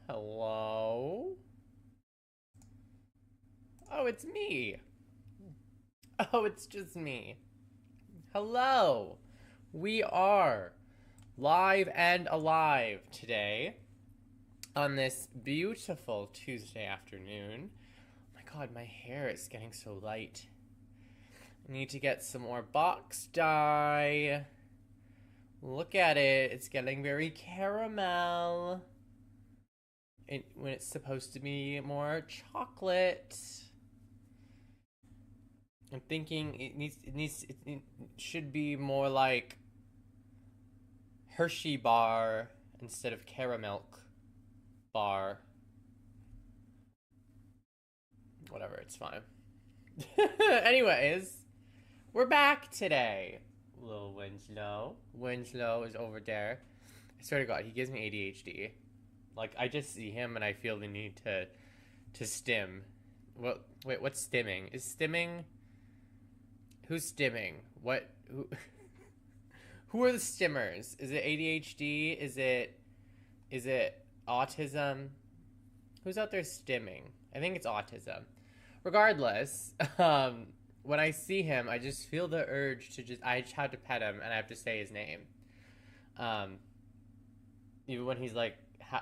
Hello? Oh, it's me. Oh, it's just me. Hello. We are live and alive today on this beautiful Tuesday afternoon. Oh my god, my hair is getting so light. I need to get some more box dye. Look at it. It's getting very caramel. When it's supposed to be more chocolate. I'm thinking it should be more like Hershey bar instead of caramel bar. Whatever, it's fine. Anyways, we're back today. Little Winslow. Winslow is over there. I swear to God, he gives me ADHD. Like, I just see him and I feel the need to stim. Well, wait, what's stimming? Is stimming... Who's stimming? What? Who, who are the stimmers? Is it ADHD? Is it autism? Who's out there stimming? I think it's autism. Regardless, when I see him, I just feel the urge to I just have to pet him and I have to say his name. Even when he's like,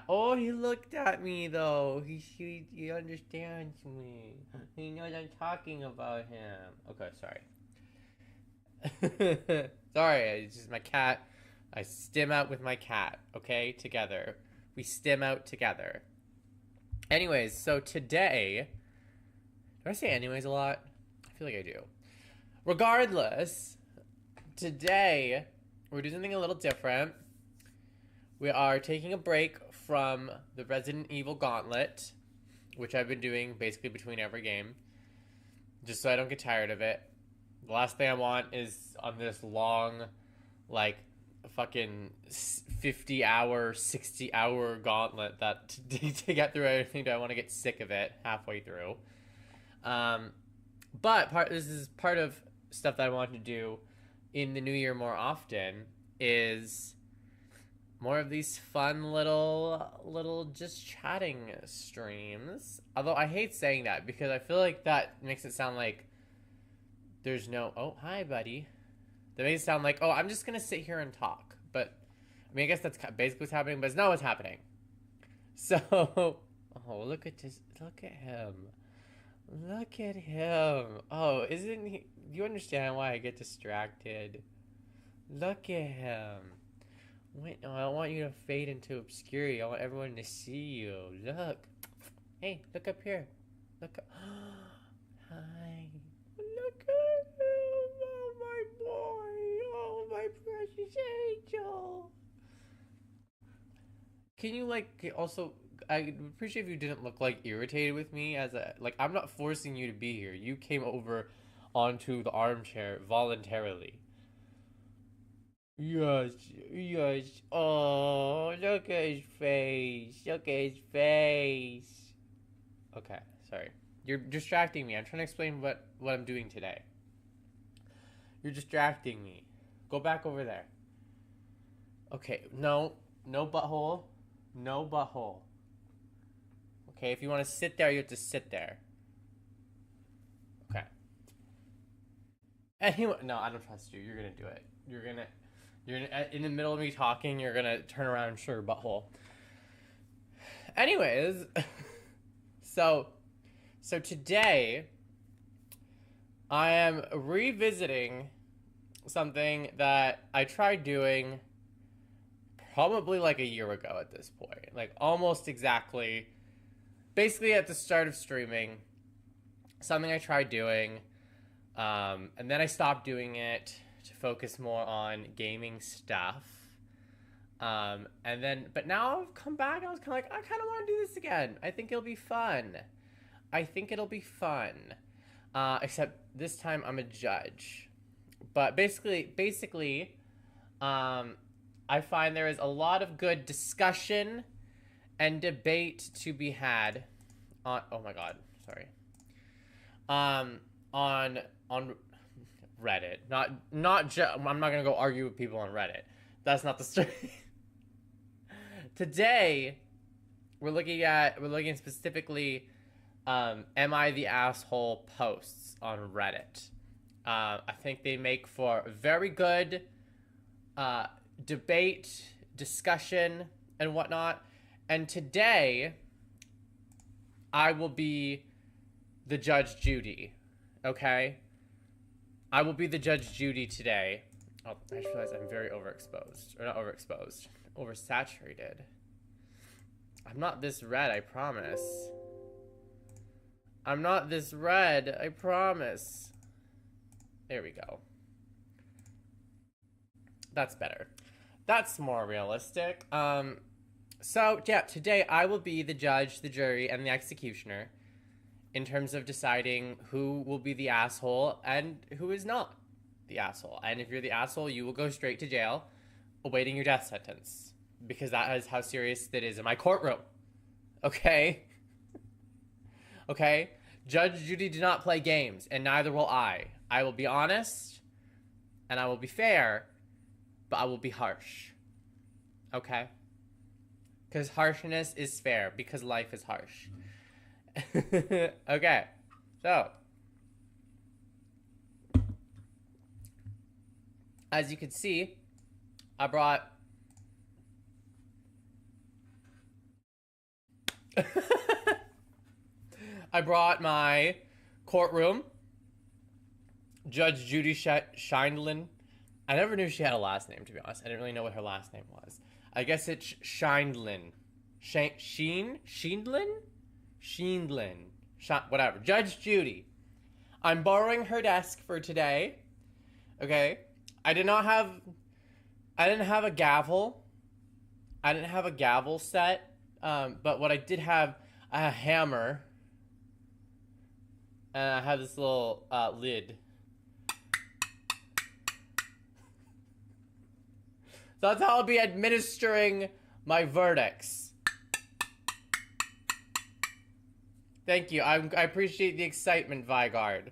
oh, he looked at me though. He understands me. He knows I'm talking about him. Okay, sorry. Sorry, it's just my cat. I stim out with my cat, okay? Together. We stim out together. Anyways, so today... Do I say anyways a lot? I feel like I do. Regardless, today we're doing something a little different. We are taking a break from the Resident Evil Gauntlet, which I've been doing basically between every game, just so I don't get tired of it. The last thing I want is on this long, like, fucking 50-hour, 60-hour gauntlet that to get through everything, I want to get sick of it halfway through. But this is part of stuff that I want to do in the new year more often is more of these fun little just chatting streams. Although I hate saying that because I feel like that makes it sound like there's no, oh, hi, buddy. That makes it sound like, oh, I'm just going to sit here and talk. But, I mean, I guess that's basically what's happening, but it's not what's happening. So, oh, look at this. Look at him. Look at him. Oh, isn't he? Do you understand why I get distracted? Look at him. Wait, no, I don't want you to fade into obscurity. I want everyone to see you. Look. Hey, look up here. Look up. Hi. Look at him. Oh, my boy. Oh, my precious angel. Can you, like, also... I appreciate if you didn't look, like, irritated with me as a... Like, I'm not forcing you to be here. You came over onto the armchair voluntarily. Yes, yes. Oh, look at his face. Look at his face. Okay, sorry. You're distracting me. I'm trying to explain what I'm doing today. You're distracting me. Go back over there. Okay, no butthole. No butthole. Okay, if you want to sit there, you have to sit there. Okay. Anyway, no, I don't trust you. You're gonna do it. You're gonna, in the middle of me talking, you're gonna turn around and show your butthole. Anyways, so today, I am revisiting something that I tried doing probably like a year ago at this point. Like, almost exactly... Basically, at the start of streaming, something I tried doing, and then I stopped doing it to focus more on gaming stuff. But now I've come back and I was kind of like, I kind of want to do this again. I think it'll be fun. Except this time I'm a judge. But basically, I find there is a lot of good discussion and debate to be had on, oh my god, sorry. On Reddit. I'm not gonna go argue with people on Reddit. That's not the story. Today, we're looking at specifically, am I the asshole posts on Reddit. I think they make for very good, debate, discussion, and whatnot. And today, I will be the Judge Judy, okay? I will be the Judge Judy today. Oh, I just realized I'm very overexposed. Or not overexposed. Oversaturated. I'm not this red, I promise. I'm not this red, I promise. There we go. That's better. That's more realistic. So, yeah, today I will be the judge, the jury, and the executioner in terms of deciding who will be the asshole and who is not the asshole. And if you're the asshole, you will go straight to jail, awaiting your death sentence. because that is how serious it is in my courtroom. Okay? Okay? Judge Judy did not play games, and neither will I. I will be honest, and I will be fair, but I will be harsh. Okay? Because harshness is fair, because life is harsh. Okay, so as you can see, I brought my courtroom. Judge Judy Scheindlin. I never knew she had a last name, to be honest. I didn't really know what her last name was. I guess it's Scheindlin. Scheindlin? Whatever. Judge Judy. I'm borrowing her desk for today. Okay? I didn't have a gavel. I didn't have a gavel set. But what I did have, a hammer. And I have this little lid. So that's how I'll be administering my verdicts. Thank you. I appreciate the excitement, Vigard.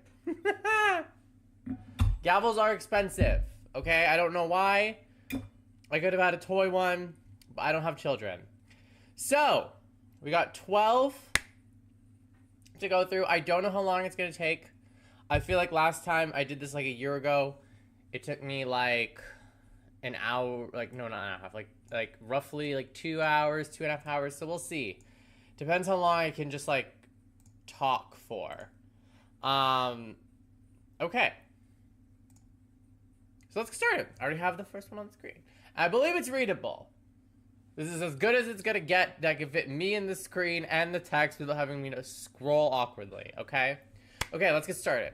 Gavels are expensive. Okay? I don't know why. I could have had a toy one, but I don't have children. So, we got 12 to go through. I don't know how long it's going to take. I feel like last time I did this like a year ago, it took me like an hour, like, no, not an hour, like roughly like 2 hours, 2.5 hours. So we'll see. Depends how long I can just like talk for. Okay. So let's get started. I already have the first one on the screen. I believe it's readable. This is as good as it's gonna get that can fit me in the screen and the text without having me to scroll awkwardly, okay? Okay, let's get started.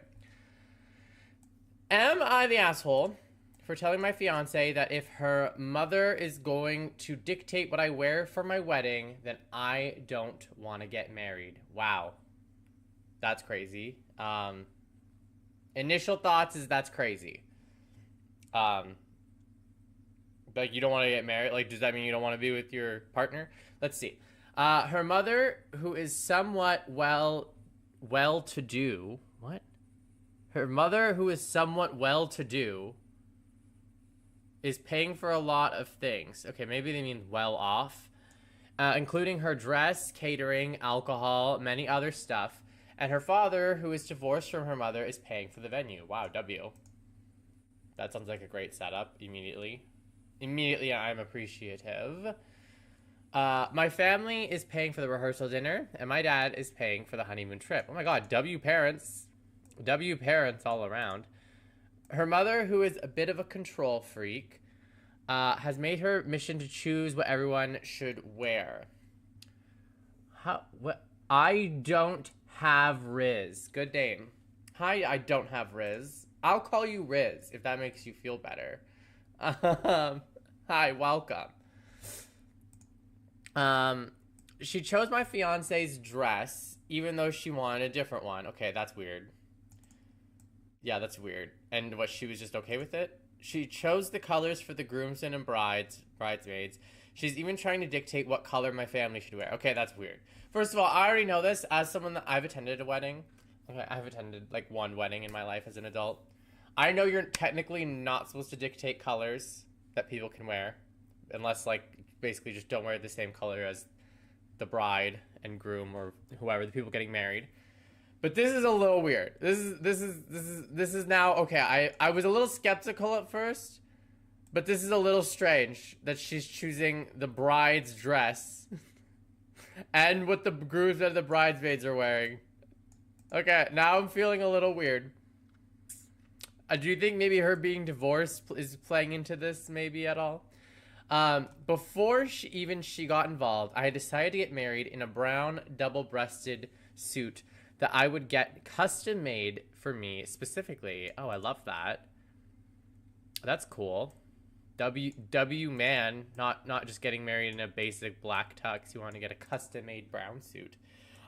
Am I the asshole for telling my fiance that if her mother is going to dictate what I wear for my wedding, then I don't want to get married? Wow. That's crazy. Initial thoughts is that's crazy. Like, you don't want to get married? Like, does that mean you don't want to be with your partner? Let's see. Her mother, who is somewhat well-to-do... What? Her mother, who is somewhat well-to-do, is paying for a lot of things. Okay, maybe they mean well-off. Including her dress, catering, alcohol, many other stuff. And her father, who is divorced from her mother, is paying for the venue. Wow, W. That sounds like a great setup, immediately. Immediately, I'm appreciative. My family is paying for the rehearsal dinner, and my dad is paying for the honeymoon trip. Oh my god, W parents. W parents all around. Her mother, who is a bit of a control freak, has made her mission to choose what everyone should wear. What? I don't have Riz. Good name. Hi, I don't have Riz. I'll call you Riz, if that makes you feel better. Hi, welcome. She chose my fiance's dress, even though she wanted a different one. Okay, that's weird. Yeah, that's weird. And what, she was just okay with it? She chose the colors for the groomsmen and bridesmaids. She's even trying to dictate what color my family should wear. Okay, that's weird. First of all, I already know this as someone that I've attended a wedding. Okay, I've attended like one wedding in my life as an adult. I know you're technically not supposed to dictate colors that people can wear, unless, like, basically just don't wear the same color as the bride and groom or whoever, the people getting married. But this is a little weird. This is now okay. I was a little skeptical at first, but this is a little strange that she's choosing the bride's dress and what the grooms and the bridesmaids are wearing. Okay, now I'm feeling a little weird. Do you think maybe her being divorced is playing into this maybe at all? Before she got involved, I had decided to get married in a brown double-breasted suit that I would get custom made for me specifically. Oh, I love that. That's cool. W man, not just getting married in a basic black tux. You want to get a custom made brown suit.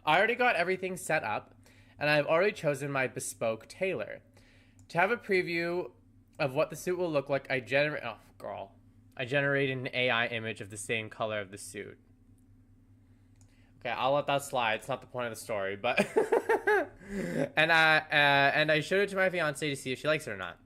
I already got everything set up, and I've already chosen my bespoke tailor. To have a preview of what the suit will look like, I I generated an AI image of the same color of the suit. Okay, I'll let that slide. It's not the point of the story, but and I showed it to my fiance to see if she likes it or not.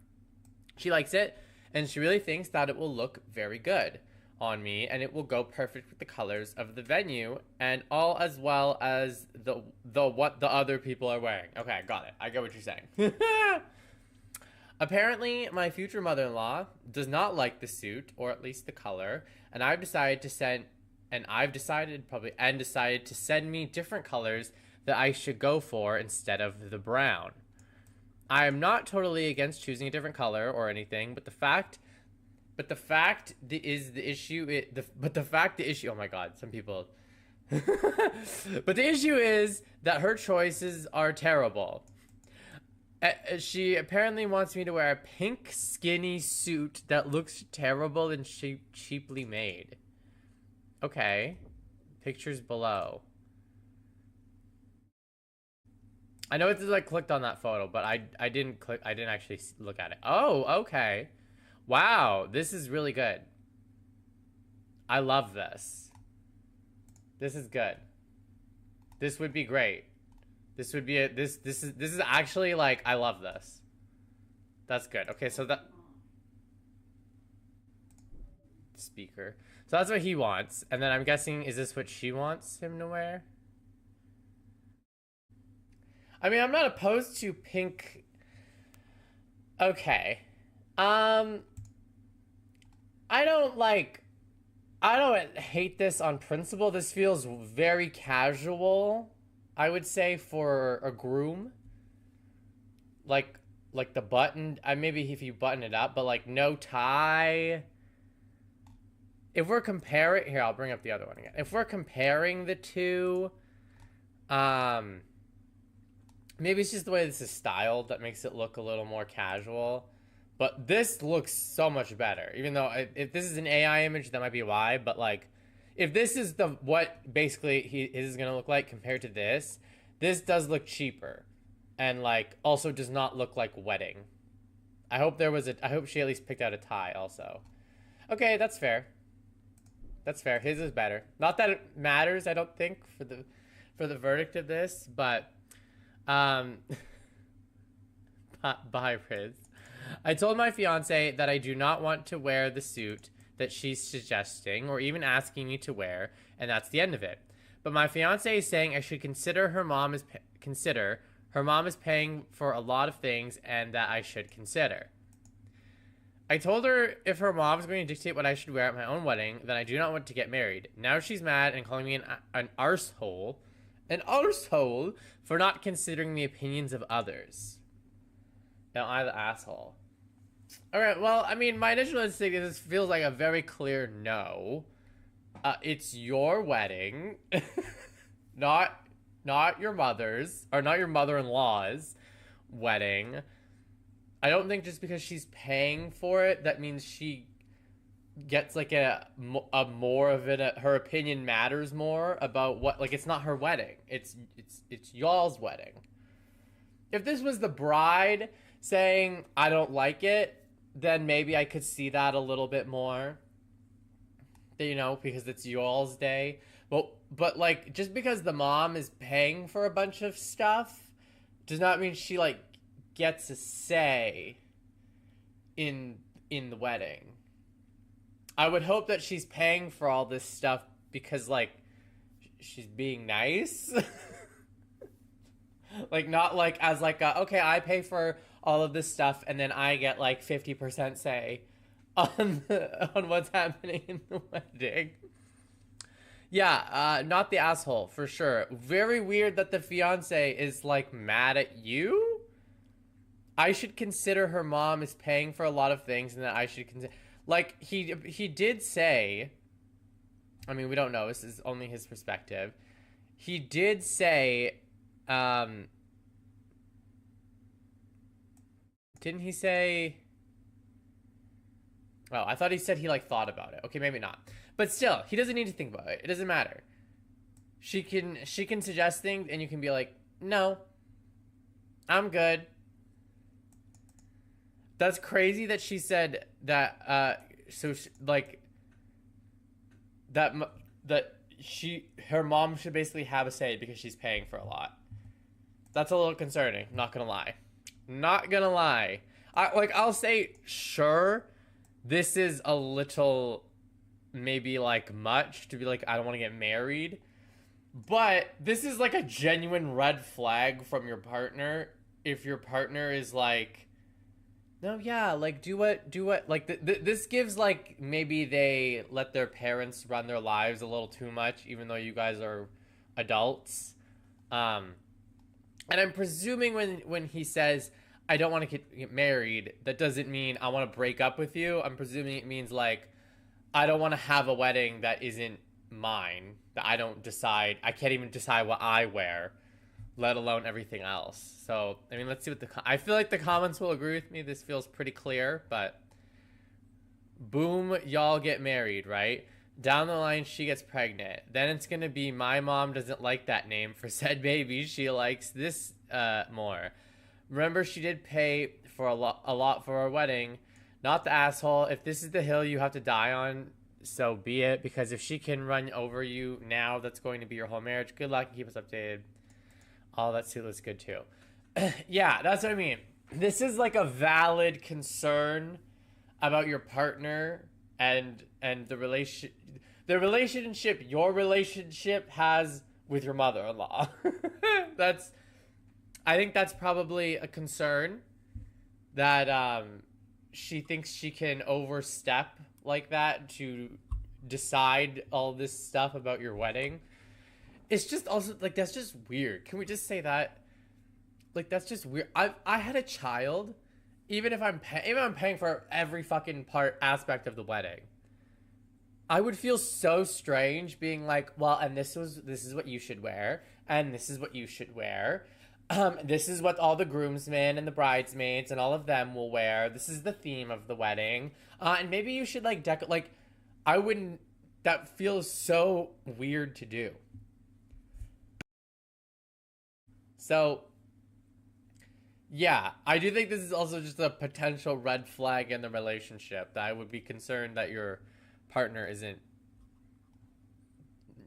She likes it, and she really thinks that it will look very good on me, and it will go perfect with the colors of the venue, and all as well as the what the other people are wearing. Okay, got it. I get what you're saying. Apparently, my future mother-in-law does not like the suit, or at least the color, and I've decided to send to send me different colors that I should go for instead of the brown. I am not totally against choosing a different color or anything, but the fact the issue, oh my god, some people but the issue is that her choices are terrible. She apparently wants me to wear a pink skinny suit that looks terrible and cheaply made. Okay. Pictures below. I know it's like clicked on that photo, but I didn't actually look at it. Oh, okay. Wow, this is really good. I love this. This is good. This would be great. This would be this is actually like, I love this. That's good. Okay, so that speaker. So that's what he wants. And then I'm guessing, is this what she wants him to wear? I mean, I'm not opposed to pink. Okay. I don't hate this on principle. This feels very casual, I would say, for a groom. Like the button, maybe if you button it up, but like no tie. If we're comparing, here, I'll bring up the other one again. If we're comparing the two, maybe it's just the way this is styled that makes it look a little more casual. But this looks so much better. Even though if this is an AI image, that might be why. But like, if this is what basically his is gonna look like compared to this does look cheaper, and like also does not look like wedding. I hope she at least picked out a tie also. Okay, that's fair. That's fair. His is better. Not that it matters, I don't think, for the verdict of this, but bye, Riz. I told my fiance that I do not want to wear the suit that she's suggesting or even asking me to wear, and that's the end of it. But my fiance is saying I should consider her mom is paying for a lot of things and that I should consider. I told her if her mom's going to dictate what I should wear at my own wedding, then I do not want to get married. Now she's mad and calling me an arsehole for not considering the opinions of others. Now I'm the asshole. Alright, well, I mean, my initial instinct is this feels like a very clear no. It's your wedding. not your mother's, or not your mother-in-law's wedding. I don't think just because she's paying for it, that means she gets like a more of it. Her opinion matters more about what, like, it's not her wedding. It's y'all's wedding. If this was the bride saying, I don't like it, then maybe I could see that a little bit more. You know, because it's y'all's day. But like, just because the mom is paying for a bunch of stuff does not mean she like gets a say in the wedding. I would hope that she's paying for all this stuff because like she's being nice. Like, not like as like okay, I pay for all of this stuff and then I get like 50% say on what's happening in the wedding. Yeah, not the asshole for sure. Very weird that the fiance is like mad at you. I should consider her mom is paying for a lot of things and that I should consider, like, he did say, I mean, we don't know, this is only his perspective. He did say, didn't he say, oh, I thought he said he like thought about it. Okay, maybe not. But still, he doesn't need to think about it. It doesn't matter. She can suggest things and you can be like, no, I'm good. That's crazy that she said that, so she, like, that her mom should basically have a say because she's paying for a lot. That's a little concerning, not gonna lie. Not gonna lie. I'll say, sure, this is a little maybe like much to be like, I don't want to get married. But this is like a genuine red flag from your partner if your partner is like, no, yeah, like do what like this gives like maybe they let their parents run their lives a little too much even though you guys are adults. And I'm presuming when he says I don't want to get married, that doesn't mean I want to break up with you. I'm presuming it means like I don't want to have a wedding that isn't mine, that I don't decide. I can't even decide what I wear, let alone everything else. So, I mean, let's see what I feel like the comments will agree with me. This feels pretty clear, but boom, y'all get married, right? Down the line, she gets pregnant. Then it's going to be, my mom doesn't like that name for said baby. She likes this more. Remember, she did pay for a lot for our wedding. Not the asshole. If this is the hill you have to die on, so be it. Because if she can run over you now, that's going to be your whole marriage. Good luck and keep us updated. All that too looks good too. Yeah, that's what I mean. This is like a valid concern about your partner and the relationship your relationship has with your mother-in-law. I think that's probably a concern that she thinks she can overstep like that to decide all this stuff about your wedding. It's just also like, that's just weird. Can we just say that? Like, that's just weird. I had a child, even if I'm paying for every fucking aspect of the wedding, I would feel so strange being like, well, and this is what you should wear, and this is what you should wear. This is what all the groomsmen and the bridesmaids and all of them will wear. This is the theme of the wedding. And maybe you should like I wouldn't, that feels so weird to do. So, yeah, I do think this is also just a potential red flag in the relationship, that I would be concerned that your partner isn't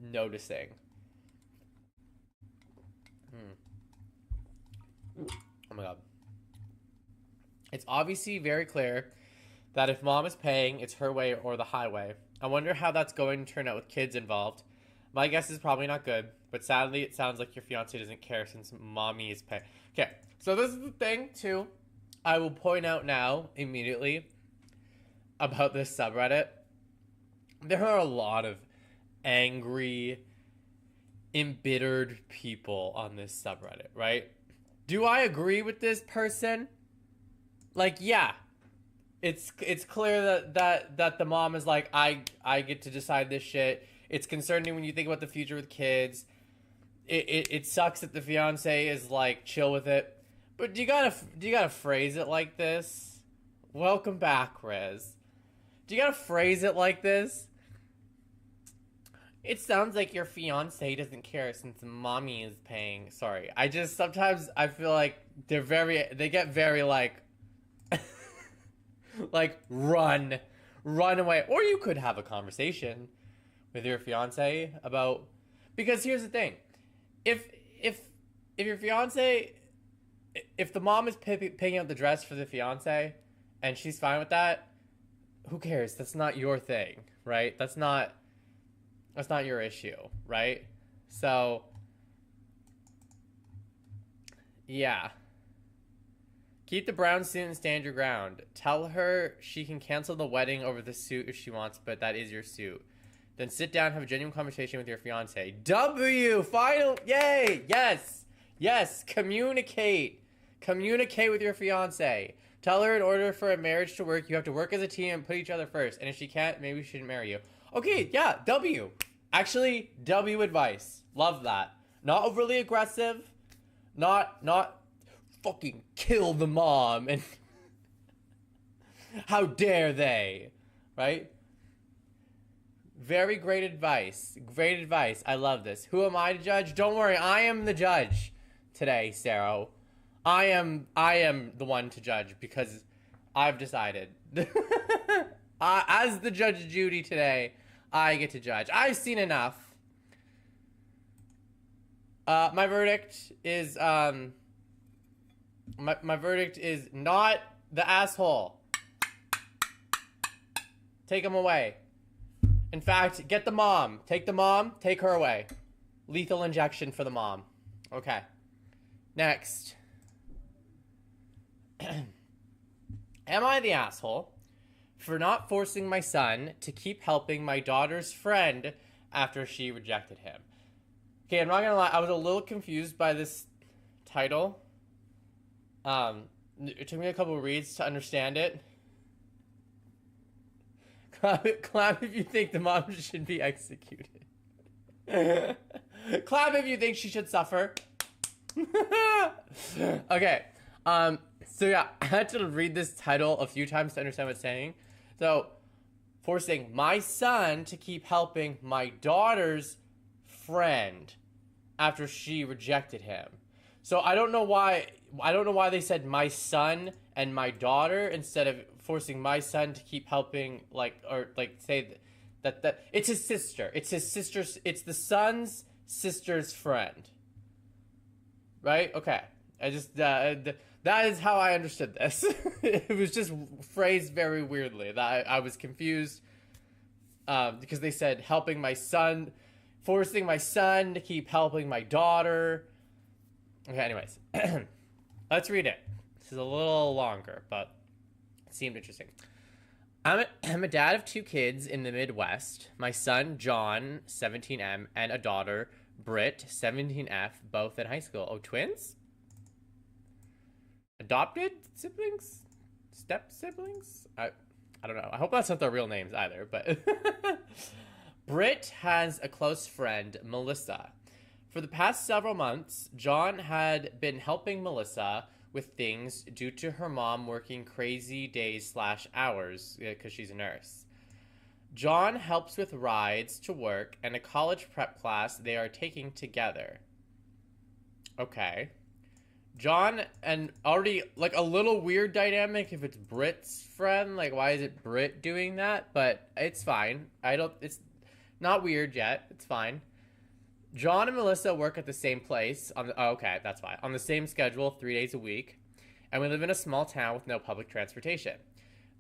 noticing. Oh my god. It's obviously very clear that if mom is paying, it's her way or the highway. I wonder how that's going to turn out with kids involved. My guess is probably not good, but sadly it sounds like your fiance doesn't care since mommy is paying. Okay, so this is the thing too, I will point out now immediately about this subreddit. There are a lot of angry, embittered people on this subreddit, right? Do I agree with this person? Like, yeah, it's clear that the mom is like, I get to decide this shit. It's concerning when you think about the future with kids. It sucks that the fiance is like chill with it. But do you gotta phrase it like this? Welcome back, Rez. Do you gotta phrase it like this? It sounds like your fiance doesn't care since mommy is paying. Sorry. Sometimes I feel like they get very like, like run away. Or you could have a conversation with your fiance about, because here's the thing. If your fiance, if the mom is picking out the dress for the fiance and she's fine with that, who cares? That's not your thing, right? That's not your issue, right? So, yeah. Keep the brown suit and stand your ground. Tell her she can cancel the wedding over the suit if she wants, but that is your suit. Then sit down and have a genuine conversation with your fiance. W! Final! Yay! Yes! Yes! Communicate! Communicate with your fiance. Tell her in order for a marriage to work, you have to work as a team and put each other first. And if she can't, maybe she shouldn't marry you. Okay, yeah, W. Actually, W advice. Love that. Not overly aggressive. Not fucking kill the mom and how dare they, right? Very great advice. Great advice. I love this. Who am I to judge? Don't worry, I am the judge today, Sarah. I am the one to judge because I've decided. As the judge Judy today, I get to judge. I've seen enough. My verdict is my verdict is not the asshole. Take him away. In fact, get the mom. Take the mom. Take her away. Lethal injection for the mom. Okay. Next. Am I the asshole for not forcing my son to keep helping my daughter's friend after she rejected him? Okay, I'm not gonna lie. I was a little confused by this title. It took me a couple of reads to understand it. Clap if you think the mom should be executed. Clap if you think she should suffer. Okay. So yeah, I had to read this title a few times to understand what it's saying. So, forcing my son to keep helping my daughter's friend after she rejected him. So I don't know why they said my son and my daughter instead of forcing my son to keep helping, say that it's his sister. It's his sister's, it's the son's sister's friend. Right? Okay. I just that is how I understood this. It was just phrased very weirdly. That I was confused because they said helping my son, forcing my son to keep helping my daughter. Okay, anyways. Let's read it. This is a little longer, but it seemed interesting. I'm a dad of 2 kids in the Midwest. My son, John, 17M, and a daughter, Britt, 17F, both in high school. Oh, twins? Adopted siblings? Step siblings? I don't know. I hope that's not their real names either, but... Britt has a close friend, Melissa. For the past several months, John had been helping Melissa with things due to her mom working crazy days/hours because she's a nurse. John helps with rides to work and a college prep class they are taking together. Okay. John, and already, like, a little weird dynamic if it's Britt's friend. Like, why is it Britt doing that? But it's fine. It's not weird yet. It's fine. John and Melissa work at the same place. Okay, that's fine. On the same schedule, 3 days a week. And we live in a small town with no public transportation.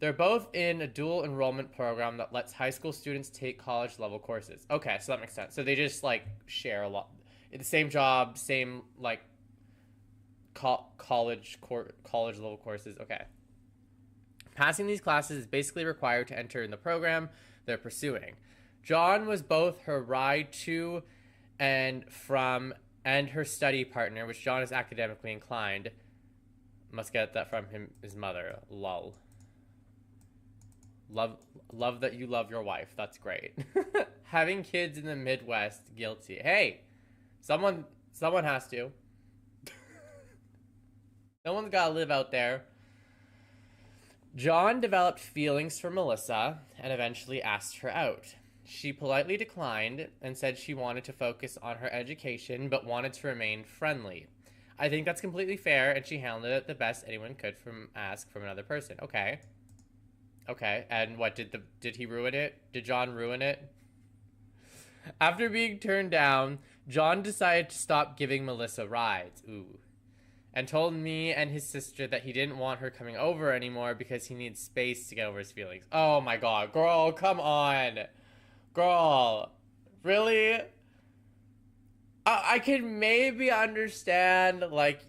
They're both in a dual enrollment program that lets high school students take college-level courses. Okay, so that makes sense. So they just, like, share a lot. The same job, same, like, college level courses. Okay. Passing these classes is basically required to enter in the program they're pursuing. John was both her ride to and from and her study partner, which John is academically inclined. Must get that from his mother. Lol. Love that you love your wife. That's great. Having kids in the Midwest, guilty. Hey, someone has to. Someone's gotta live out there. John developed feelings for Melissa and eventually asked her out. She politely declined and said she wanted to focus on her education but wanted to remain friendly. I think that's completely fair, and she handled it the best anyone could ask from another person. Okay. Okay, and what, did he ruin it? Did John ruin it? After being turned down, John decided to stop giving Melissa rides. Ooh. And told me and his sister that he didn't want her coming over anymore because he needs space to get over his feelings. Oh my god, girl, come on. Girl, really? I can maybe understand, like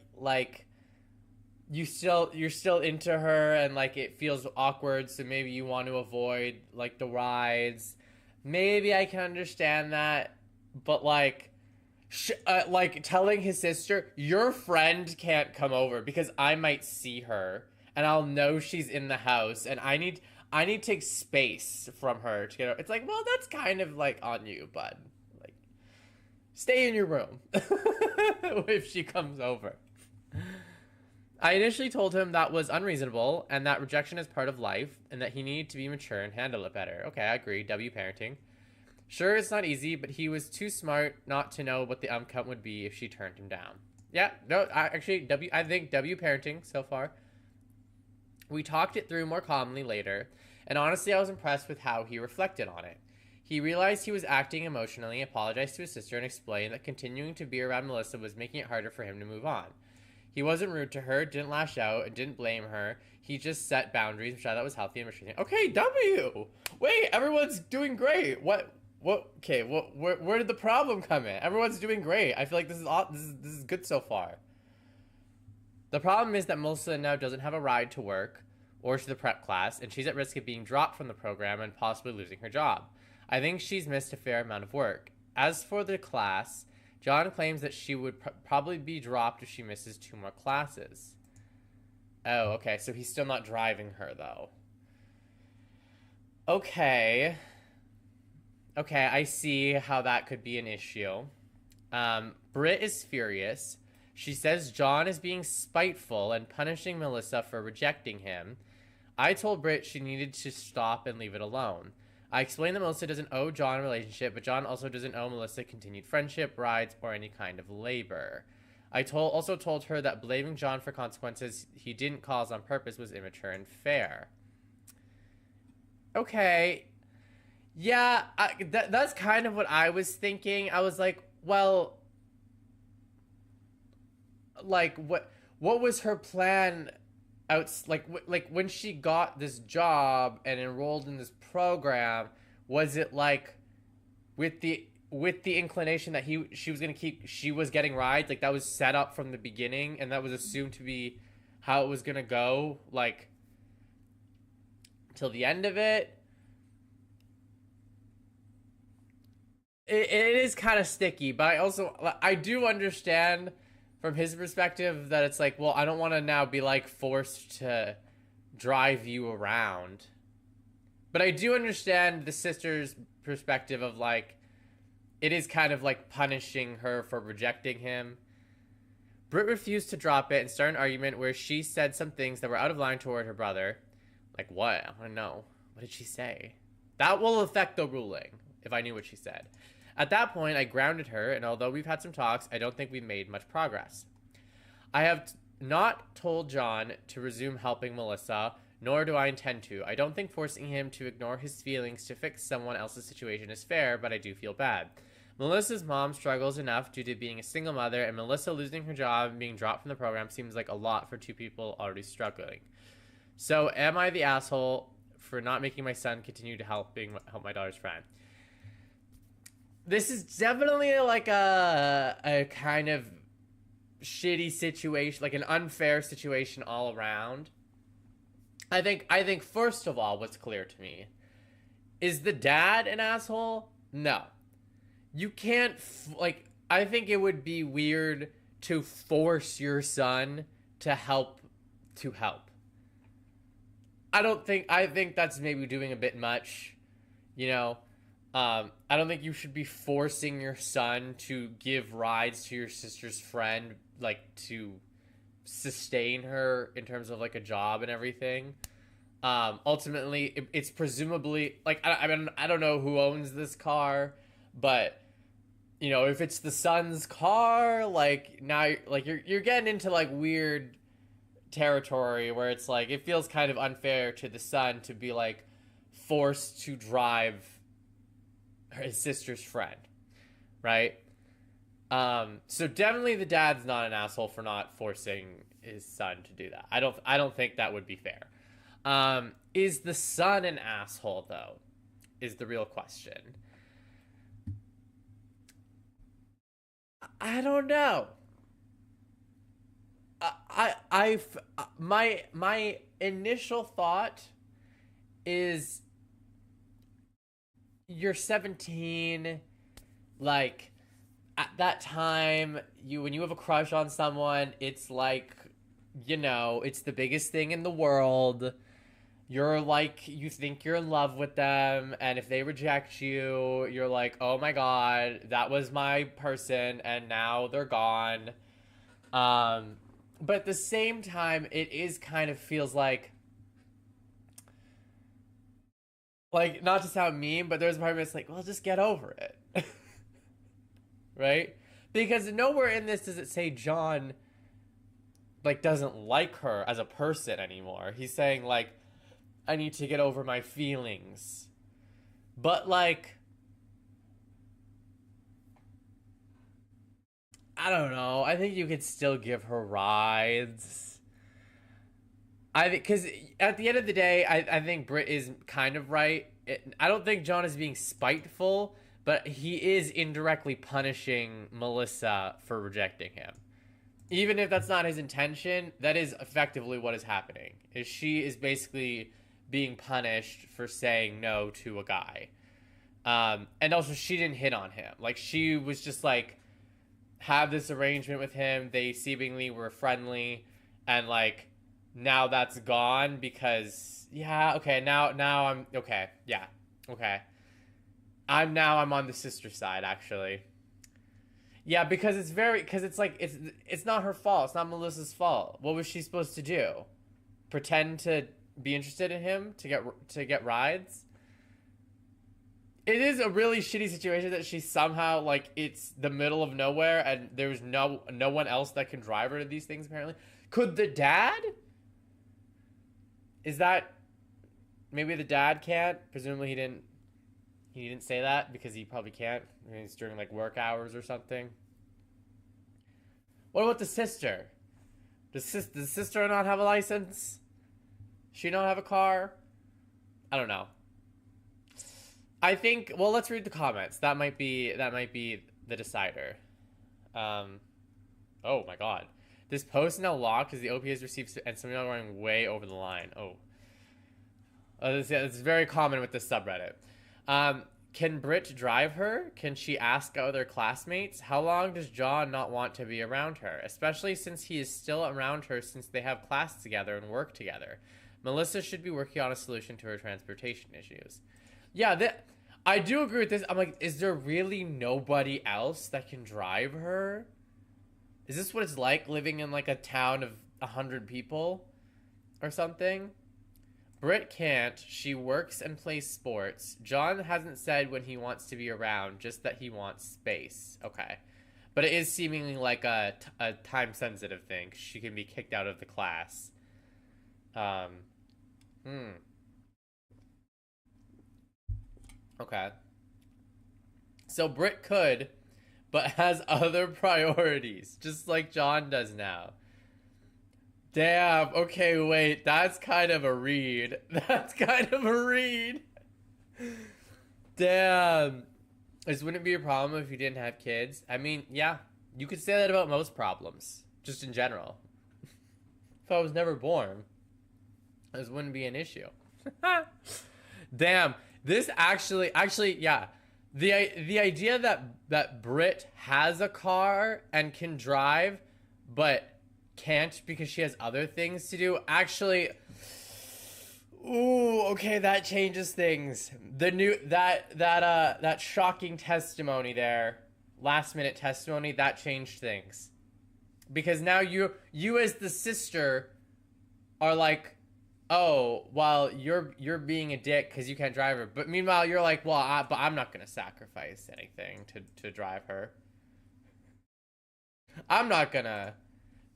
you're still into her and, like, it feels awkward, so maybe you want to avoid, like, the rides. Maybe I can understand that, but, like telling his sister, your friend can't come over because I might see her and I'll know she's in the house and I need to take space from her to get her. It's like, well, that's kind of, like, on you, bud. Like, stay in your room if she comes over. I initially told him that was unreasonable and that rejection is part of life and that he needed to be mature and handle it better. Okay, I agree. W parenting. Sure, it's not easy, but he was too smart not to know what the outcome would be if she turned him down. Yeah, no, I think W parenting so far. We talked it through more calmly later, and honestly, I was impressed with how he reflected on it. He realized he was acting emotionally, apologized to his sister, and explained that continuing to be around Melissa was making it harder for him to move on. He wasn't rude to her, didn't lash out, and didn't blame her. He just set boundaries, which I thought was healthy and restraining. Okay, W! Wait, everyone's doing great. Okay, where did the problem come in? Everyone's doing great. I feel like this is good so far. The problem is that Melissa now doesn't have a ride to work or to the prep class, and she's at risk of being dropped from the program and possibly losing her job. I think she's missed a fair amount of work. As for the class, John claims that she would probably be dropped if she misses 2 more classes. Oh, okay, so he's still not driving her, though. Okay. Okay, I see how that could be an issue. Britt is furious. She says John is being spiteful and punishing Melissa for rejecting him. I told Britt she needed to stop and leave it alone. I explained that Melissa doesn't owe John a relationship, but John also doesn't owe Melissa continued friendship, rides, or any kind of labor. I also told her that blaming John for consequences he didn't cause on purpose was immature and fair. Okay. Yeah, that's kind of what I was thinking. I was like, well, like, what was her plan like when she got this job and enrolled in this program? Was it like with the inclination that she was getting rides, like that was set up from the beginning and that was assumed to be how it was gonna go, like till the end of it? It is kind of sticky, but I do understand from his perspective that it's like, well, I don't want to now be like forced to drive you around. But I do understand the sister's perspective of like, it is kind of like punishing her for rejecting him. Britt refused to drop it and started an argument where she said some things that were out of line toward her brother. Like what? I want to know. What did she say? That will affect the ruling, if I knew what she said. At that point, I grounded her, and although we've had some talks, I don't think we've made much progress. I have not told John to resume helping Melissa, nor do I intend to. I don't think forcing him to ignore his feelings to fix someone else's situation is fair, but I do feel bad. Melissa's mom struggles enough due to being a single mother, and Melissa losing her job and being dropped from the program seems like a lot for 2 people already struggling. So, am I the asshole for not making my son continue to help my daughter's friend? This is definitely like a kind of shitty situation, like an unfair situation all around. I think first of all, what's clear to me is the dad an asshole? No. You can't I think it would be weird to force your son to help. I think that's maybe doing a bit much, you know. I don't think you should be forcing your son to give rides to your sister's friend, like to sustain her in terms of like a job and everything. Ultimately, it's presumably like I mean I don't know who owns this car, but you know if it's the son's car, like now like you're getting into like weird territory where it's like it feels kind of unfair to the son to be like forced to drive his sister's friend, right? So definitely the dad's not an asshole for not forcing his son to do that. I don't think that would be fair. Is the son an asshole though? Is the real question. I don't know. My initial thought is you're 17, like at that time when you have a crush on someone, it's like, you know, it's the biggest thing in the world. You're like, you think you're in love with them, and if they reject you, you're like, oh my god, that was my person and now they're gone. But at the same time, it is kind of feels like not to sound mean, but there's a part of me that's like, well, just get over it. Right? Because nowhere in this does it say John, like, doesn't like her as a person anymore. He's saying, like, I need to get over my feelings. But, like, I don't know. I think you could still give her rides. I think because at the end of the day, I think Britt is kind of right. I don't think John is being spiteful, but he is indirectly punishing Melissa for rejecting him. Even if that's not his intention, that is effectively what is happening. Is she is basically being punished for saying no to a guy. And also she didn't hit on him. Like she was just like have this arrangement with him. They seemingly were friendly, and like now that's gone because yeah, okay, now I'm okay. Yeah. Okay. I'm on the sister side actually. Yeah, because it's like it's not her fault. It's not Melissa's fault. What was she supposed to do? Pretend to be interested in him to get rides? It is a really shitty situation that she somehow like it's the middle of nowhere and there's no one else that can drive her to these things apparently. Could the dad? Is that maybe the dad can't? Presumably he didn't say that because he probably can't. I mean, it's during like work hours or something. What about the sister? Does the sister not have a license? She not have a car? I don't know. I think. Well, let's read the comments. That might be the decider. Oh my God, this post is now locked as the OP has received and some people are going way over the line. Oh, it's very common with this subreddit. Can Britt drive her? Can she ask other classmates? How long does John not want to be around her? Especially since he is still around her since they have class together and work together. Melissa should be working on a solution to her transportation issues. Yeah, I do agree with this. I'm like, is there really nobody else that can drive her? Is this what it's like living in like a town of 100 people or something? Britt can't. She works and plays sports. John hasn't said when he wants to be around, just that he wants space. Okay. But it is seemingly like a time-sensitive thing. She can be kicked out of the class. Okay. So Britt could, but has other priorities, just like John does now. Damn, okay, wait, that's kind of a read. That's kind of a read. Damn. This wouldn't be a problem if you didn't have kids. I mean, yeah, you could say that about most problems, just in general. If I was never born, this wouldn't be an issue. Damn, this actually, yeah. The idea that Britt has a car and can drive, but can't because she has other things to do, actually, ooh, okay, that changes things. The new that shocking testimony there, last minute testimony, that changed things, because now you as the sister are like, oh, well, you're being a dick because you can't drive her, but meanwhile you're like, well, but I'm not gonna sacrifice anything to drive her. I'm not gonna.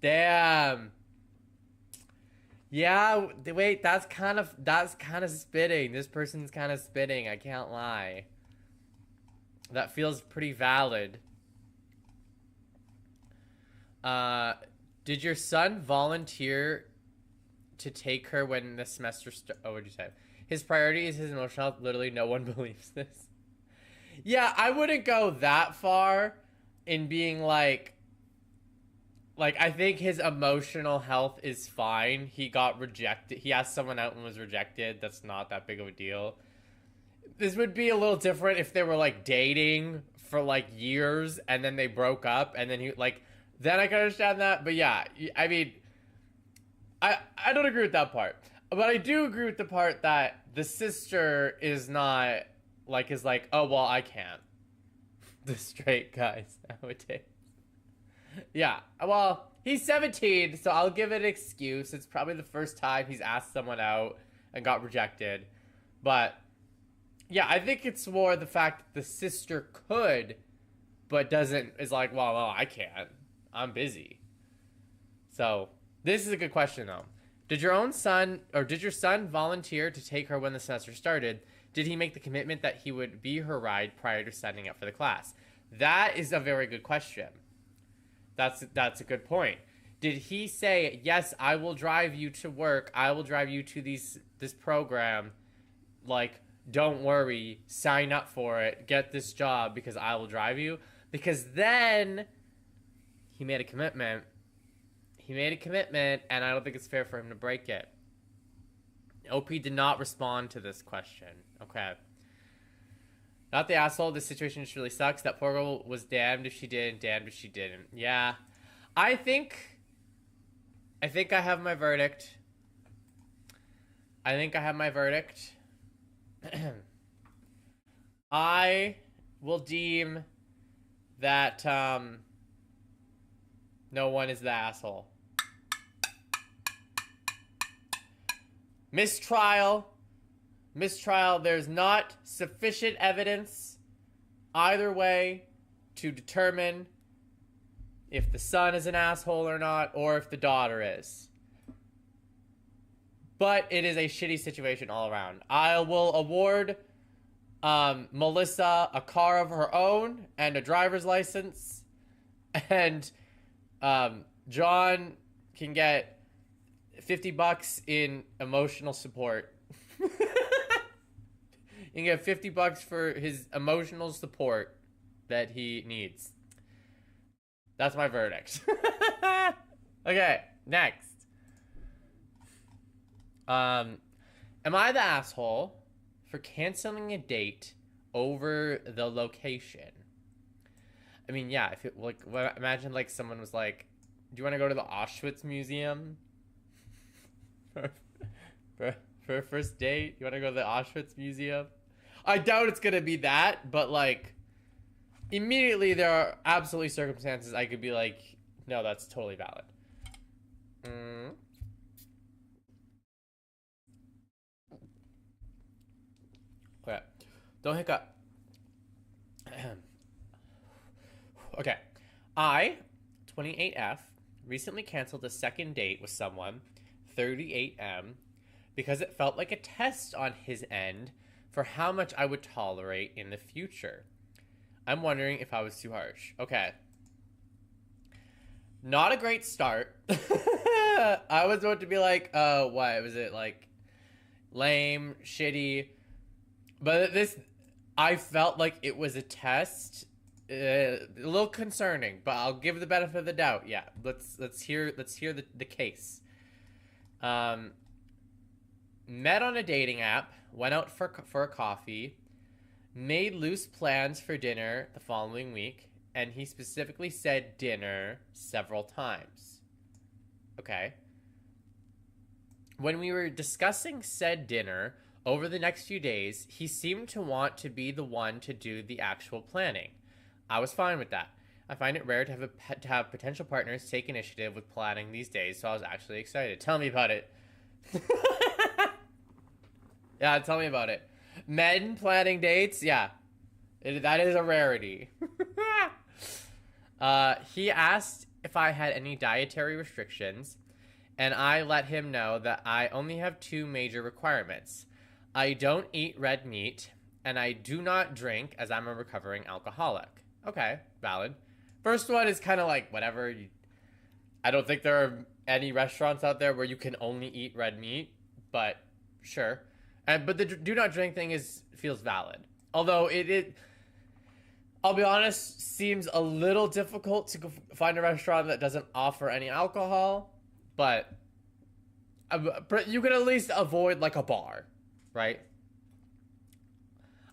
Damn. Yeah, wait, that's kind of spitting. This person's kind of spitting, I can't lie. That feels pretty valid. Did your son volunteer to take her when the semester oh, what'd you say? His priority is his emotional health. Literally no one believes this. Yeah, I wouldn't go that far in being like, I think his emotional health is fine. He got rejected. He asked someone out and was rejected. That's not that big of a deal. This would be a little different if they were, like, dating for, like, years and then they broke up and then he, like, then I can understand that. But, yeah, I mean, I don't agree with that part. But I do agree with the part that the sister is not, like, is like, oh, well, I can't. The straight guys nowadays. Yeah, well, he's 17, so I'll give it an excuse. It's probably the first time he's asked someone out and got rejected. But, yeah, I think it's more the fact that the sister could, but doesn't, is like, well, I can't. I'm busy. So, this is a good question, though. Did your son volunteer to take her when the semester started? Did he make the commitment that he would be her ride prior to signing up for the class? That is a very good question. That's a good point. Did he say, yes, I will drive you to work, I will drive you to this program, like, don't worry, sign up for it, get this job because I will drive you? Because then he made a commitment. He made a commitment, and I don't think it's fair for him to break it. OP did not respond to this question. Okay. Not the asshole. This situation just really sucks. That poor girl was damned if she did and damned if she didn't. Yeah. I think I have my verdict. I will deem that no one is the asshole. Mistrial. There's not sufficient evidence either way to determine if the son is an asshole or not, or if the daughter is. But it is a shitty situation all around. I will award Melissa a car of her own and a driver's license. And John can get $50 in emotional support. You can get $50 for his emotional support that he needs. That's my verdict. Okay, next. Am I the asshole for canceling a date over the location? I mean, yeah, if it, like, imagine like someone was like, do you want to go to the Auschwitz Museum? for a first date? You want to go to the Auschwitz Museum? I doubt it's going to be that, but like, immediately there are absolutely circumstances I could be like, no, that's totally valid. Okay. Don't hiccup. Okay. I, 28F, recently canceled a second date with someone, 38M, because it felt like a test on his end for how much I would tolerate in the future. I'm wondering if I was too harsh. Okay. Not a great start. I was about to be like, what was it? Like, lame, shitty. But this, I felt like it was a test. A little concerning, but I'll give the benefit of the doubt. Yeah, let's hear the case. Met on a dating app, went out for a coffee, made loose plans for dinner the following week, and he specifically said dinner several times. Okay. When we were discussing said dinner over the next few days, he seemed to want to be the one to do the actual planning. I was fine with that. I find it rare to have potential partners take initiative with planning these days, so I was actually excited. Tell me about it. Yeah, tell me about it. Men planning dates? Yeah. That is a rarity. He asked if I had any dietary restrictions, and I let him know that I only have 2 major requirements. I don't eat red meat, and I do not drink, as I'm a recovering alcoholic. Okay, valid. First one is kind of like, whatever. I don't think there are any restaurants out there where you can only eat red meat, but sure. But the do not drink thing feels valid. Although it I'll be honest, seems a little difficult to find a restaurant that doesn't offer any alcohol, but you can at least avoid like a bar, right?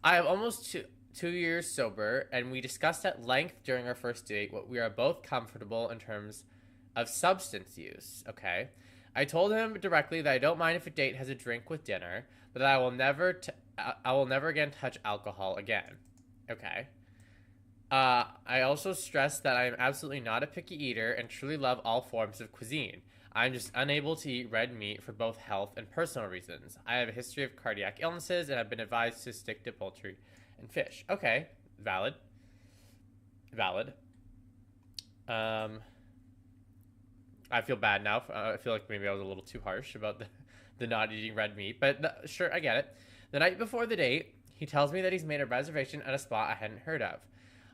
I am almost 2 years sober, and we discussed at length during our first date what we are both comfortable in terms of substance use, okay? I told him directly that I don't mind if a date has a drink with dinner, but that I will never again touch alcohol again, okay? I also stressed that I am absolutely not a picky eater and truly love all forms of cuisine. I'm just unable to eat red meat for both health and personal reasons. I have a history of cardiac illnesses, and I've been advised to stick to poultry and fish. Okay, valid. I feel bad now. I feel like maybe I was a little too harsh about the not eating red meat, but sure, I get it. The night before the date, he tells me that he's made a reservation at a spot I hadn't heard of.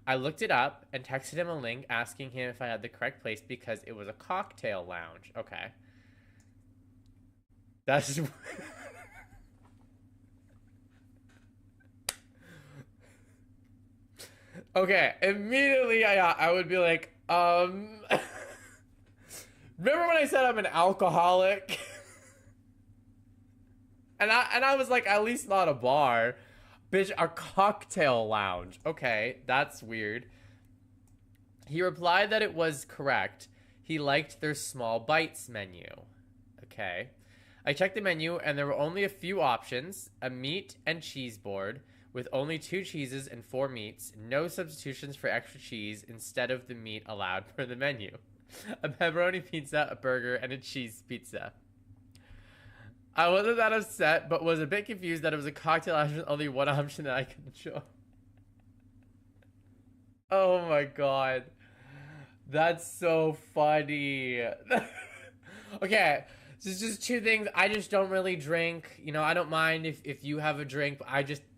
I looked it up and texted him a link asking him if I had the correct place because it was a cocktail lounge. Okay. That's... Okay, immediately I would be like, remember when I said I'm an alcoholic? and I was like, at least not a bar. Bitch, a cocktail lounge. Okay, that's weird. He replied that it was correct. He liked their small bites menu. Okay. I checked the menu and there were only a few options. A meat and cheese board with only 2 cheeses and 4 meats. No substitutions for extra cheese instead of the meat allowed per the menu. A pepperoni pizza, a burger, and a cheese pizza. I wasn't that upset, but was a bit confused that it was a cocktail option with only one option that I could enjoy. Oh my god. That's so funny. Okay, so it's just 2 things. I just don't really drink. You know, I don't mind if you have a drink, but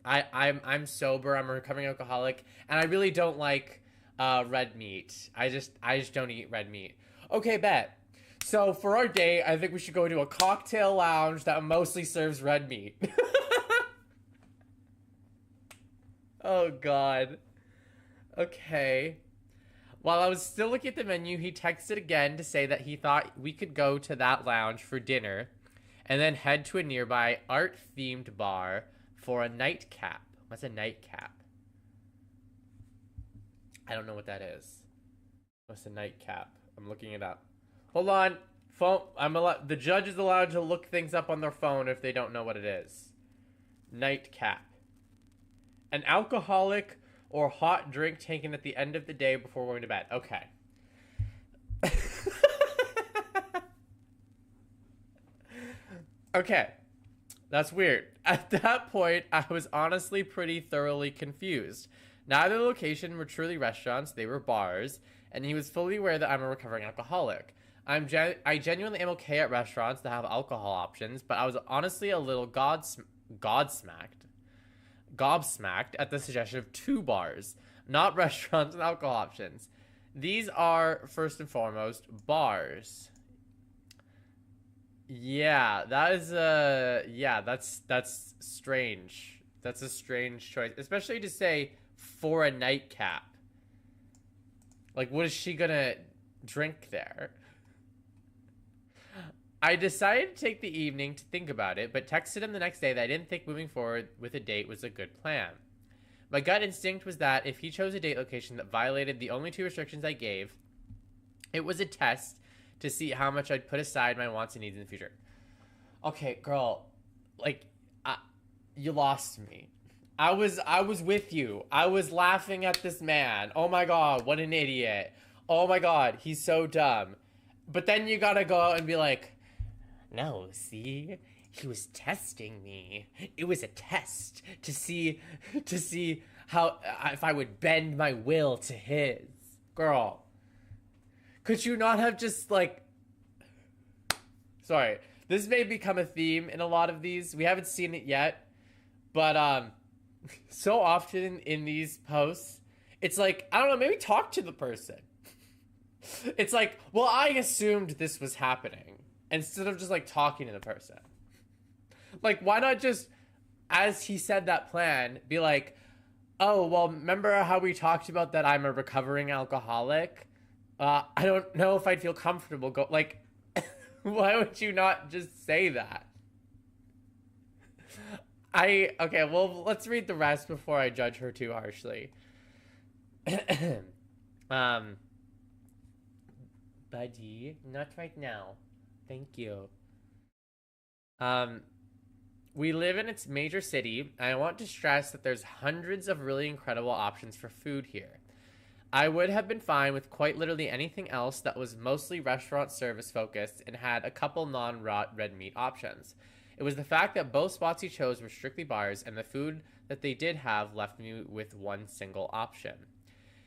I'm sober. I'm a recovering alcoholic, and I really don't like red meat. I just don't eat red meat. Okay, bet. So for our date, I think we should go to a cocktail lounge that mostly serves red meat. Oh god. Okay. While I was still looking at the menu, he texted again to say that he thought we could go to that lounge for dinner and then head to a nearby art-themed bar for a nightcap. What's a nightcap? I don't know what that is. What's a nightcap? I'm looking it up. Hold on. Phone. The judge is allowed to look things up on their phone if they don't know what it is. Nightcap. An alcoholic or hot drink taken at the end of the day before going to bed. Okay. Okay. That's weird. At that point, I was honestly pretty thoroughly confused. Neither location were truly restaurants, they were bars, and he was fully aware that I'm a recovering alcoholic. I genuinely am okay at restaurants that have alcohol options, but I was honestly a little gobsmacked at the suggestion of 2 bars, not restaurants with alcohol options. These are, first and foremost, bars. Yeah, that is that's strange. That's a strange choice, especially to say for a nightcap. Like, what is she gonna drink there? I decided to take the evening to think about it, but texted him the next day that I didn't think moving forward with a date was a good plan. My gut instinct was that if he chose a date location that violated the only 2 restrictions I gave, it was a test to see how much I'd put aside my wants and needs in the future. Okay, girl, like, you lost me. I was with you. I was laughing at this man. Oh my god, what an idiot. Oh my god, he's so dumb. But then you gotta go out and be like, no, see? He was testing me. It was a test to see how, if I would bend my will to his. Girl. Could you not have just, like... Sorry. This may become a theme in a lot of these. We haven't seen it yet. But, so often in these posts, it's like, I don't know, maybe talk to the person. It's like, well, I assumed this was happening. Instead of just, like, talking to the person. Like, why not just, as he said that plan, be like, oh, well, remember how we talked about that I'm a recovering alcoholic? I don't know if I'd feel comfortable like, why would you not just say that? Okay, well, let's read the rest before I judge her too harshly. Buddy, not right now. Thank you. We live in its major city, and I want to stress that there's hundreds of really incredible options for food here. I would have been fine with quite literally anything else that was mostly restaurant service focused and had a couple non-raw red meat options. It was the fact that both spots he chose were strictly bars, and the food that they did have left me with one single option.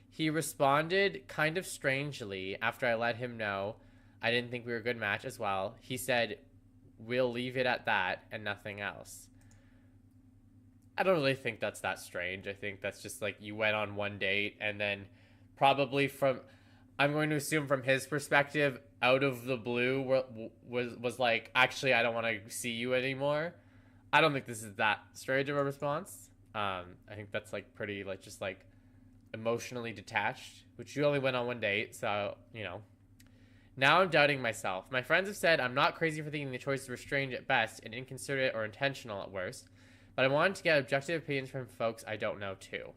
He responded kind of strangely after I let him know I didn't think we were a good match as well. He said, we'll leave it at that and nothing else. I don't really think that's that strange. I think that's just like you went on one date and then probably I'm going to assume from his perspective, out of the blue, was like, actually, I don't want to see you anymore. I don't think this is that strange of a response. I think that's like pretty like just like emotionally detached, which you only went on one date, so you know. Now I'm doubting myself. My friends have said I'm not crazy for thinking the choices were strange at best and inconsiderate or intentional at worst, but I wanted to get objective opinions from folks I don't know too.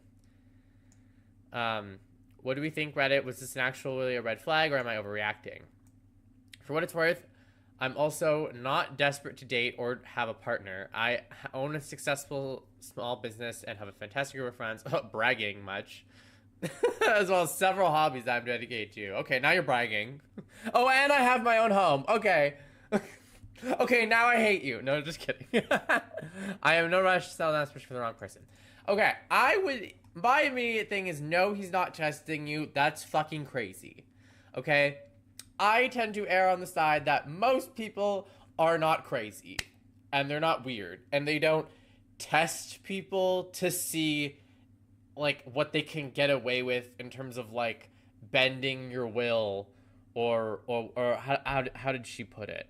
What do we think, Reddit? Was this actually a red flag, or am I overreacting? For what it's worth, I'm also not desperate to date or have a partner. I own a successful small business and have a fantastic group of friends. Bragging much. As well as several hobbies that I'm dedicated to. Okay, now you're bragging. Oh, and I have my own home. Okay. Okay, now I hate you. No, just kidding. I have no rush to sell that, especially for the wrong person. Okay, my immediate thing is no, he's not testing you. That's fucking crazy. Okay? I tend to err on the side that most people are not crazy. And they're not weird. And they don't test people to see like what they can get away with in terms of like bending your will or how did she put it?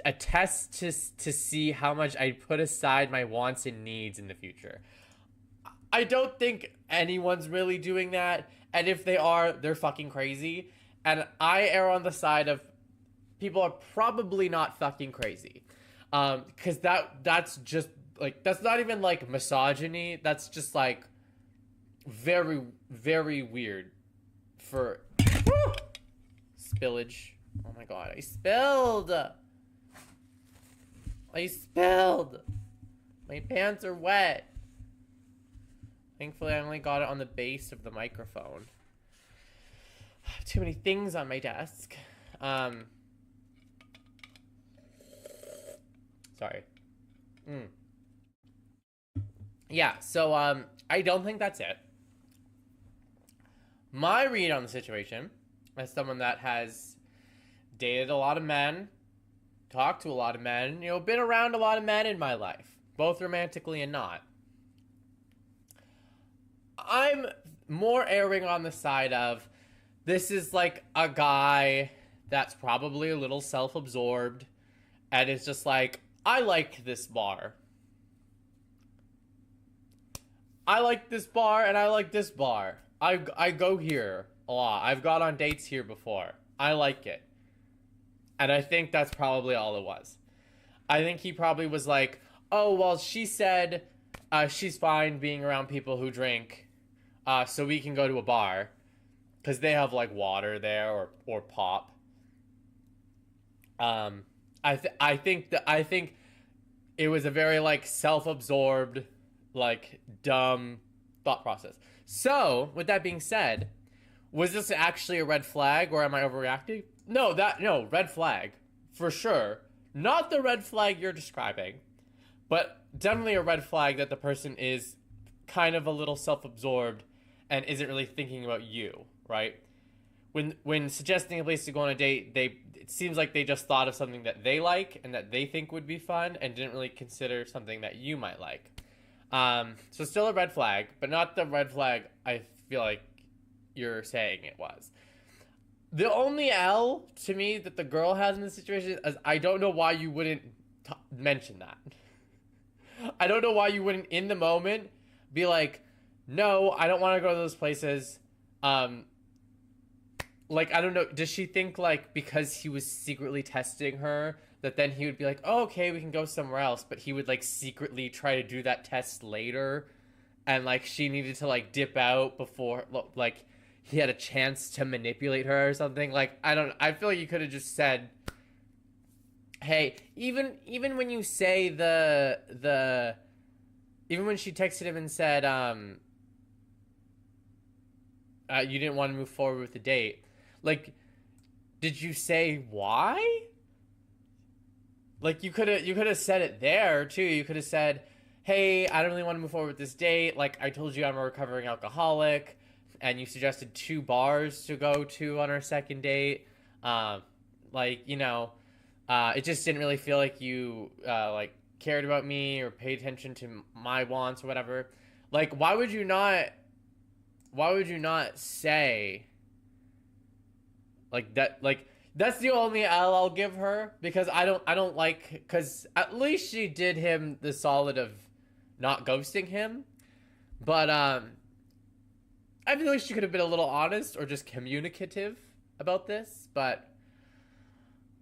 A test to see how much I put aside my wants and needs in the future. I don't think anyone's really doing that, and if they are, they're fucking crazy. And I err on the side of people are probably not fucking crazy. Because that's just like, that's not even like misogyny. That's just like very, very weird for spillage. Oh my god, I spilled. My pants are wet. Thankfully, I only got it on the base of the microphone. Too many things on my desk. Sorry. Yeah, so, I don't think that's it. My read on the situation, as someone that has dated a lot of men, talked to a lot of men, you know, been around a lot of men in my life, both romantically and not. I'm more erring on the side of, this is like a guy that's probably a little self-absorbed, and is just like, I like this bar. I like this bar, and I like this bar. I go here a lot. I've got on dates here before. I like it. And I think that's probably all it was. I think he probably was like, oh, well, she said she's fine being around people who drink, so we can go to a bar. Because they have, like, water there or pop. I think it was a very, like, self-absorbed, like, dumb thought process. So, with that being said, was this actually a red flag, or am I overreacting? No, red flag. For sure. Not the red flag you're describing, but definitely a red flag that the person is kind of a little self-absorbed and isn't really thinking about you, right? When suggesting a place to go on a date, it seems like they just thought of something that they like and that they think would be fun and didn't really consider something that you might like. So still a red flag, but not the red flag I feel like you're saying it was. The only L to me that the girl has in this situation is I don't know why you wouldn't mention that. I don't know why you wouldn't in the moment be like, no, I don't want to go to those places. Like, I don't know. Does she think like because he was secretly testing her that then he would be like, oh, okay, we can go somewhere else. But he would like secretly try to do that test later. And like she needed to like dip out before like he had a chance to manipulate her or something. Like, I feel like you could have just said, hey, even when you say even when she texted him and said, you didn't want to move forward with the date, like, did you say why? Like, you could have said it there too. You could have said, hey, I don't really want to move forward with this date. Like, I told you I'm a recovering alcoholic, and you suggested 2 bars to go to on our second date. Like, you know, it just didn't really feel like you, like, cared about me or paid attention to my wants or whatever. Like, why would you not say like that? Like, that's the only L I'll give her, because I don't like, because at least she did him the solid of not ghosting him. But I feel like she could have been a little honest or just communicative about this. But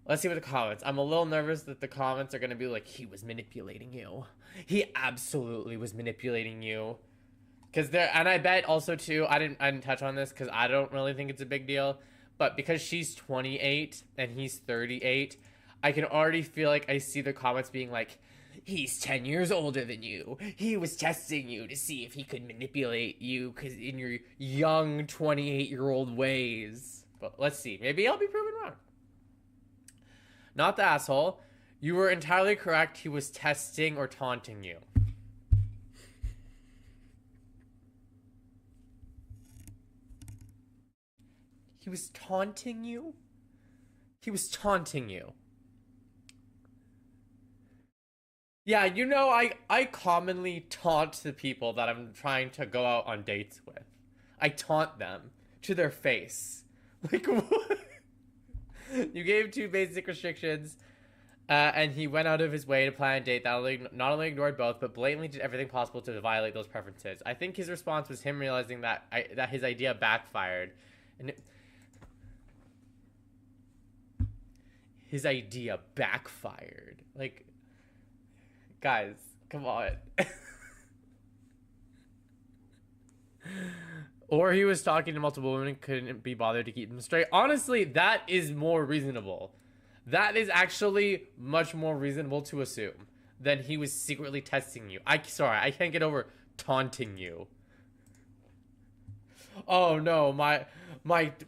let's see what the comments. I'm a little nervous that the comments are going to be like, he was manipulating you. He absolutely was manipulating you. Because there, and I bet also too, I didn't touch on this because I don't really think it's a big deal. But because she's 28 and he's 38, I can already feel like I see the comments being like, he's 10 years older than you. He was testing you to see if he could manipulate you because in your young 28-year-old ways. But let's see. Maybe I'll be proven wrong. Not the asshole. You were entirely correct. He was testing or taunting you. He was taunting you? He was taunting you. Yeah, you know, I commonly taunt the people that I'm trying to go out on dates with. I taunt them to their face. Like, what? You gave 2 basic restrictions, and he went out of his way to plan a date that not only ignored both, but blatantly did everything possible to violate those preferences. I think his response was him realizing that his idea backfired. And his idea backfired. Like, guys, come on. Or he was talking to multiple women and couldn't be bothered to keep them straight. Honestly, that is more reasonable. That is actually much more reasonable to assume than he was secretly testing you. Sorry, I can't get over taunting you. Oh no, my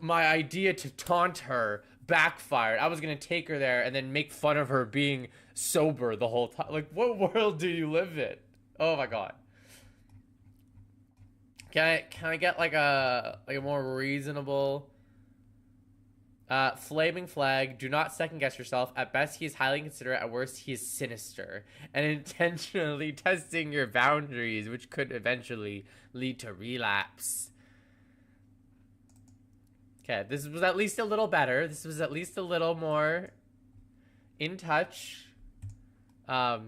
idea to taunt her backfired. I was gonna take her there and then make fun of her being sober the whole time. Like, what world do you live in? Oh my god. Can I get like a more reasonable flaming flag? Do not second guess yourself. At best, he is highly inconsiderate. At worst, he is sinister and intentionally testing your boundaries, which could eventually lead to relapse. Okay, this was at least a little better. This was at least a little more in touch. It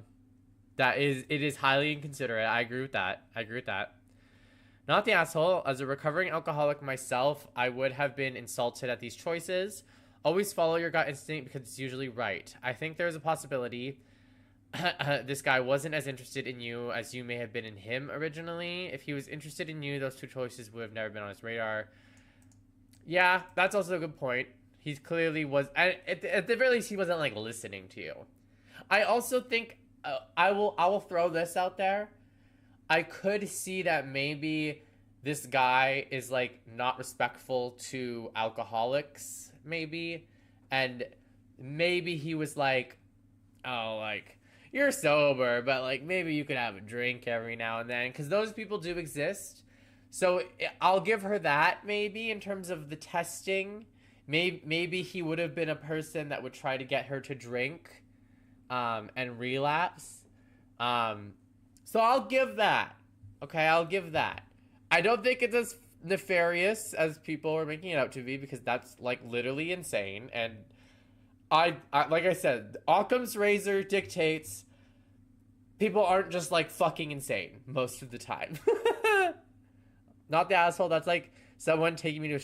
is highly inconsiderate. I agree with that. Not the asshole. As a recovering alcoholic myself, I would have been insulted at these choices. Always follow your gut instinct because it's usually right. I think there's a possibility this guy wasn't as interested in you as you may have been in him originally. If he was interested in you, those 2 choices would have never been on his radar. Yeah, that's also a good point. He clearly was, at the very least, he wasn't like listening to you. I also think I will throw this out there. I could see that maybe this guy is like not respectful to alcoholics, maybe, and maybe he was like, oh, like, you're sober, but like maybe you could have a drink every now and then, because those people do exist. So I'll give her that, maybe, in terms of the testing. Maybe he would have been a person that would try to get her to drink and relapse. So I'll give that. Okay, I'll give that. I don't think it's as nefarious as people are making it out to be, because that's like literally insane. And I like I said, Occam's razor dictates people aren't just like fucking insane most of the time. Not the asshole. That's like someone taking me to a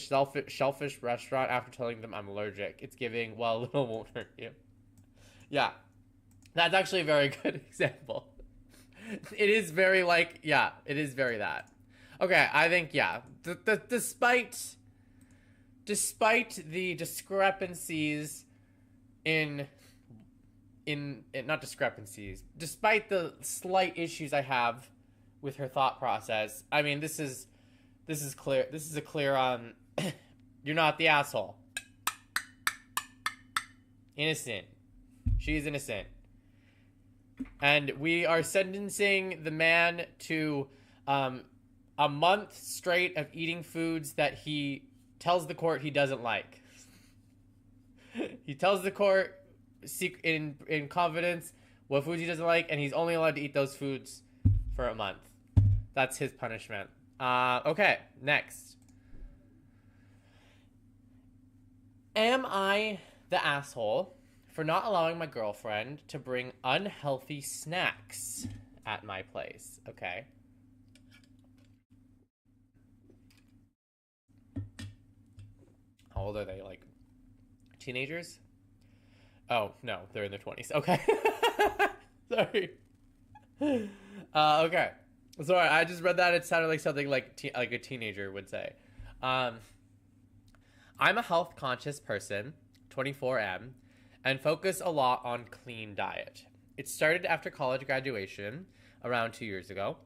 shellfish restaurant after telling them I'm allergic. It's giving, well, a little won't hurt you. Yeah, that's actually a very good example. It is very like, yeah, it is very that. Okay, I think, yeah, despite the discrepancies in not discrepancies, despite the slight issues I have with her thought process, I mean, this is clear. This is a clear on, you're not the asshole. Innocent. She's innocent. And we are sentencing the man to a month straight of eating foods that he tells the court he doesn't like. He tells the court in confidence, what foods he doesn't like, and he's only allowed to eat those foods for a month. That's his punishment. Okay, next. Am I the asshole for not allowing my girlfriend to bring unhealthy snacks at my place? Okay. How old are they? Like teenagers? Oh, no, they're in their 20s. Okay. Sorry. Okay. Sorry, I just read that. It sounded like something like a teenager would say. I'm a health conscious person, 24M, and focus a lot on clean diet. It started after college graduation, around 2 years ago.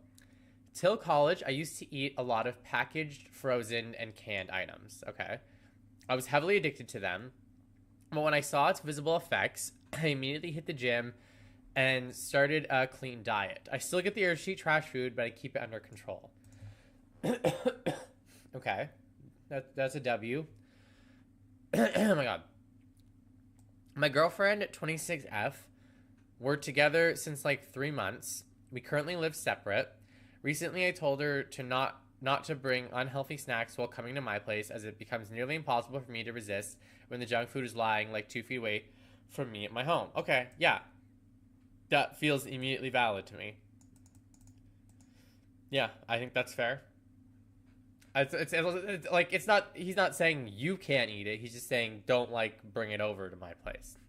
Till college, I used to eat a lot of packaged, frozen, and canned items. Okay. I was heavily addicted to them. But when I saw its visible effects, I immediately hit the gym and started a clean diet. I still get the urge to eat trash food, but I keep it under control. Okay. That's a W. Oh my god. My girlfriend, 26F, we're together since like 3 months. We currently live separate. Recently, I told her to not to bring unhealthy snacks while coming to my place, as it becomes nearly impossible for me to resist when the junk food is lying like 2 feet away from me at my home. Okay, yeah. That feels immediately valid to me. Yeah, I think that's fair. It's like, it's not, he's not saying you can't eat it. He's just saying don't, like, bring it over to my place.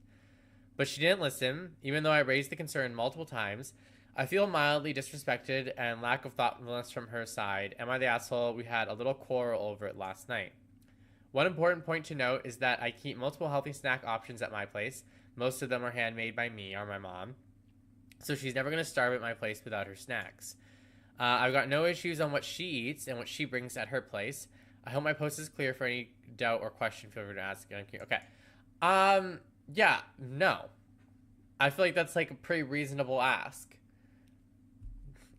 But she didn't listen, even though I raised the concern multiple times. I feel mildly disrespected and lack of thoughtfulness from her side. Am I the asshole? We had a little quarrel over it last night. One important point to note is that I keep multiple healthy snack options at my place. Most of them are handmade by me or my mom. So she's never going to starve at my place without her snacks. I've got no issues on what she eats and what she brings at her place. I hope my post is clear. For any doubt or question, feel free to ask. Okay. Yeah, no. I feel like that's like a pretty reasonable ask.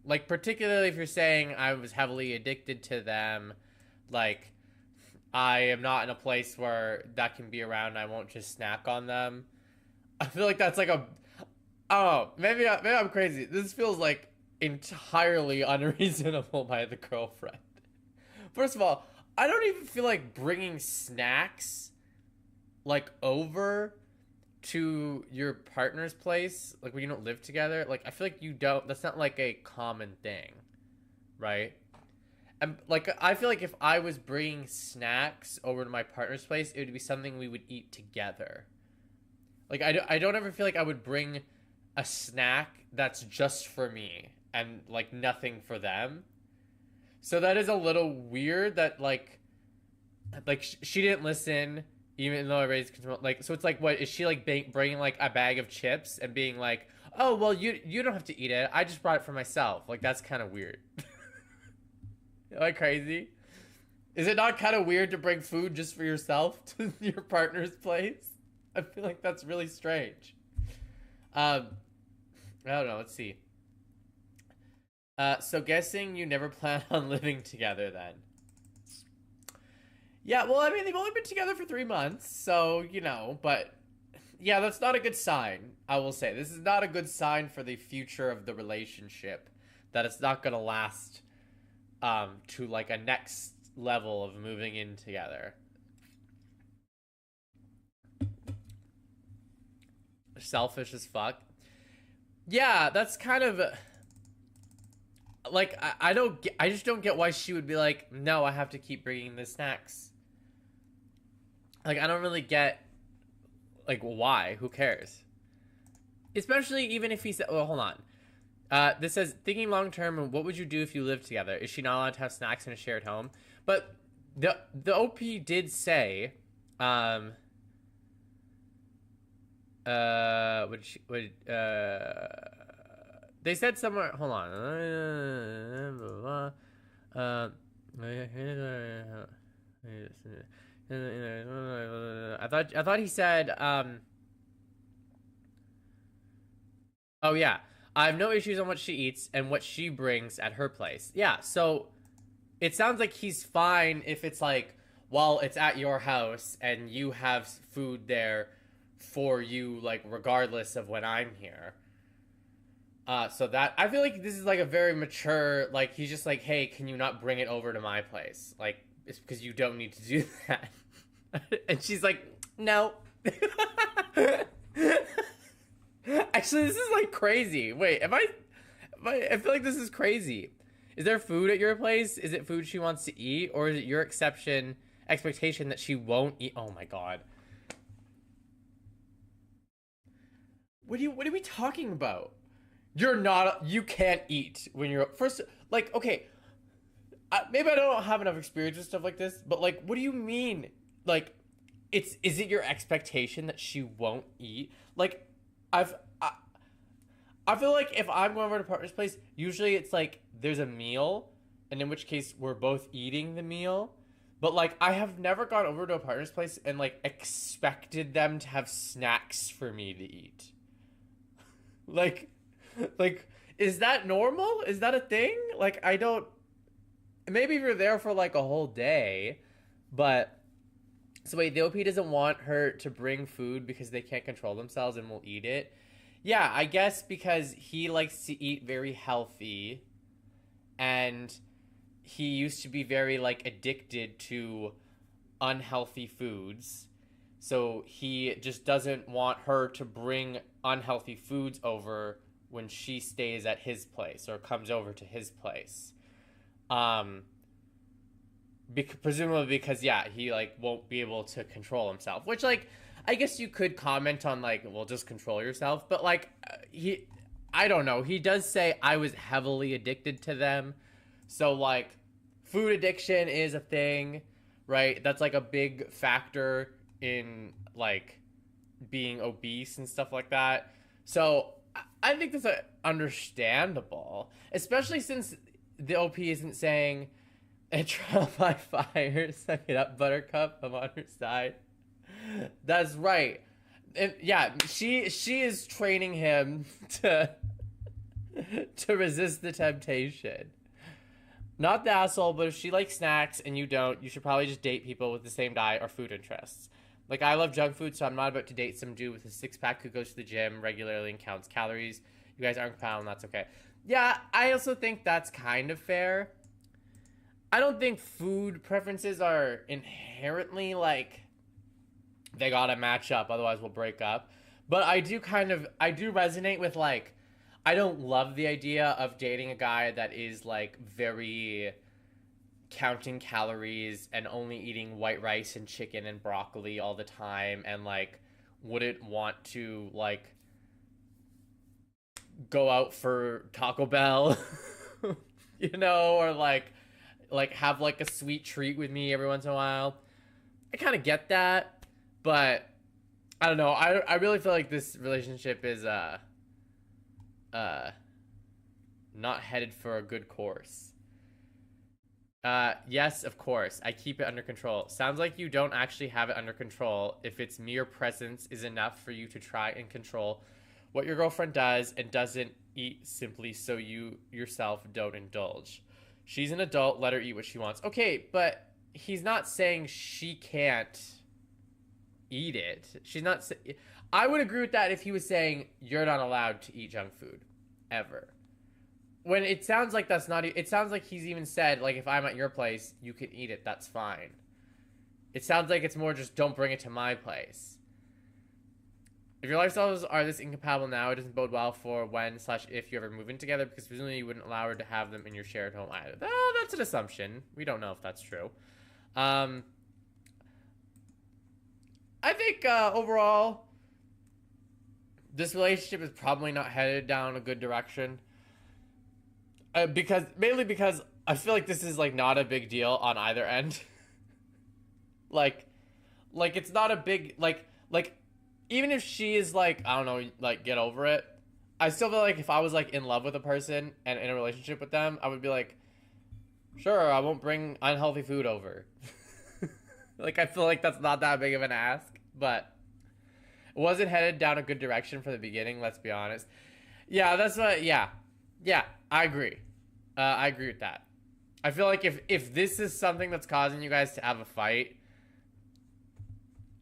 Like, particularly if you're saying I was heavily addicted to them, like, I am not in a place where that can be around and I won't just snack on them. I feel like that's like a... Oh, maybe I'm crazy. This feels like entirely unreasonable by the girlfriend. First of all, I don't even feel like bringing snacks, like, over to your partner's place, like, when you don't live together. Like, I feel like you don't... That's not, like, a common thing, right? And, like, I feel like if I was bringing snacks over to my partner's place, it would be something we would eat together. Like, I don't ever feel like I would bring a snack that's just for me and, like, nothing for them. So that is a little weird that, like she didn't listen, even though I raised control. Like, so it's like, what, is she, like, bringing, like, a bag of chips and being like, oh, well, you don't have to eat it. I just brought it for myself. Like, that's kind of weird. Am I crazy? Is it not kind of weird to bring food just for yourself to your partner's place? I feel like that's really strange. I don't know. Let's see. So guessing you never plan on living together then. Yeah, well, I mean, they've only been together for 3 months, so, you know, but yeah, that's not a good sign, I will say. This is not a good sign for the future of the relationship, that it's not going to last to, like, a next level of moving in together. Selfish as fuck. Yeah, that's kind of... Like, I just don't get why she would be like, no, I have to keep bringing the snacks. Like, I don't really get, like, why? Who cares? Especially even if he said, well, hold on. This says, thinking long term, what would you do if you lived together? Is she not allowed to have snacks in a shared home? But the OP did say, they said somewhere, hold on. I thought he said, oh yeah, I have no issues on what she eats and what she brings at her place. Yeah, so it sounds like he's fine if it's like, while it's at your house and you have food there for you, like, regardless of when I'm here. So that, I feel like this is like a very mature, like he's just like, hey, can you not bring it over to my place? Like, it's because you don't need to do that. And she's like, no. Actually, this is like crazy. Wait, I feel like this is crazy. Is there food at your place? Is it food she wants to eat? Or is it your expectation that she won't eat? Oh my god. What are we talking about? You can't eat when you're, first, like, okay, maybe I don't have enough experience with stuff like this, but like, what do you mean? Like, is it your expectation that she won't eat? Like, I feel like if I'm going over to a partner's place, usually it's like there's a meal, and in which case we're both eating the meal. But like, I have never gone over to a partner's place and like expected them to have snacks for me to eat. Like, is that normal? Is that a thing? Like, I don't. Maybe if you're there for like a whole day, but. So wait, the OP doesn't want her to bring food because they can't control themselves and will eat it. Yeah, I guess because he likes to eat very healthy, and he used to be very like addicted to unhealthy foods. So he just doesn't want her to bring unhealthy foods over when she stays at his place or comes over to his place. Presumably because, yeah, he like won't be able to control himself, which, like, I guess you could comment on, like, well, just control yourself, but like I don't know, he does say I was heavily addicted to them. So like, food addiction is a thing, right? That's like a big factor in like being obese and stuff like that. So I think that's understandable, especially since the OP isn't saying, and trial by fire, suck it up, Buttercup, I'm on her side. That's right. And yeah, she is training him to resist the temptation. Not the asshole, but if she likes snacks and you don't, you should probably just date people with the same diet or food interests. Like, I love junk food, so I'm not about to date some dude with a six-pack who goes to the gym regularly and counts calories. You guys aren't compatible, and that's okay. Yeah, I also think that's kind of fair. I don't think food preferences are inherently, like, they gotta match up, otherwise we'll break up. But I do resonate with, like, I don't love the idea of dating a guy that is, like, very counting calories and only eating white rice and chicken and broccoli all the time, and, like, wouldn't want to, like, go out for Taco Bell, you know, or, like have like a sweet treat with me every once in a while. I kind of get that, but I don't know. I really feel like this relationship is not headed for a good course. Yes, of course. I keep it under control. Sounds like you don't actually have it under control if its mere presence is enough for you to try and control what your girlfriend does and doesn't eat simply so you yourself don't indulge. She's an adult, let her eat what she wants. Okay, but he's not saying she can't eat it. She's not I would agree with that if he was saying you're not allowed to eat junk food ever. When it sounds like that's not, it sounds like he's even said, like, if I'm at your place, you can eat it, that's fine. It sounds like it's more just don't bring it to my place. If your lifestyles are this incompatible now, it doesn't bode well for when/if you ever move in together, because presumably you wouldn't allow her to have them in your shared home either. Oh, that's an assumption. We don't know if that's true. I think overall, this relationship is probably not headed down a good direction. Mainly because I feel like this is like not a big deal on either end. like it's not a big like even if she is like, I don't know, like, get over it, I still feel like if I was like in love with a person and in a relationship with them, I would be like, sure, I won't bring unhealthy food over. Like, I feel like that's not that big of an ask, but was it headed down a good direction from the beginning? Let's be honest. Yeah, that's what. Yeah, I agree. I agree with that. I feel like if this is something that's causing you guys to have a fight,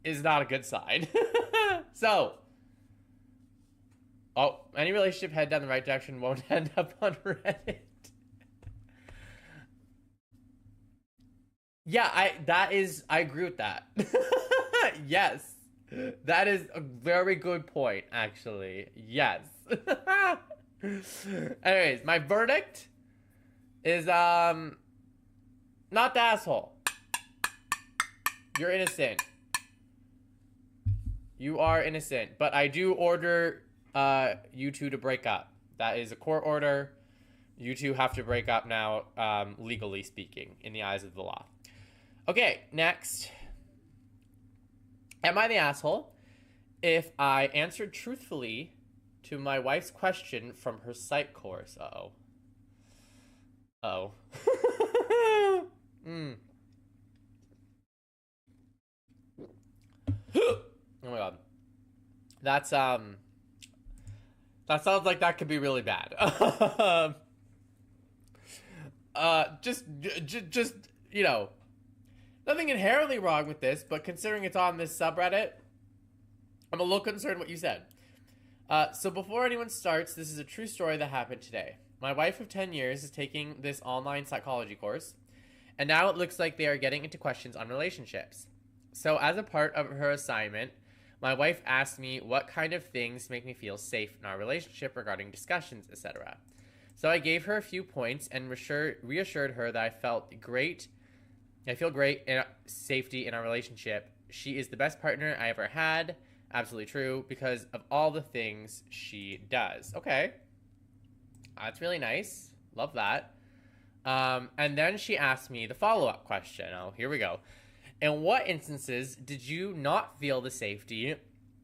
is not a good sign. So, Oh, any relationship head down the right direction won't end up on Reddit. Yeah, I agree with that. Yes. That is a very good point, actually. Yes. Anyways, my verdict is not the asshole. You're innocent. You are innocent, but I do order you two to break up. That is a court order. You two have to break up now, legally speaking, in the eyes of the law. Okay, next. Am I the asshole if I answered truthfully to my wife's question from her psych course? Uh-oh. Uh-oh. Oh my god. That's that sounds like that could be really bad. Just you know, nothing inherently wrong with this, but considering it's on this subreddit, I'm a little concerned what you said. So before anyone starts, this is a true story that happened today. My wife of 10 years is taking this online psychology course, and now it looks like they are getting into questions on relationships. So as a part of her assignment, my wife asked me what kind of things make me feel safe in our relationship regarding discussions, etc. So I gave her a few points and reassured her that I feel great in safety in our relationship. She is the best partner I ever had. Absolutely true, because of all the things she does. Okay. That's really nice. Love that. And then she asked me the follow-up question. Oh, here we go. In what instances did you not feel the safety,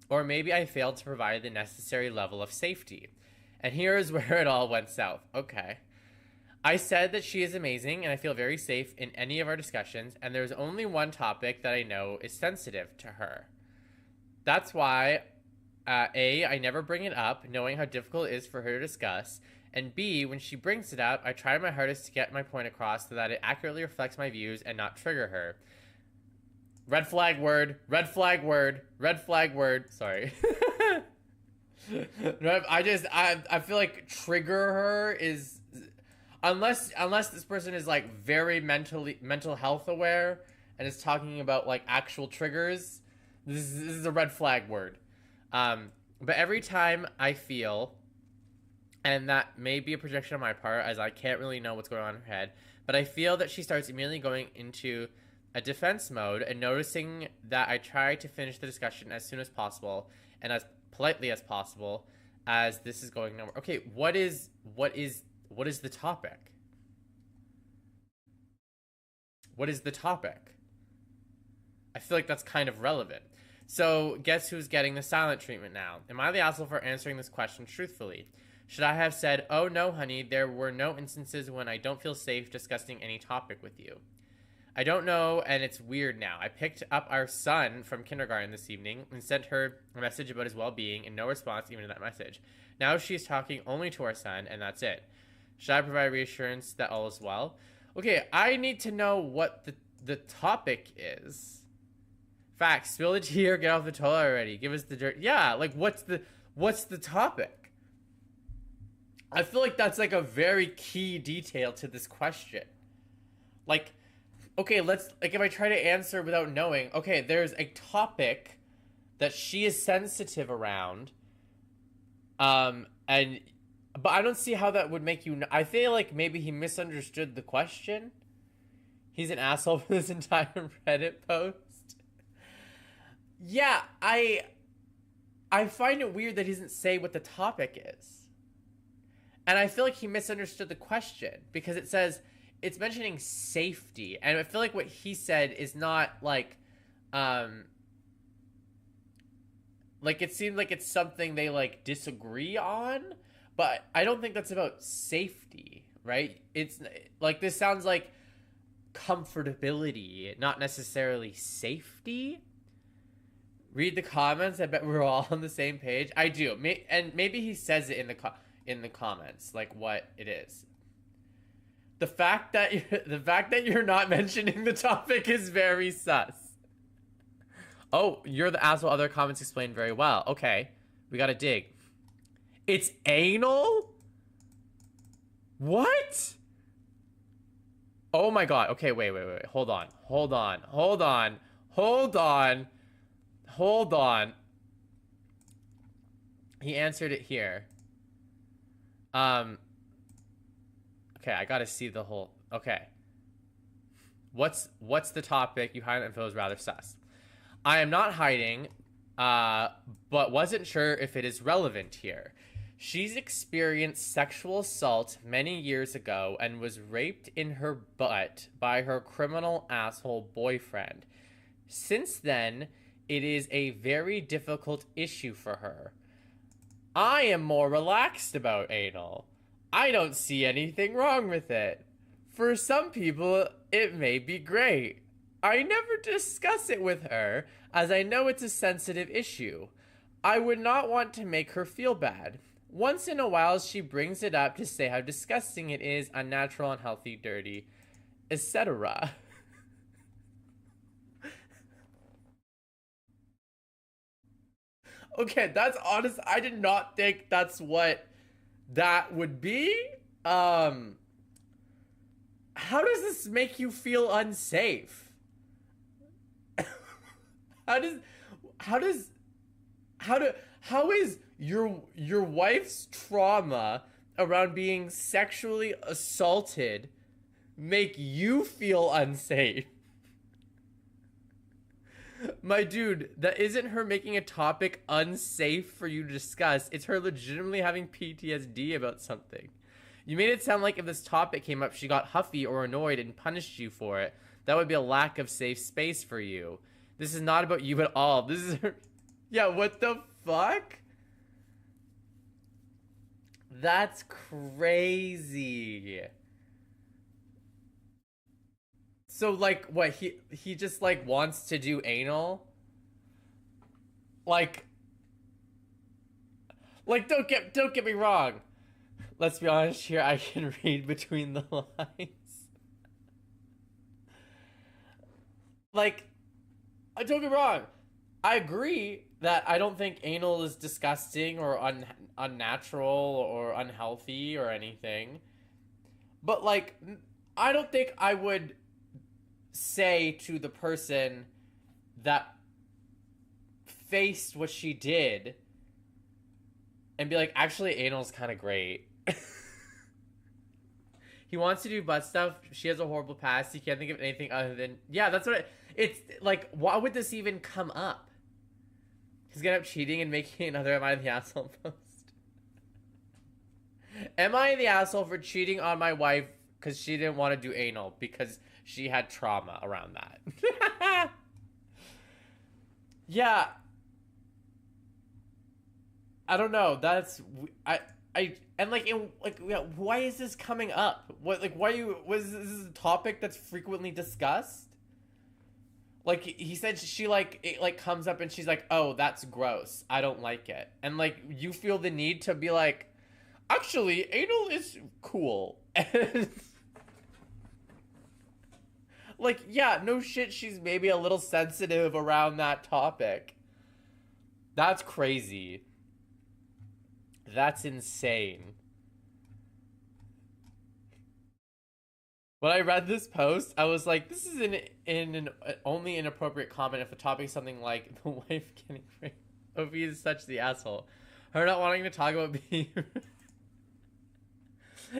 or maybe I failed to provide the necessary level of safety? And here is where it all went south. Okay. I said that she is amazing and I feel very safe in any of our discussions, and there's only one topic that I know is sensitive to her. That's why, A, I never bring it up, knowing how difficult it is for her to discuss, and B, when she brings it up, I try my hardest to get my point across so that it accurately reflects my views and not trigger her. Red flag word, red flag word, red flag word. Sorry. I feel like trigger her is, unless this person is like very mental health aware and is talking about like actual triggers, this is a red flag word. But every time I feel, and that may be a projection on my part as I can't really know what's going on in her head, but I feel that she starts immediately going into a defense mode and noticing that I try to finish the discussion as soon as possible and as politely as possible, as this is going nowhere. Okay, what is the topic? What is the topic? I feel like that's kind of relevant. So, guess who's getting the silent treatment now? Am I the asshole for answering this question truthfully? Should I have said, "Oh no, honey, there were no instances when I don't feel safe discussing any topic with you"? I don't know, and it's weird now. I picked up our son from kindergarten this evening and sent her a message about his well-being, and no response even to that message. Now she's talking only to our son, and that's it. Should I provide reassurance that all is well? Okay, I need to know what the topic is. Facts. Spill the tea or get off the toilet already. Give us the dirt. Yeah, like what's the topic? I feel like that's like a very key detail to this question. Like, okay, if I try to answer without knowing, okay, there's a topic that she is sensitive around, but I don't see how that would make you, I feel like maybe he misunderstood the question. He's an asshole for this entire Reddit post. Yeah, I find it weird that he doesn't say what the topic is. And I feel like he misunderstood the question, because it says, it's mentioning safety, and I feel like what he said is not like it seemed like it's something they like disagree on, but I don't think that's about safety, right? It's like, this sounds like comfortability, not necessarily safety. Read the comments. I bet we're all on the same page. I do, and maybe he says it in the comments, like what it is. The fact that you're not mentioning the topic is very sus. Oh, you're the asshole. Other comments explained very well. Okay, we gotta dig. It's anal? What? Oh my god. Okay, wait. Hold on. Hold on. He answered it here. Okay, I gotta see the whole... Okay. What's the topic? You hide info is rather sus. I am not hiding, but wasn't sure if it is relevant here. She's experienced sexual assault many years ago and was raped in her butt by her criminal asshole boyfriend. Since then, it is a very difficult issue for her. I am more relaxed about anal. I don't see anything wrong with it. For some people, it may be great. I never discuss it with her, as I know it's a sensitive issue. I would not want to make her feel bad. Once in a while, she brings it up to say how disgusting it is, unnatural, unhealthy, dirty, etc. Okay, that's honest. I did not think that's what that would be. How does this make you feel unsafe? How does how is your wife's trauma around being sexually assaulted make you feel unsafe? My dude, that isn't her making a topic unsafe for you to discuss. It's her legitimately having PTSD about something. You made it sound like if this topic came up, she got huffy or annoyed and punished you for it. That would be a lack of safe space for you. This is not about you at all. This is her... Yeah, what the fuck? That's crazy. So, like, what, he just, like, wants to do anal? Like, don't get me wrong. Let's be honest here, I can read between the lines. Like, don't get me wrong. I agree that I don't think anal is disgusting or unnatural or unhealthy or anything. But, like, I don't think I would say to the person that faced what she did and be like, actually, anal's kind of great. He wants to do butt stuff. She has a horrible past. He can't think of anything other than... Yeah, that's what it's like, why would this even come up? He's gonna end up cheating and making another Am I the Asshole post. Am I the asshole for cheating on my wife because she didn't want to do anal because she had trauma around that? Yeah. I don't know. That's... and like, why is this coming up? What, like, why was this a topic that's frequently discussed? Like, he said she, like, it, like, comes up and she's like, oh, that's gross. I don't like it. And, like, you feel the need to be like, actually, anal is cool. And, like, yeah, no shit, she's maybe a little sensitive around that topic. That's crazy. That's insane. When I read this post, I was like, this is an only inappropriate comment if the topic is something like the wife getting raped. OP is such the asshole. Her not wanting to talk about being...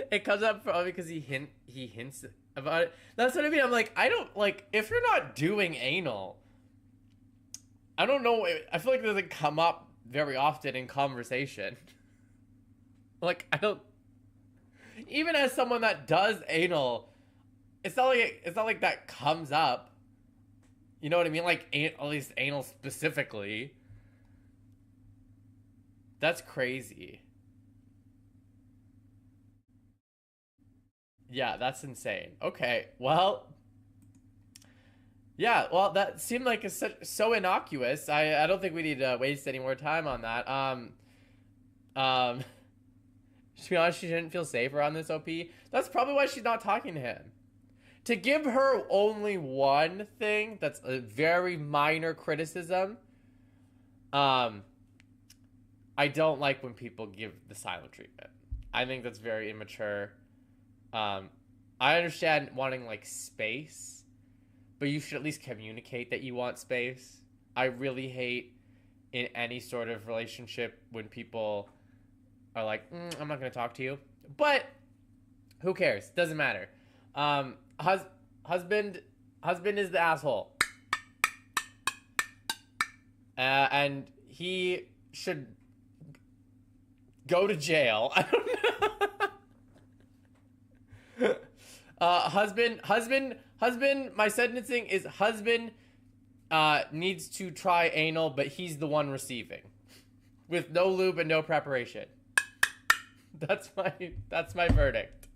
It comes up probably because he hints about it. That's what I mean. I'm like, I don't, like, if you're not doing anal, I don't know. I feel like it doesn't come up very often in conversation. Like, I don't... Even as someone that does anal... It's not like that comes up. You know what I mean? Like, at least anal specifically. That's crazy. Yeah, that's insane. Okay, well... Yeah, well, that seemed like it's so innocuous. I don't think we need to waste any more time on that. To be honest, she didn't feel safe around this OP. That's probably why she's not talking to him. To give her only one thing that's a very minor criticism, I don't like when people give the silent treatment. I think that's very immature. Um, I understand wanting like space, but you should at least communicate that you want space. I really hate in any sort of relationship when people are like, I'm not going to talk to you. But who cares? Doesn't matter. Um, hus- husband is the asshole. And he should go to jail. I don't know. Husband, my sentencing is husband needs to try anal, but he's the one receiving. With no lube and no preparation. That's my verdict.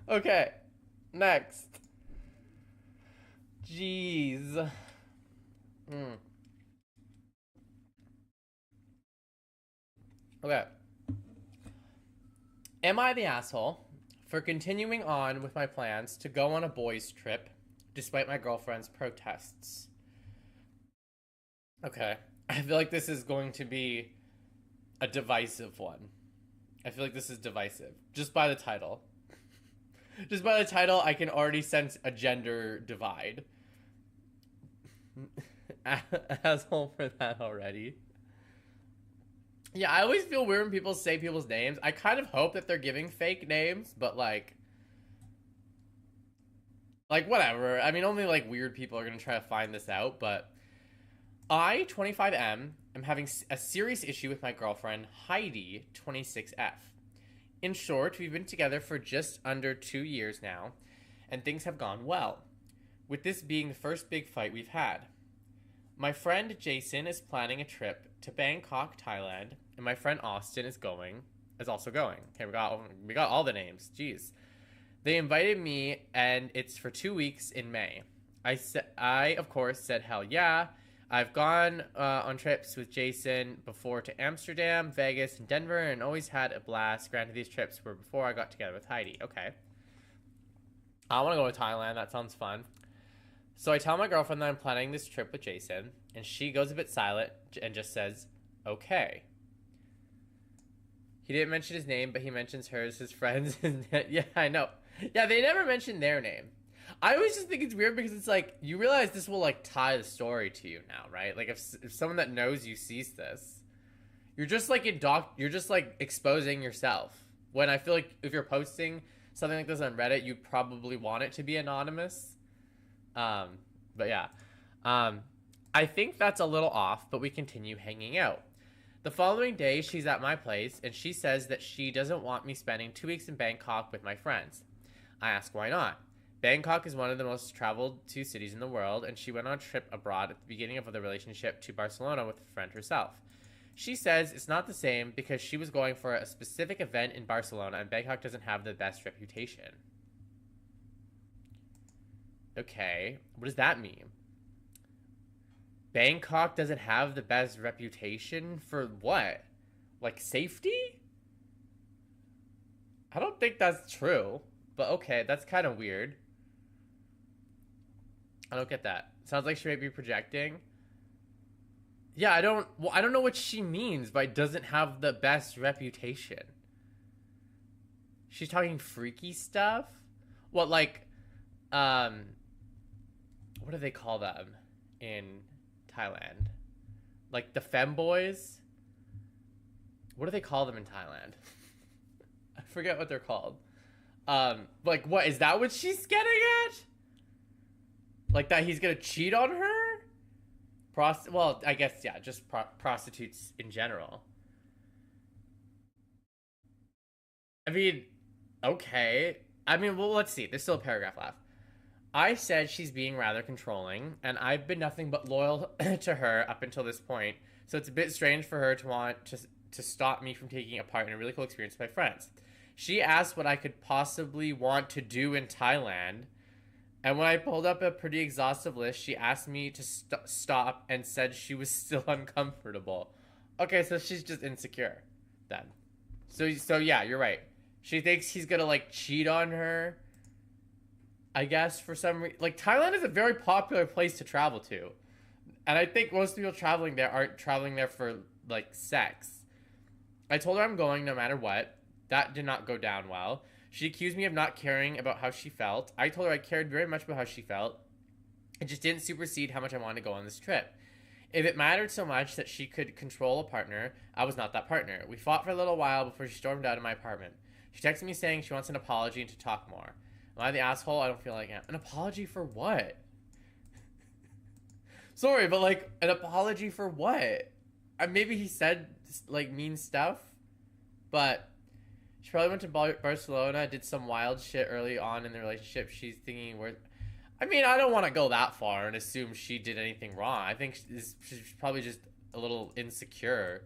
Okay. Next. Jeez. Okay. Am I the asshole for continuing on with my plans to go on a boys' trip despite my girlfriend's protests? Okay. I feel like this is going to be a divisive one. I feel like this is divisive. Just by the title. Just by the title, I can already sense a gender divide. Asshole for that already. Yeah, I always feel weird when people say people's names. I kind of hope that they're giving fake names, but like whatever. I mean, only like weird people are gonna try to find this out, but I, 25M, am having a serious issue with my girlfriend, Heidi, 26F. In short, we've been together for just under 2 years now, and things have gone well, with this being the first big fight we've had. My friend Jason is planning a trip to Bangkok, Thailand, and my friend Austin is also going. Okay, we got all the names. Jeez. They invited me, and it's for 2 weeks in May. I of course said hell yeah. I've gone on trips with Jason before to Amsterdam, Vegas, and Denver, and always had a blast. Granted, these trips were before I got together with Heidi. Okay. I want to go to Thailand. That sounds fun. So I tell my girlfriend that I'm planning this trip with Jason, and she goes a bit silent and just says, okay. He didn't mention his name, but he mentions hers, his friends. Yeah, I know. Yeah, they never mention their name. I always just think it's weird because it's like, you realize this will like tie the story to you now, right? Like if someone that knows you sees this, you're just like you're just like exposing yourself. When I feel like if you're posting something like this on Reddit, you probably want it to be anonymous. But yeah. I think that's a little off, but we continue hanging out. The following day, she's at my place, and she says that she doesn't want me spending 2 weeks in Bangkok with my friends. I ask why not. Bangkok is one of the most traveled to cities in the world, and she went on a trip abroad at the beginning of the relationship to Barcelona with a friend herself. She says it's not the same because she was going for a specific event in Barcelona, and Bangkok doesn't have the best reputation. Okay, what does that mean? Bangkok doesn't have the best reputation for what? Like safety? I don't think that's true, but okay, that's kind of weird. I don't get that. Sounds like she might be projecting. Yeah, I don't know what she means by doesn't have the best reputation. She's talking freaky stuff? What, like, what do they call them in Thailand? Like the femboys? What do they call them in Thailand? I forget what they're called. Like, what, is that what she's getting at? Like that he's gonna cheat on her? Well, I guess, yeah, just prostitutes in general. I mean, okay. I mean, well, let's see. There's still a paragraph left. I said she's being rather controlling, and I've been nothing but loyal to her up until this point, so it's a bit strange for her to want to stop me from taking a part in a really cool experience with my friends. She asked what I could possibly want to do in Thailand, and when I pulled up a pretty exhaustive list, she asked me to stop and said she was still uncomfortable. Okay, so she's just insecure, then. So yeah, you're right. She thinks he's gonna, like, cheat on her, I guess, for some reason. Like, Thailand is a very popular place to travel to. And I think most people traveling there aren't traveling there for, like, sex. I told her I'm going no matter what. That did not go down well. She accused me of not caring about how she felt. I told her I cared very much about how she felt. It just didn't supersede how much I wanted to go on this trip. If it mattered so much that she could control a partner, I was not that partner. We fought for a little while before she stormed out of my apartment. She texted me saying she wants an apology and to talk more. Am I the asshole? I don't feel like it. An apology for what? Sorry, but, like, an apology for what? Maybe he said, like, mean stuff, but she probably went to Barcelona, did some wild shit early on in the relationship. She's thinking, I mean, I don't want to go that far and assume she did anything wrong. I think she's probably just a little insecure.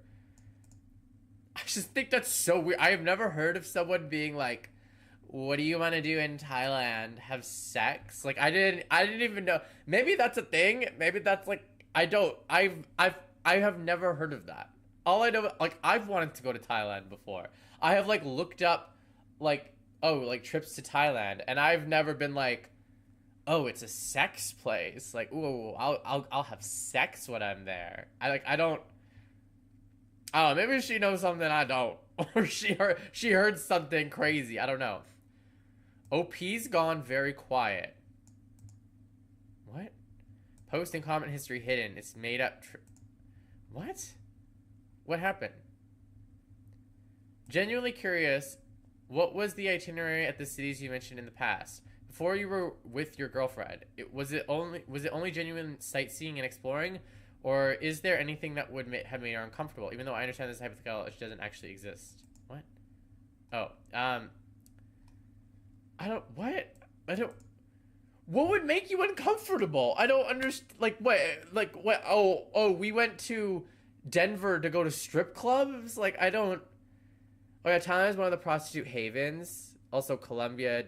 I just think that's so weird. I have never heard of someone being like, what do you want to do in Thailand? Have sex? Like, I didn't even know. Maybe that's a thing. Maybe that's like, I have never heard of that. All I know, like, I've wanted to go to Thailand before. I have, like, looked up, like, oh, like, trips to Thailand, and I've never been like, oh, it's a sex place. Like, ooh, I'll have sex when I'm there. I don't know, maybe she knows something I don't. Or she heard something crazy. I don't know. OP's gone very quiet. What? Post and comment history hidden. It's made up. What? What happened? Genuinely curious, what was the itinerary at the cities you mentioned in the past? Before you were with your girlfriend, was it only genuine sightseeing and exploring? Or is there anything that would have made her uncomfortable? Even though I understand this hypothetical, it doesn't actually exist. What? Oh, what would make you uncomfortable? I don't understand. Like, what? Oh, we went to Denver to go to strip clubs? Like, I don't. Oh, yeah, Thailand is one of the prostitute havens. Also, Colombia.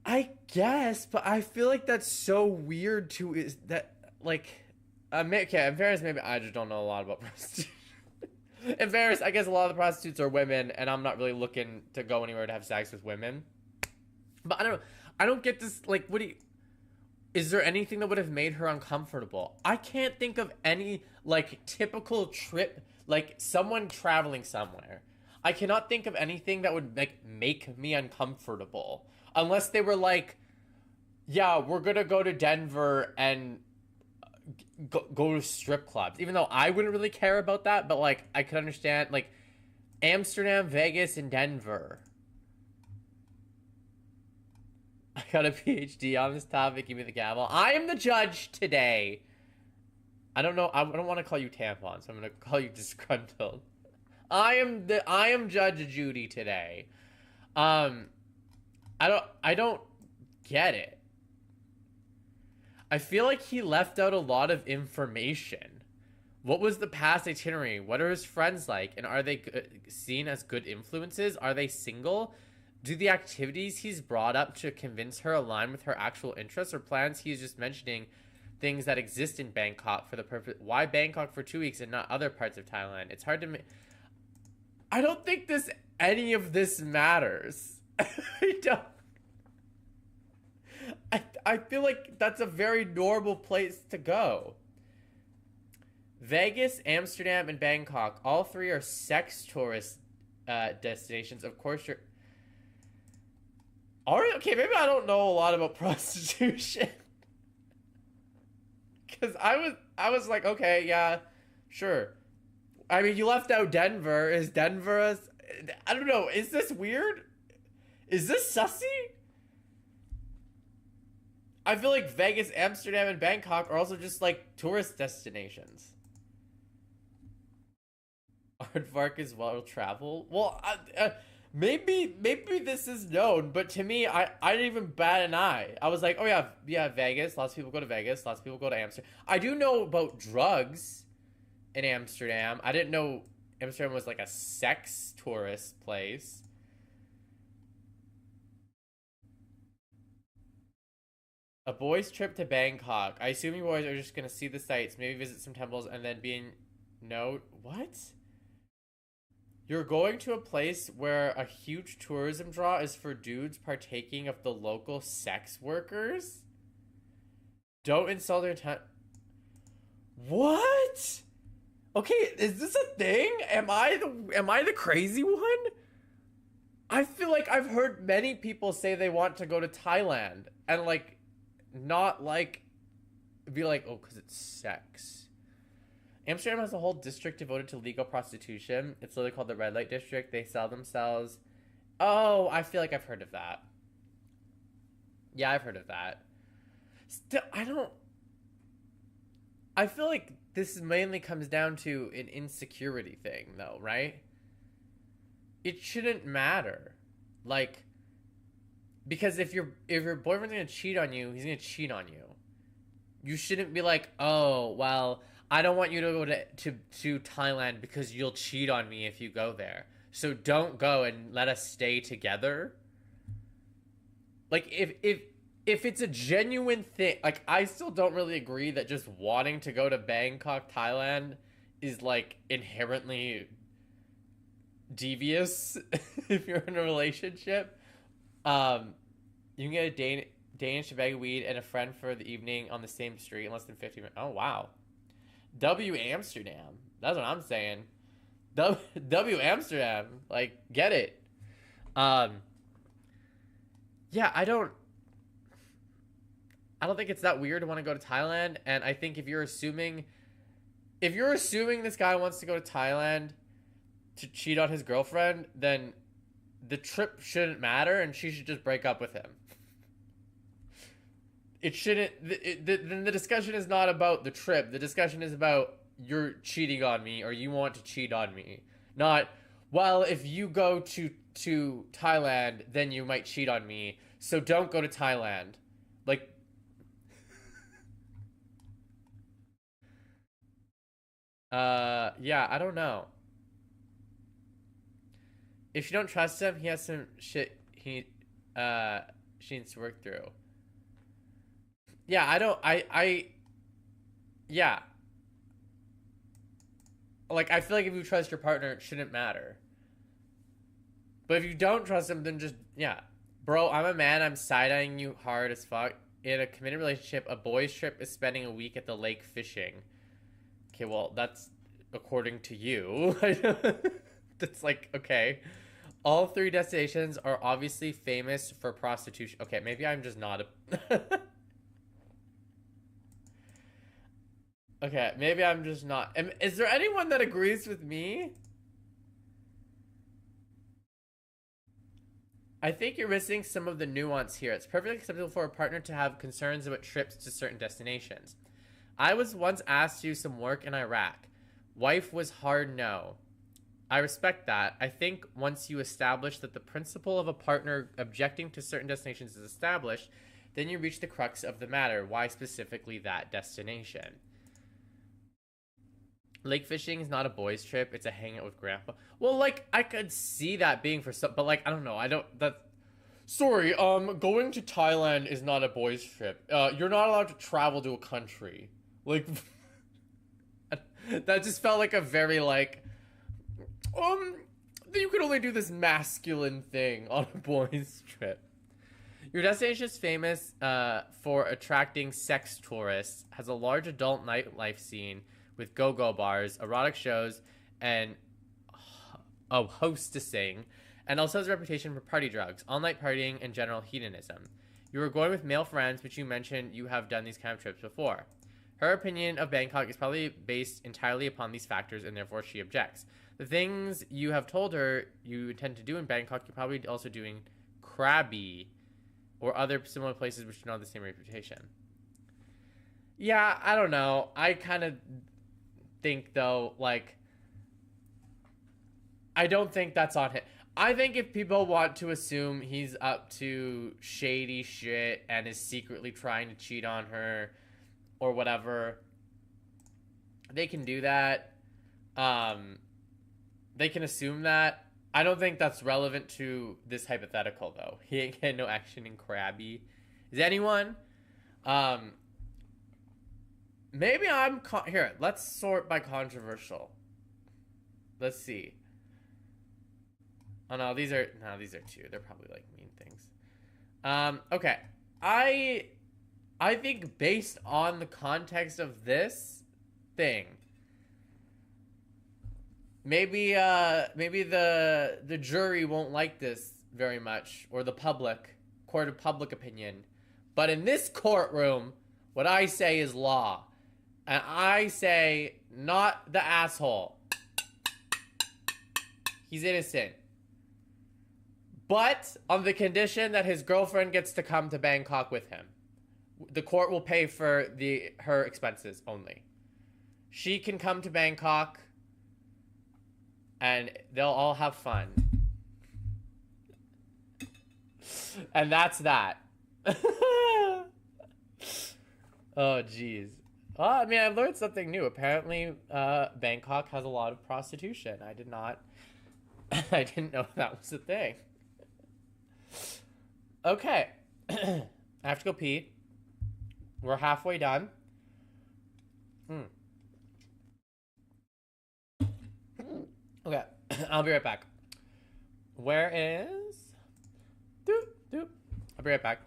I guess, but I feel like that's so weird to, is that, like, okay, in fairness, maybe I just don't know a lot about prostitution. In fairness, I guess a lot of the prostitutes are women, and I'm not really looking to go anywhere to have sex with women. But I don't get this, like, is there anything that would have made her uncomfortable? I can't think of any, like, typical trip, like, someone traveling somewhere. I cannot think of anything that would, like, make me uncomfortable. Unless they were like, yeah, we're gonna go to Denver and go to strip clubs. Even though I wouldn't really care about that, but, like, I could understand, like, Amsterdam, Vegas, and Denver. I got a PhD on this topic. Give me the gavel. I am the judge today. I don't know. I don't want to call you tampon, so I'm gonna call you disgruntled. I am Judge Judy today. I don't get it. I feel like he left out a lot of information. What was the past itinerary? What are his friends like? And are they seen as good influences? Are they single? Do the activities he's brought up to convince her align with her actual interests or plans? He's just mentioning things that exist in Bangkok for the purpose. Why Bangkok for 2 weeks and not other parts of Thailand? It's hard to. I don't think any of this matters. I don't. I feel like that's a very normal place to go. Vegas, Amsterdam, and Bangkok. All three are sex tourist destinations. Of course, you're. Okay, maybe I don't know a lot about prostitution. Because I was like, okay, yeah, sure. I mean, you left out Denver. Is Denver I don't know. Is this weird? Is this sussy? I feel like Vegas, Amsterdam, and Bangkok are also just, like, tourist destinations. Aardvark is well traveled. Well, maybe this is known, but to me, I didn't even bat an eye. I was like, oh yeah, Vegas. Lots of people go to Vegas. Lots of people go to Amsterdam. I do know about drugs in Amsterdam. I didn't know Amsterdam was like a sex tourist place. A boys' trip to Bangkok. I assume you boys are just gonna see the sights, maybe visit some temples, and then what? You're going to a place where a huge tourism draw is for dudes partaking of the local sex workers? Don't insult their time. What? Okay, is this a thing? Am I the crazy one? I feel like I've heard many people say they want to go to Thailand and like not like be like, oh, because it's sex. Amsterdam has a whole district devoted to legal prostitution. It's literally called the red light district. They sell themselves. Oh, I feel like I've heard of that. Yeah, I've heard of that. Still, I don't. I feel like this mainly comes down to an insecurity thing, though, right? It shouldn't matter. Like, because if your boyfriend's gonna cheat on you, he's gonna cheat on you. You shouldn't be like, oh, well, I don't want you to go to Thailand because you'll cheat on me if you go there. So don't go and let us stay together. Like if it's a genuine thing, like I still don't really agree that just wanting to go to Bangkok, Thailand is like inherently devious if you're in a relationship. You can get a Danish bag of weed and a friend for the evening on the same street in less than 50 minutes. Oh, wow. W Amsterdam. That's what I'm saying. W Amsterdam. Like, get it. Yeah, I don't think it's that weird to want to go to Thailand, and I think if you're assuming this guy wants to go to Thailand to cheat on his girlfriend, then the trip shouldn't matter and she should just break up with him. It shouldn't. Then the discussion is not about the trip. The discussion is about you're cheating on me or you want to cheat on me. Not, well, if you go to Thailand, then you might cheat on me. So don't go to Thailand. Like, yeah, I don't know. If you don't trust him, he has some shit she needs to work through. Yeah, I don't yeah. Like I feel like if you trust your partner, it shouldn't matter. But if you don't trust him, then just yeah. Bro, I'm a man, I'm side-eyeing you hard as fuck. In a committed relationship, a boy's trip is spending a week at the lake fishing. Okay, well, that's according to you. That's like, okay. All three destinations are obviously famous for prostitution. Okay, maybe I'm just not a... Okay, maybe I'm just not... Is there anyone that agrees with me? I think you're missing some of the nuance here. It's perfectly acceptable for a partner to have concerns about trips to certain destinations. I was once asked to do some work in Iraq. Wife was hard no. I respect that. I think once you establish that the principle of a partner objecting to certain destinations is established, then you reach the crux of the matter. Why specifically that destination? Lake fishing is not a boys' trip. It's a hangout with grandpa. Well, like, I could see that being for some, but like, I don't know. Sorry, going to Thailand is not a boys' trip. You're not allowed to travel to a country. Like, that just felt like a very, like, you could only do this masculine thing on a boys' trip. Your destination is famous for attracting sex tourists, has a large adult nightlife scene with go-go bars, erotic shows, and hostessing, and also has a reputation for party drugs, all-night partying, and general hedonism. You were going with male friends, which you mentioned you have done these kind of trips before. Her opinion of Bangkok is probably based entirely upon these factors, and therefore she objects. The things you have told her you intend to do in Bangkok, you're probably also doing Krabi or other similar places which do not have the same reputation. Yeah, I don't know. I kind of think, though, like, I don't think that's on him. I think if people want to assume he's up to shady shit and is secretly trying to cheat on her or whatever, they can do that. They can assume that. I don't think that's relevant to this hypothetical, though. He ain't getting no action in Krabi. Is anyone? Maybe I'm... Here, let's sort by controversial. Let's see. Oh, no, these are two. They're probably, like, mean things. Okay. I think based on the context of this, thing. Maybe maybe the jury won't like this very much, or the court of public opinion. But in this courtroom, what I say is law. And I say, not the asshole. He's innocent. But on the condition that his girlfriend gets to come to Bangkok with him. The court will pay for her expenses only. She can come to Bangkok and they'll all have fun. And that's that. Oh, jeez. Well, I mean, I learned something new. Apparently, Bangkok has a lot of prostitution. I didn't know that was a thing. Okay. I have to go pee. We're halfway done. Okay. I'll be right back. Where is... Doop. I'll be right back.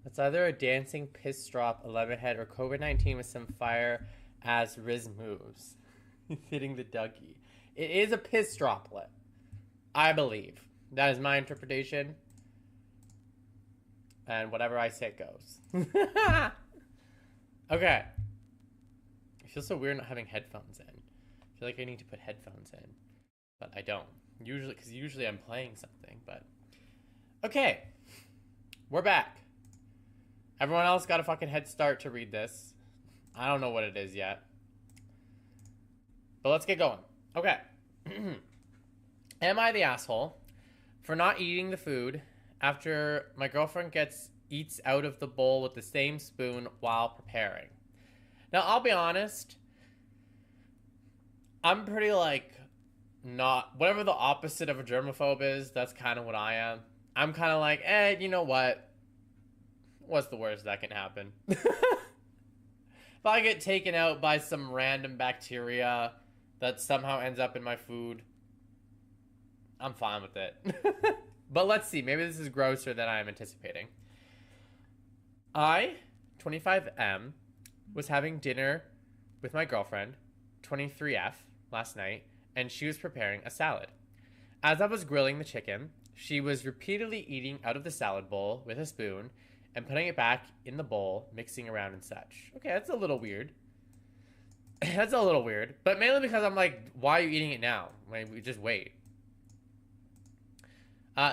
It's either a dancing piss drop, a lemon head, or COVID-19 with some fire as Riz moves. Hitting the Dougie. It is a piss droplet. I believe. That is my interpretation. And whatever I say goes. Okay. It feels so weird not having headphones in. I feel like I need to put headphones in. But I don't. Because usually I'm playing something, but... Okay. We're back. Everyone else got a fucking head start to read this. I don't know what it is yet. But let's get going. Okay. Am I the asshole for not eating the food after my girlfriend eats out of the bowl with the same spoon while preparing? Now, I'll be honest. I'm pretty, whatever the opposite of a germaphobe is, that's kind of what I am. I'm kind of like, you know what? What's the worst that can happen? If I get taken out by some random bacteria that somehow ends up in my food, I'm fine with it. But let's see. Maybe this is grosser than I am anticipating. I, 25M, was having dinner with my girlfriend, 23F, last night, and she was preparing a salad. As I was grilling the chicken, she was repeatedly eating out of the salad bowl with a spoon and putting it back in the bowl, mixing around and such. Okay, that's a little weird. That's a little weird, but mainly because I'm like, why are you eating it now? Like, we just wait.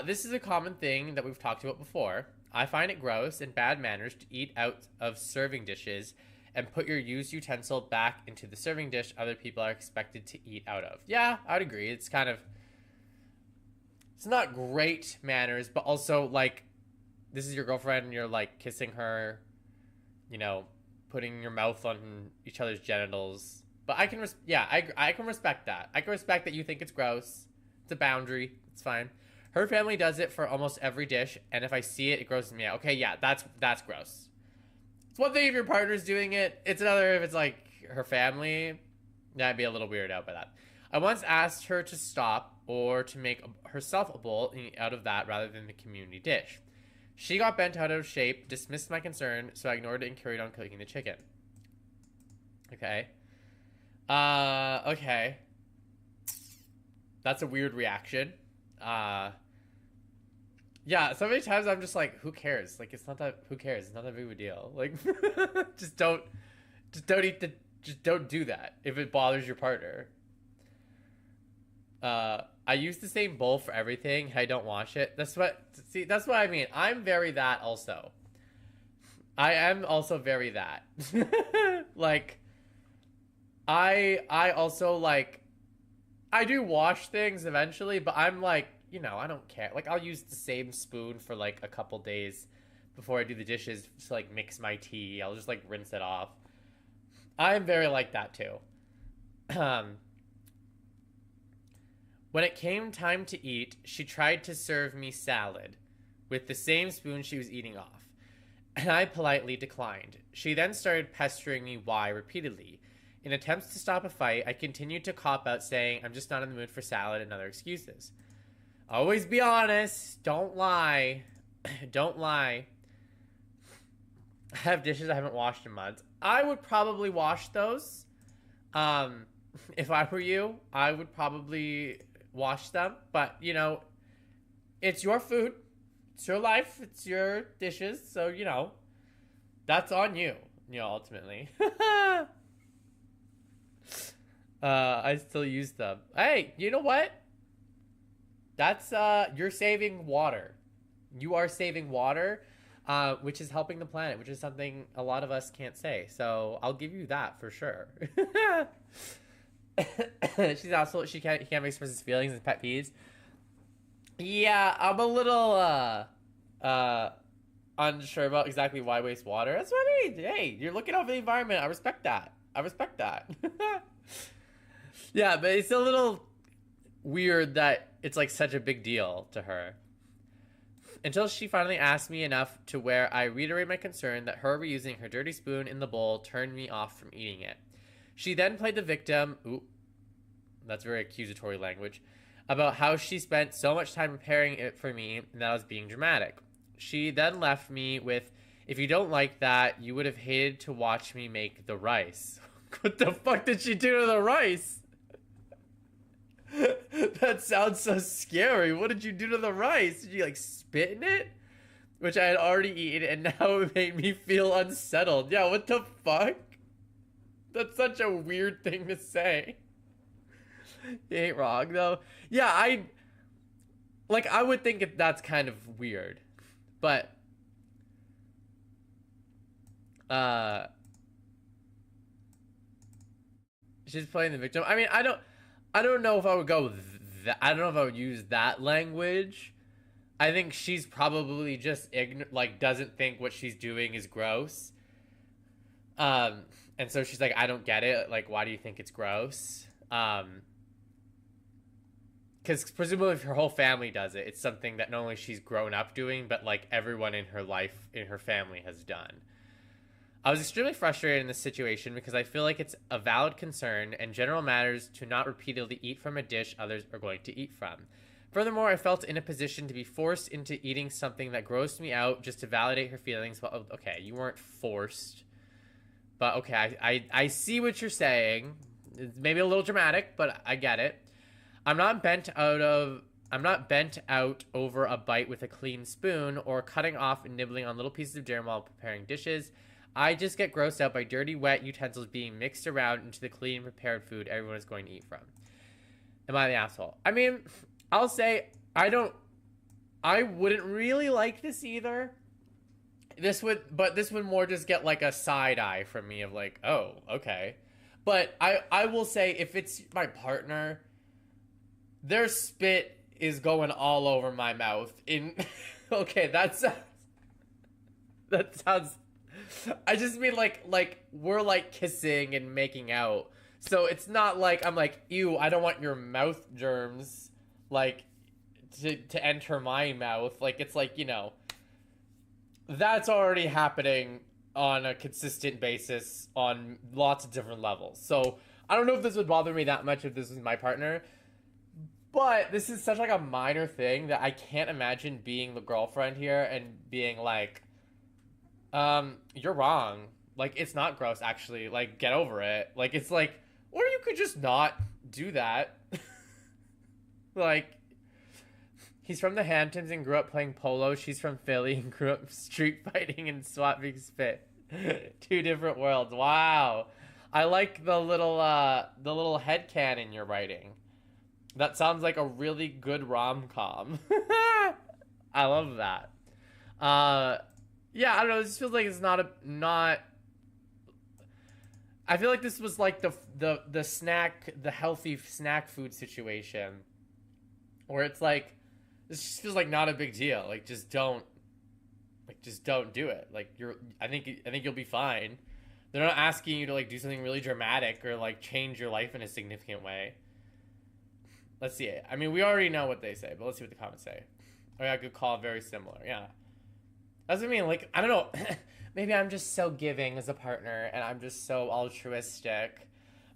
This is a common thing that we've talked about before. I find it gross and bad manners to eat out of serving dishes and put your used utensil back into the serving dish other people are expected to eat out of. Yeah, I'd agree. It's kind of... It's not great manners, but also, like, this is your girlfriend and you're, like, kissing her, you know, putting your mouth on each other's genitals. But I can, I can respect that. I can respect that you think it's gross. It's a boundary. It's fine. Her family does it for almost every dish, and if I see it, it grosses me out. Okay, yeah, that's gross. It's one thing if your partner's doing it. It's another if it's, like, her family. I'd be a little weirded out by that. I once asked her to stop or to make herself a bowl and eat out of that rather than the community dish. She got bent out of shape, dismissed my concern, so I ignored it and carried on cooking the chicken. Okay. Okay. That's a weird reaction. Yeah, so many times I'm just like, who cares? Like, it's not that, who cares? It's not that big of a deal. Like, just don't do that if it bothers your partner. I use the same bowl for everything. I don't wash it. That's what I mean. I'm very that also. I am also very that. Like, I also, like, I do wash things eventually, but I'm like, you know, I don't care. Like, I'll use the same spoon for, like, a couple days before I do the dishes to, like, mix my tea. I'll just, like, rinse it off. I'm very like that, too. When it came time to eat, she tried to serve me salad with the same spoon she was eating off, and I politely declined. She then started pestering me why repeatedly. In attempts to stop a fight, I continued to cop out, saying I'm just not in the mood for salad and other excuses. Always be honest. Don't lie. Don't lie. I have dishes I haven't washed in months. I would probably wash those. If I were you, I would probably wash them. But, you know, it's your food. It's your life. It's your dishes. So, you know, that's on you, you know, ultimately. I still use them. Hey, you know what? That's, you're saving water. You are saving water, which is helping the planet, which is something a lot of us can't say. So I'll give you that for sure. She's also, he can't express his feelings and pet peeves. Yeah, I'm a little, unsure about exactly why waste water. That's what I mean. Hey, you're looking out for the environment. I respect that. I respect that. Yeah, but it's a little weird that it's like such a big deal to her. Until she finally asked me enough to where I reiterate my concern that her reusing her dirty spoon in the bowl turned me off from eating it. She then played the victim, ooh, that's very accusatory language, about how she spent so much time preparing it for me and that I was being dramatic. She then left me with, if you don't like that, you would have hated to watch me make the rice. What the fuck did she do to the rice? That sounds so scary. What did you do to the rice? Did you, like, spit in it? Which I had already eaten, and now it made me feel unsettled. Yeah, what the fuck? That's such a weird thing to say. You ain't wrong, though. Yeah, I would think that's kind of weird. But, she's playing the victim. I mean, I don't know if I would go with that. I don't know if I would use that language. I think she's probably just doesn't think what she's doing is gross. And so she's like, I don't get it. Like, why do you think it's gross? Because presumably if her whole family does it, it's something that not only she's grown up doing, but like everyone in her life, in her family has done. I was extremely frustrated in this situation because I feel like it's a valid concern and general matters to not repeatedly eat from a dish others are going to eat from. Furthermore, I felt in a position to be forced into eating something that grossed me out just to validate her feelings. Well, okay, you weren't forced. But okay, I see what you're saying. It's maybe a little dramatic, but I get it. I'm not bent out of I'm not bent out over a bite with a clean spoon or cutting off and nibbling on little pieces of jam while preparing dishes. I just get grossed out by dirty, wet utensils being mixed around into the clean, prepared food everyone is going to eat from. Am I the asshole? I mean, I'll say I wouldn't really like this either. This would more just get like a side eye from me of like, oh, okay. But I will say if it's my partner, their spit is going all over my mouth. Okay, that sounds. I just mean like we're like kissing and making out, so it's not like I'm like, ew, I don't want your mouth germs like to enter my mouth. Like it's like, you know, that's already happening on a consistent basis on lots of different levels. So I don't know if this would bother me that much if this was my partner. But this is such like a minor thing that I can't imagine being the girlfriend here and being like, you're wrong. Like, it's not gross, actually. Like, get over it. Like, it's like, or you could just not do that. Like, he's from the Hamptons and grew up playing polo. She's from Philly and grew up street fighting and swapping spit. 2 different worlds. Wow. I like the little headcanon you're writing. That sounds like a really good rom-com. I love that. Yeah, I don't know. This feels like it's not. I feel like this was like the healthy snack food situation, where it's like, this just feels like not a big deal. Like just don't do it. Like I think you'll be fine. They're not asking you to like do something really dramatic or like change your life in a significant way. Let's see it. I mean, we already know what they say, but let's see what the comments say. Oh yeah, good call. Very similar. Yeah. That's what I mean. Like, I don't know. Maybe I'm just so giving as a partner and I'm just so altruistic.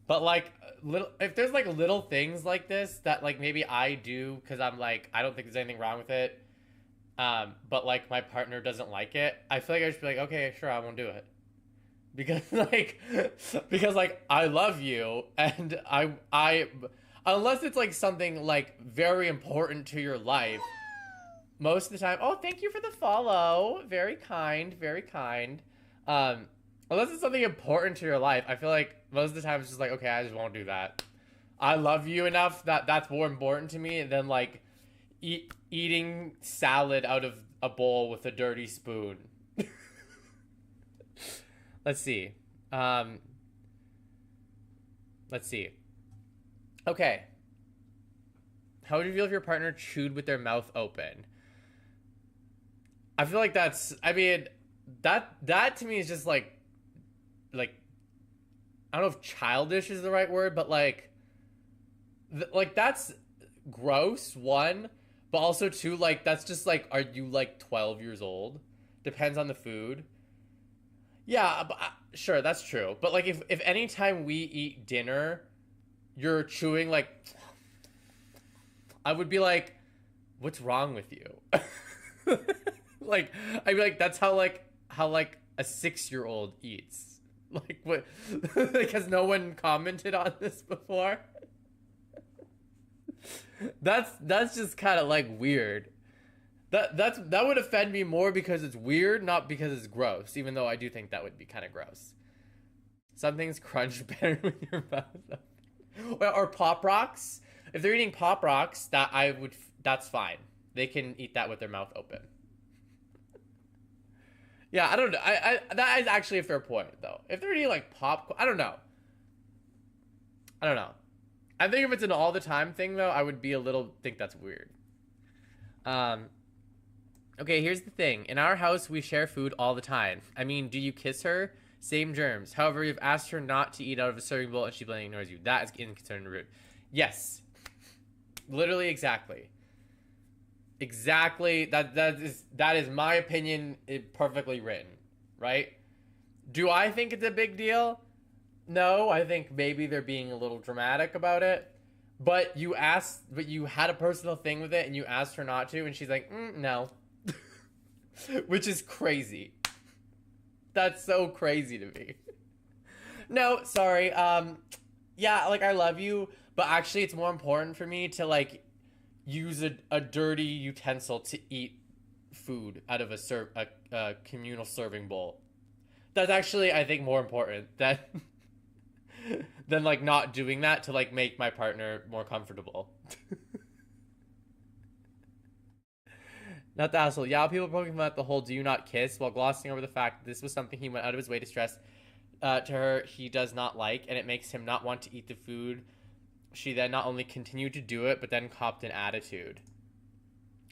But like, if there's like little things like this that like maybe I do because I'm like, I don't think there's anything wrong with it. But like my partner doesn't like it. I feel like I should be like, okay, sure, I won't do it. Because like I love you and I unless it's like something like very important to your life, most of the time, oh, thank you for the follow. Very kind, very kind. Unless it's something important to your life, I feel like most of the time it's just like, okay, I just won't do that. I love you enough that that's more important to me than like eating salad out of a bowl with a dirty spoon. Let's see. Let's see. Okay. How would you feel if your partner chewed with their mouth open? I feel like that's, I mean, that to me is just like, I don't know if childish is the right word, but like that's gross, one, but also two, like, that's just like, are you like 12 years old? Depends on the food. Yeah, but, sure, that's true. But like, if anytime we eat dinner, you're chewing like, I would be like, what's wrong with you? Like, I'd be like, that's how a 6-year-old eats. Like, what? Like, has no one commented on this before? That's just kind of like weird. That would offend me more because it's weird, not because it's gross. Even though I do think that would be kind of gross. Some things crunch better with your mouth. Or Pop Rocks. If they're eating Pop Rocks, that's fine. They can eat that with their mouth open. Yeah, I don't know. I that is actually a fair point, though. If they're eating like popcorn, I don't know. I think if it's an all the time thing, though, I would be think that's weird. Okay, here's the thing. In our house, we share food all the time. I mean, do you kiss her? Same germs. However, you've asked her not to eat out of a serving bowl and she blatantly ignores you. That is inconsiderate and rude. Yes. Literally, exactly. Exactly. That is my opinion, perfectly written, right? Do I think it's a big deal? No, I think maybe they're being a little dramatic about it. But you had a personal thing with it and you asked her not to and she's like, no. Which is crazy. That's so crazy to me. No, sorry. Yeah, like I love you, but actually it's more important for me to like use a dirty utensil to eat food out of a communal serving bowl. That's actually, I think, more important than than like not doing that to like make my partner more comfortable. Not the asshole. Yeah, people poking fun at the whole "do you not kiss" while glossing over the fact that this was something he went out of his way to stress to her he does not like, and it makes him not want to eat the food. She then not only continued to do it, but then copped an attitude.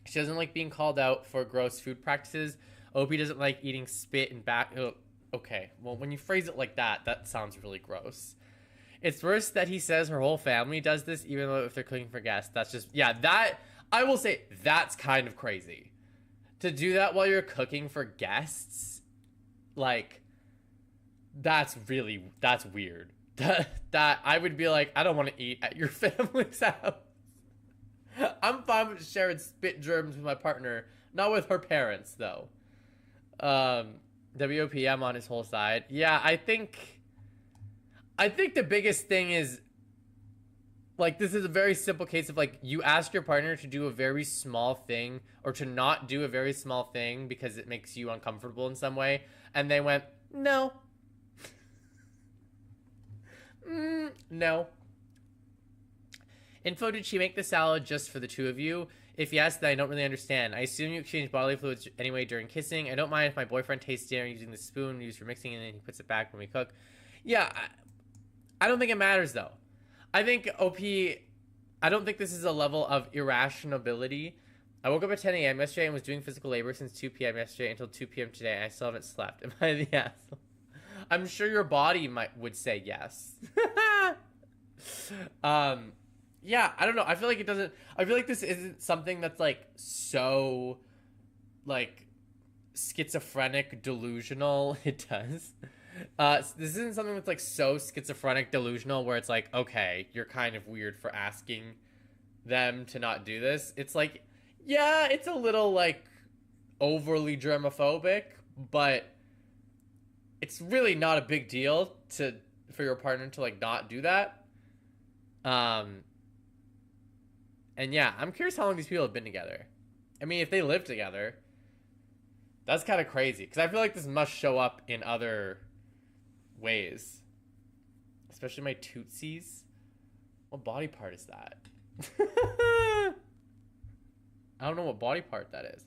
She doesn't like being called out for gross food practices. Opie doesn't like eating spit and back. Oh, okay, well, when you phrase it like that, that sounds really gross. It's worse that he says her whole family does this, even though if they're cooking for guests. That's just, yeah, that, I will say, that's kind of crazy. To do that while you're cooking for guests, like, that's weird. That I would be like, I don't want to eat at your family's house. I'm fine with sharing spit germs with my partner, not with her parents, though. WOPM on his whole side. Yeah, I think the biggest thing is, like, this is a very simple case of, like, you ask your partner to do a very small thing or to not do a very small thing because it makes you uncomfortable in some way, and they went, no. No. Info, did she make the salad just for the two of you? If yes, then I don't really understand. I assume you exchange bodily fluids anyway during kissing. I don't mind if my boyfriend tastes dinner using the spoon used for mixing and then he puts it back when we cook. Yeah, I don't think it matters, though. I think I don't think this is a level of irrationality. I woke up at 10 a.m. yesterday and was doing physical labor since 2 p.m. yesterday until 2 p.m. today, and I still haven't slept. Am I the asshole? I'm sure your body would say yes. Yeah, I don't know. I feel like this isn't something that's like so like schizophrenic delusional. It does. This isn't something that's like so schizophrenic delusional where it's like, okay, you're kind of weird for asking them to not do this. It's like, yeah, it's a little like overly germophobic, but it's really not a big deal for your partner to like not do that. And yeah, I'm curious how long these people have been together. I mean, if they live together, that's kind of crazy. Because I feel like this must show up in other ways. Especially my tootsies. What body part is that? I don't know what body part that is.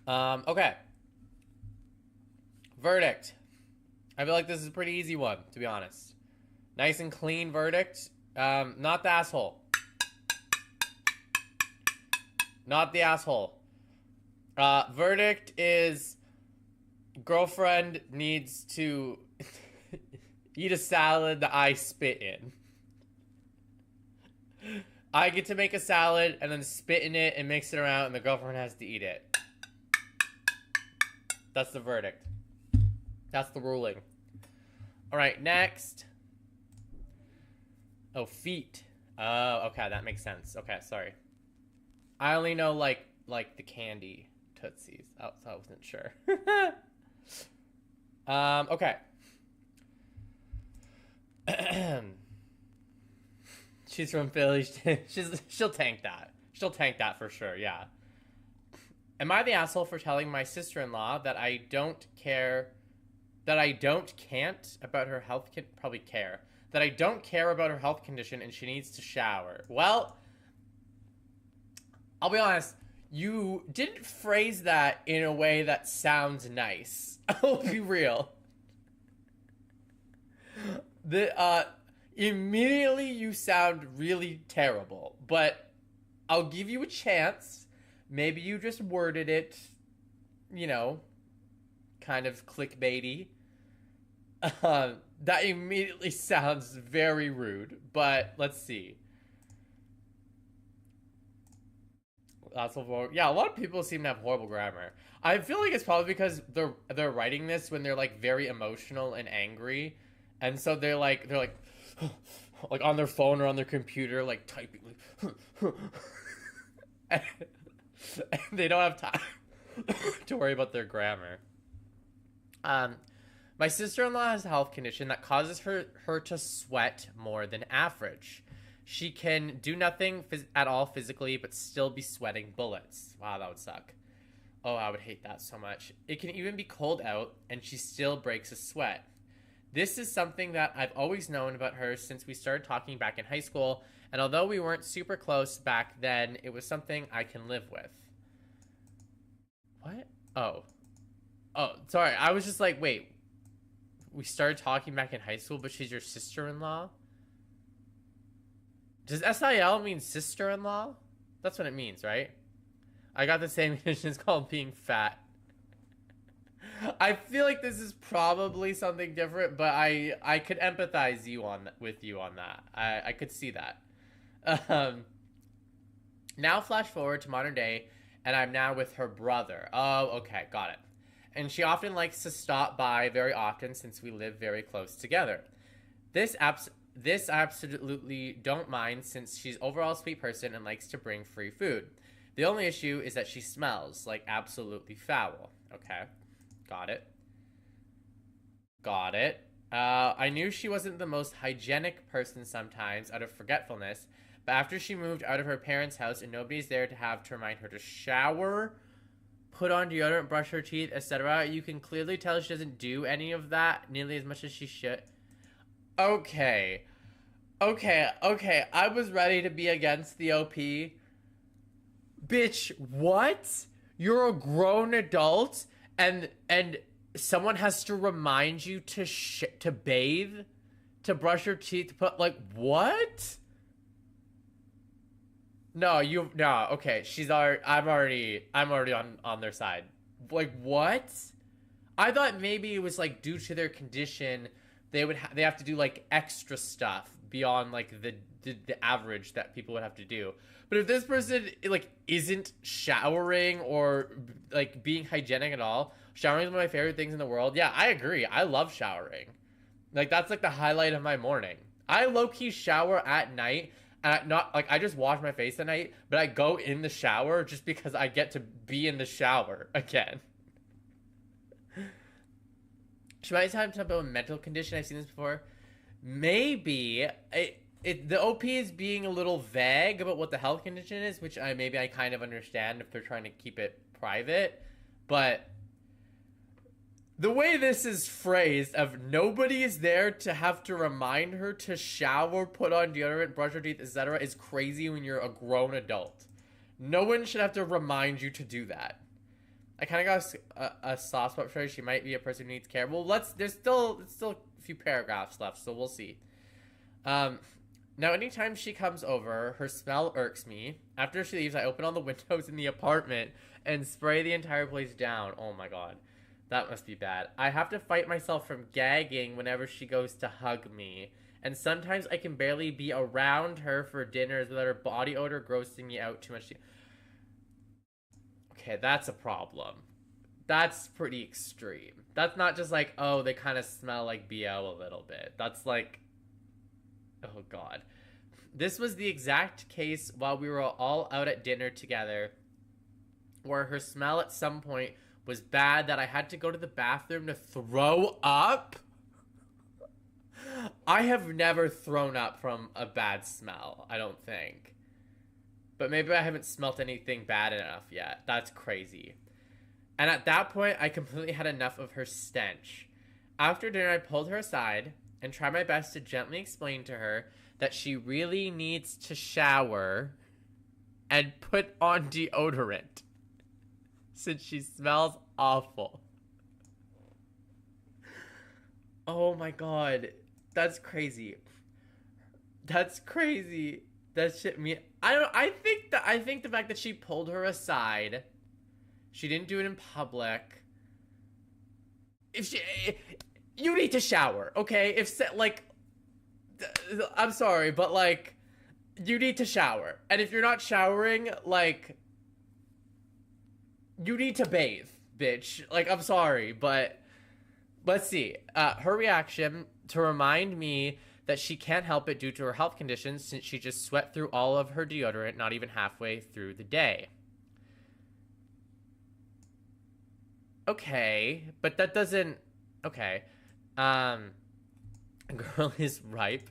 Okay. Verdict. I feel like this is a pretty easy one, to be honest. Nice and clean verdict. Not the asshole. Not the asshole. Verdict is girlfriend needs to eat a salad that I spit in. I get to make a salad and then spit in it and mix it around, and the girlfriend has to eat it. That's the verdict. That's the ruling. All right, next. Oh, feet. Oh, okay, that makes sense. Okay, sorry. I only know like the candy Tootsies. Oh, so I wasn't sure. Okay. She's from Philly. She'll tank that. She'll tank that for sure. Yeah. Am I the asshole for telling my sister-in-law that I don't can't about her health probably care that I don't care about her health condition and she needs to shower? Well, I'll be honest, you didn't phrase that in a way that sounds nice. I'll be real. Immediately you sound really terrible, but I'll give you a chance. Maybe you just worded it, you know, kind of clickbaity. That immediately sounds very rude, but let's see. Yeah, a lot of people seem to have horrible grammar. I feel like it's probably because they're writing this when they're like very emotional and angry, and so they're like like on their phone or on their computer like typing like and they don't have time to worry about their grammar. My My sister-in-law has a health condition that causes her to sweat more than average. She can do nothing at all physically, but still be sweating bullets. Wow, that would suck. Oh, I would hate that so much. It can even be cold out, and she still breaks a sweat. This is something that I've always known about her since we started talking back in high school, and although we weren't super close back then, it was something I can live with. What? Oh. Oh, sorry. I was just like, wait. We started talking back in high school, but she's your sister-in-law? Does SIL mean sister-in-law? That's what it means, right? I got the same condition. It's called being fat. I feel like this is probably something different, but I could empathize with you on that. I could see that. Now flash forward to modern day, and I'm now with her brother. Oh, okay, got it. And she often likes to stop by very often since we live very close together. This I absolutely don't mind since she's overall a sweet person and likes to bring free food. The only issue is that she smells like absolutely foul. Okay, got it. Got it. I knew she wasn't the most hygienic person sometimes out of forgetfulness, but after she moved out of her parents' house and nobody's there to have to remind her to shower, put on deodorant, brush her teeth, etc., you can clearly tell she doesn't do any of that nearly as much as she should. Okay. I was ready to be against the OP. Bitch, what? You're a grown adult and someone has to remind you to bathe, to brush your teeth, to put, like, what? No, okay, I'm already on their side. Like, what? I thought maybe it was like due to their condition, they have to do like extra stuff beyond like the average that people would have to do. But if this person like isn't showering or like being hygienic at all, showering is one of my favorite things in the world. Yeah, I agree. I love showering. Like that's like the highlight of my morning. I low-key shower at night. Not like I just wash my face at night, but I go in the shower just because I get to be in the shower again. She might have some type of mental condition. I've seen this before. Maybe the OP is being a little vague about what the health condition is, which I kind of understand if they're trying to keep it private, but the way this is phrased of nobody is there to have to remind her to shower, put on deodorant, brush her teeth, etc. is crazy when you're a grown adult. No one should have to remind you to do that. I kind of got a soft spot for her. She might be a person who needs care. Well, there's still a few paragraphs left, so we'll see. Now, anytime she comes over, her smell irks me. After she leaves, I open all the windows in the apartment and spray the entire place down. Oh my god. That must be bad. I have to fight myself from gagging whenever she goes to hug me. And sometimes I can barely be around her for dinners without her body odor grossing me out too much. Okay, that's a problem. That's pretty extreme. That's not just like, oh, they kind of smell like BO a little bit. That's like, oh god. This was the exact case while we were all out at dinner together, where her smell at some point was bad that I had to go to the bathroom to throw up. I have never thrown up from a bad smell, I don't think. But maybe I haven't smelt anything bad enough yet. That's crazy. And at that point, I completely had enough of her stench. After dinner, I pulled her aside and tried my best to gently explain to her that she really needs to shower and put on deodorant, since she smells awful. Oh my god. That's crazy. That's crazy. That shit me. I think the fact that she pulled her aside, she didn't do it in public. You need to shower, okay? I'm sorry, but like, you need to shower. And if you're not showering, like, you need to bathe, bitch. Like, I'm sorry, but let's see. Her reaction to remind me that she can't help it due to her health conditions since she just sweat through all of her deodorant not even halfway through the day. Okay, but that doesn't... Okay. Um, girl is ripe.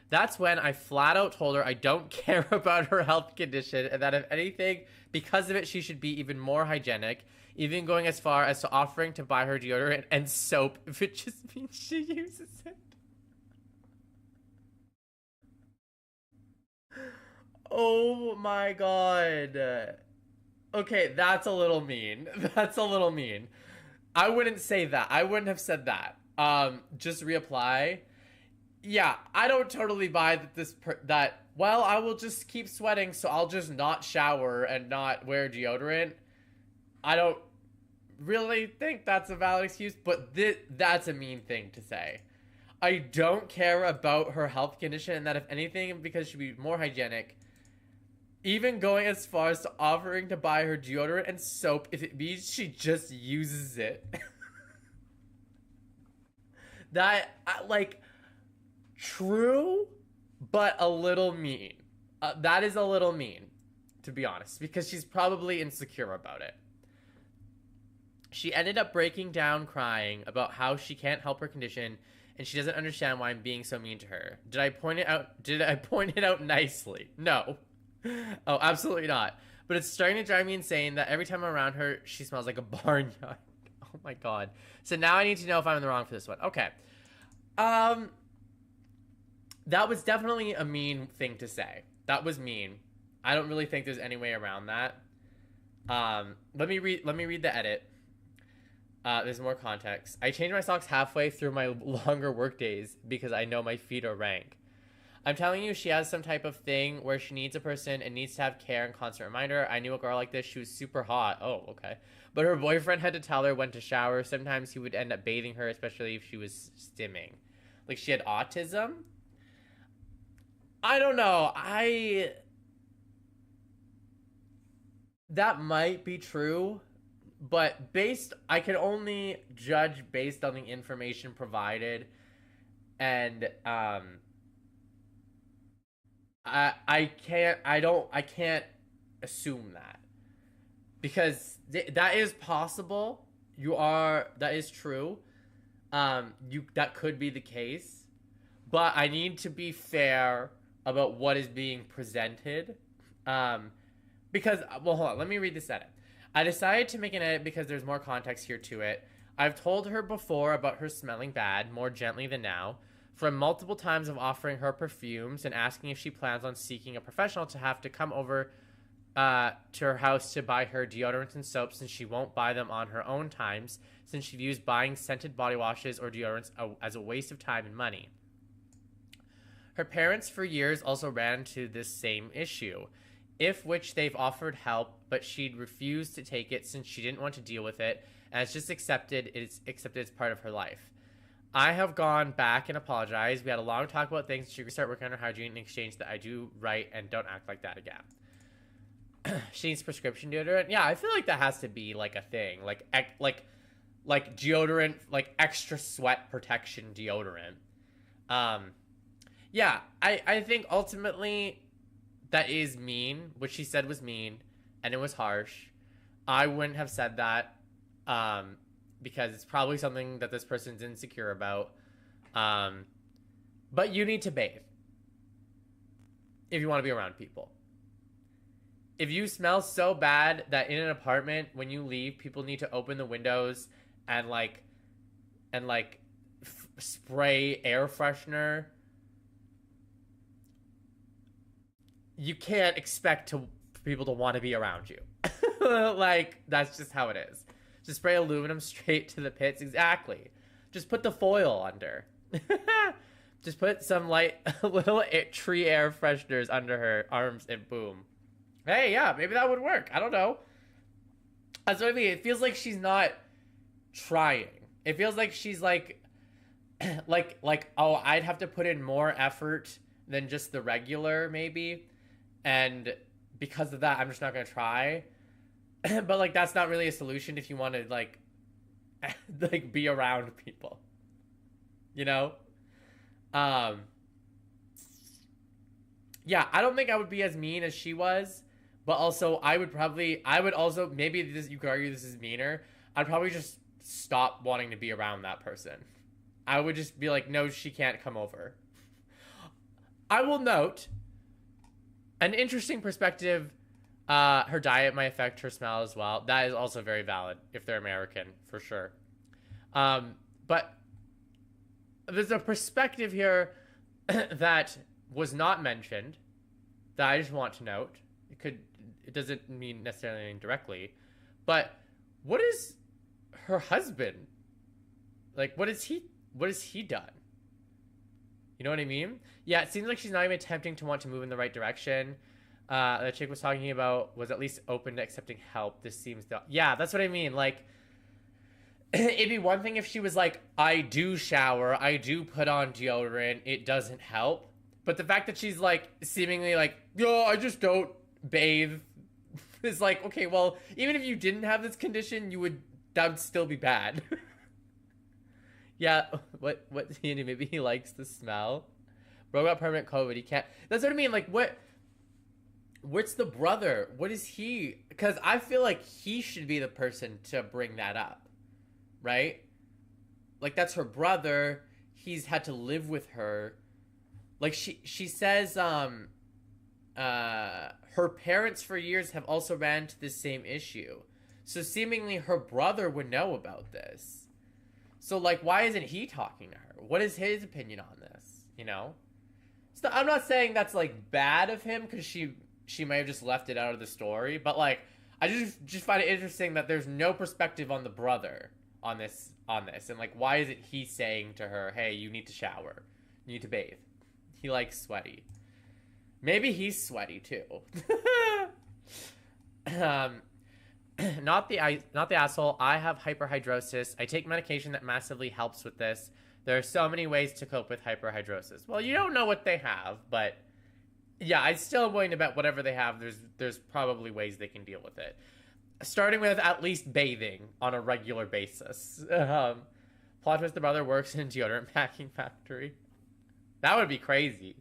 That's when I flat out told her I don't care about her health condition and that if anything, because of it, she should be even more hygienic, even going as far as to offering to buy her deodorant and soap if it just means she uses it. Oh my god. Okay, that's a little mean. That's a little mean. I wouldn't say that. I wouldn't have said that. Just reapply. Yeah, I don't totally buy that well, I will just keep sweating, so I'll just not shower and not wear deodorant. I don't really think that's a valid excuse, but that's a mean thing to say. I don't care about her health condition and that if anything, because she'd be more hygienic, even going as far as to offering to buy her deodorant and soap if it means she just uses it. That, like, true, but a little mean. That is a little mean, to be honest, because she's probably insecure about it. She ended up breaking down crying about how she can't help her condition and she doesn't understand why I'm being so mean to her. Did I point it out? Did I point it out nicely? No. Oh, absolutely not. But it's starting to drive me insane that every time I'm around her, she smells like a barnyard. Oh my god. So now I need to know if I'm in the wrong for this one. Okay. That was definitely a mean thing to say. That was mean. I don't really think there's any way around that. Let me read the edit. There's more context. I change my socks halfway through my longer work days because I know my feet are rank. I'm telling you, she has some type of thing where she needs a person and needs to have care and constant reminder. I knew a girl like this. She was super hot. Oh, okay. But her boyfriend had to tell her when to shower. Sometimes he would end up bathing her, especially if she was stimming. Like she had autism? I don't know. That might be true, but I can only judge based on the information provided, and I can't assume that because that is possible. That is true. That could be the case, but I need to be fair about what is being presented. Because, well, hold on, let me read this edit. I decided to make an edit because there's more context here to it. I've told her before about her smelling bad, more gently than now, from multiple times of offering her perfumes and asking if she plans on seeking a professional to have to come over to her house to buy her deodorants and soaps since she won't buy them on her own times, since she views buying scented body washes or deodorants as a waste of time and money. Her parents for years also ran into this same issue, which they've offered help, but she'd refused to take it since she didn't want to deal with it, and it's just accepted as part of her life. I have gone back and apologized. We had a long talk about things. She could start working on her hygiene in exchange that I do right and don't act like that again. She needs prescription deodorant. Yeah, I feel like that has to be like a thing, like deodorant, like extra sweat protection deodorant. Yeah, I think ultimately that is mean. What she said was mean, and it was harsh. I wouldn't have said that, because it's probably something that this person's insecure about. But you need to bathe if you want to be around people. If you smell so bad that in an apartment, when you leave, people need to open the windows and spray air freshener, you can't expect people to want to be around you. Like, that's just how it is. Just spray aluminum straight to the pits. Exactly. Just put the foil under. Just put some little tree air fresheners under her arms and boom. Hey, yeah, maybe that would work. I don't know. That's what I mean. It feels like she's not trying. It feels like she's like, oh, I'd have to put in more effort than just the regular, maybe. And because of that, I'm just not going to try. But, like, that's not really a solution if you want to, like be around people. You know? Yeah, I don't think I would be as mean as she was. But also, maybe you could argue this is meaner. I'd probably just stop wanting to be around that person. I would just be like, no, she can't come over. I will note an interesting perspective. Her diet might affect her smell as well. That is also very valid if they're American, for sure. But there's a perspective here that was not mentioned that I just want to note. It doesn't mean necessarily anything directly, but what is her husband? Like, what has he done? You know what I mean? Yeah, it seems like she's not even attempting to want to move in the right direction. The chick was talking about was at least open to accepting help. This seems to... Yeah, that's what I mean. Like, it'd be one thing if she was like, I do shower, I do put on deodorant, it doesn't help. But the fact that she's like, seemingly like, yo, I just don't bathe, is like, okay, well, even if you didn't have this condition, that would still be bad. Yeah, what maybe he likes the smell. Bro got permanent COVID, he can't... That's what I mean, like, what's the brother? What is he? Because I feel like he should be the person to bring that up, right? Like, that's her brother. He's had to live with her. Like, she says, her parents for years have also ran into this same issue. So seemingly her brother would know about this. So, like, why isn't he talking to her? What is his opinion on this, you know? So I'm not saying that's, like, bad of him, because she may have just left it out of the story. But, like, I just find it interesting that there's no perspective on the brother on this. And, like, why isn't he saying to her, hey, you need to shower. You need to bathe. He likes sweaty. Maybe he's sweaty, too. Not the asshole. I have hyperhidrosis. I take medication that massively helps with this. There are so many ways to cope with hyperhidrosis. Well, you don't know what they have, but yeah, I still am willing to bet whatever they have, there's probably ways they can deal with it. Starting with at least bathing on a regular basis. Plot twist: the brother works in a deodorant packing factory. That would be crazy.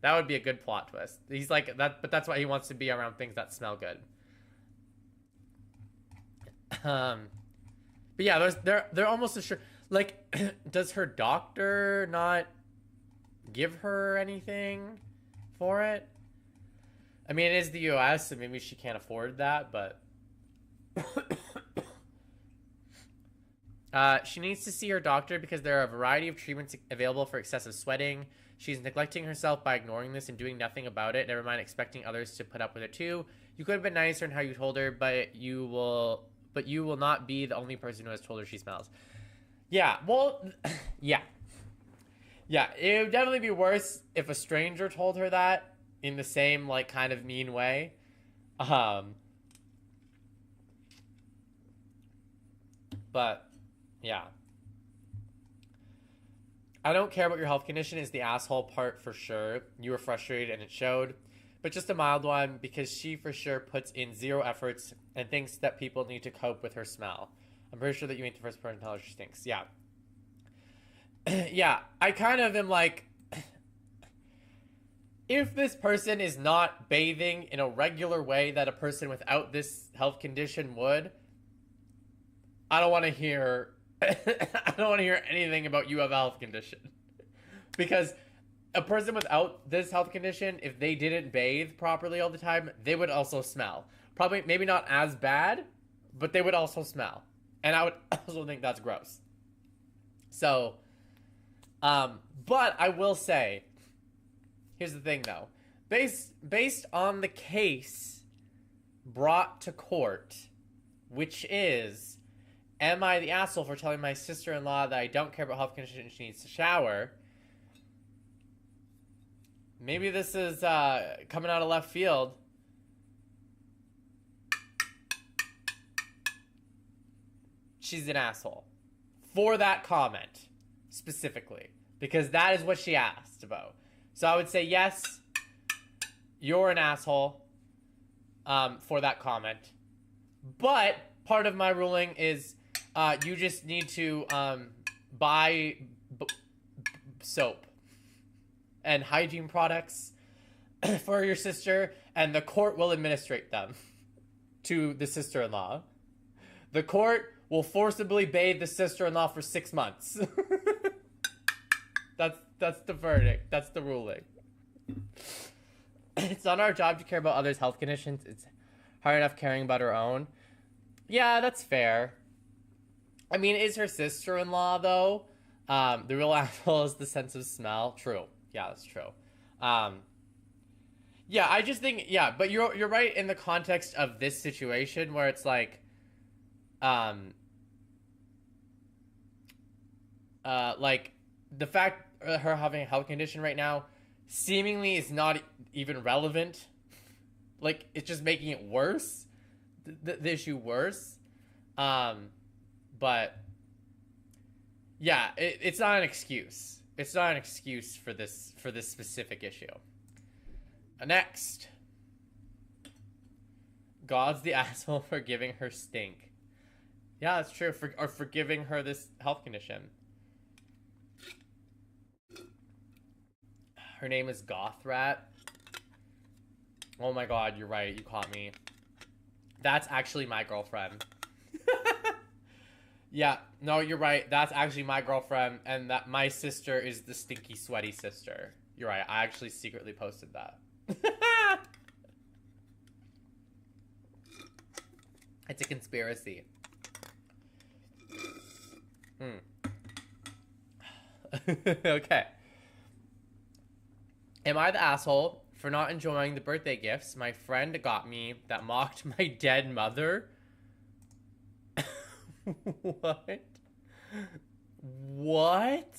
That would be a good plot twist. He's like that, but that's why he wants to be around things that smell good. But yeah, they're almost assured. Like, does her doctor not give her anything for it? I mean, it is the US, so maybe she can't afford that, but she needs to see her doctor because there are a variety of treatments available for excessive sweating. She's neglecting herself by ignoring this and doing nothing about it. Never mind expecting others to put up with it too. You could have been nicer in how you told her, but you will not be the only person who has told her she smells. Yeah, well, yeah. Yeah, it would definitely be worse if a stranger told her that in the same, like, kind of mean way. But, yeah. I don't care about your health condition is the asshole part for sure. You were frustrated and it showed. But just a mild one because she for sure puts in zero efforts and thinks that people need to cope with her smell. I'm pretty sure that you ain't the first person to tell her she stinks. Yeah. Yeah, I kind of am like, if this person is not bathing in a regular way that a person without this health condition would, I don't want to hear anything about you have a health condition. Because a person without this health condition, if they didn't bathe properly all the time, they would also smell. Probably, maybe not as bad, but they would also smell. And I would also think that's gross. So, but I will say, here's the thing though. Based on the case brought to court, which is, am I the asshole for telling my sister-in-law that I don't care about health condition and she needs to shower? Maybe this is coming out of left field. She's an asshole. For that comment, specifically. Because that is what she asked about. So I would say, yes, you're an asshole for that comment. But part of my ruling is you just need to buy soap and hygiene products for your sister, and the court will administrate them to the sister-in-law. The court will forcibly bathe the sister-in-law for 6 months. That's the verdict. That's the ruling. It's not our job to care about others' health conditions. It's hard enough caring about our own. Yeah, that's fair. I mean, is her sister-in-law though? The real asshole is the sense of smell. True. Yeah, that's true. Um, yeah, I just think yeah, but you're right in the context of this situation where it's um, like the fact her having a health condition right now seemingly is not even relevant. Like it's just making it worse, the issue worse. Um, but yeah, it's not an excuse. It's not an excuse for this specific issue. Next, God's the asshole for giving her stink. Yeah, that's true. For giving her this health condition. Her name is Gothrat. Oh my god, you're right. You caught me. That's actually my girlfriend. Yeah, no, you're right. That's actually my girlfriend, and that my sister is the stinky, sweaty sister. You're right. I actually secretly posted that. It's a conspiracy. Okay. Am I the asshole for not enjoying the birthday gifts my friend got me that mocked my dead mother? What? What?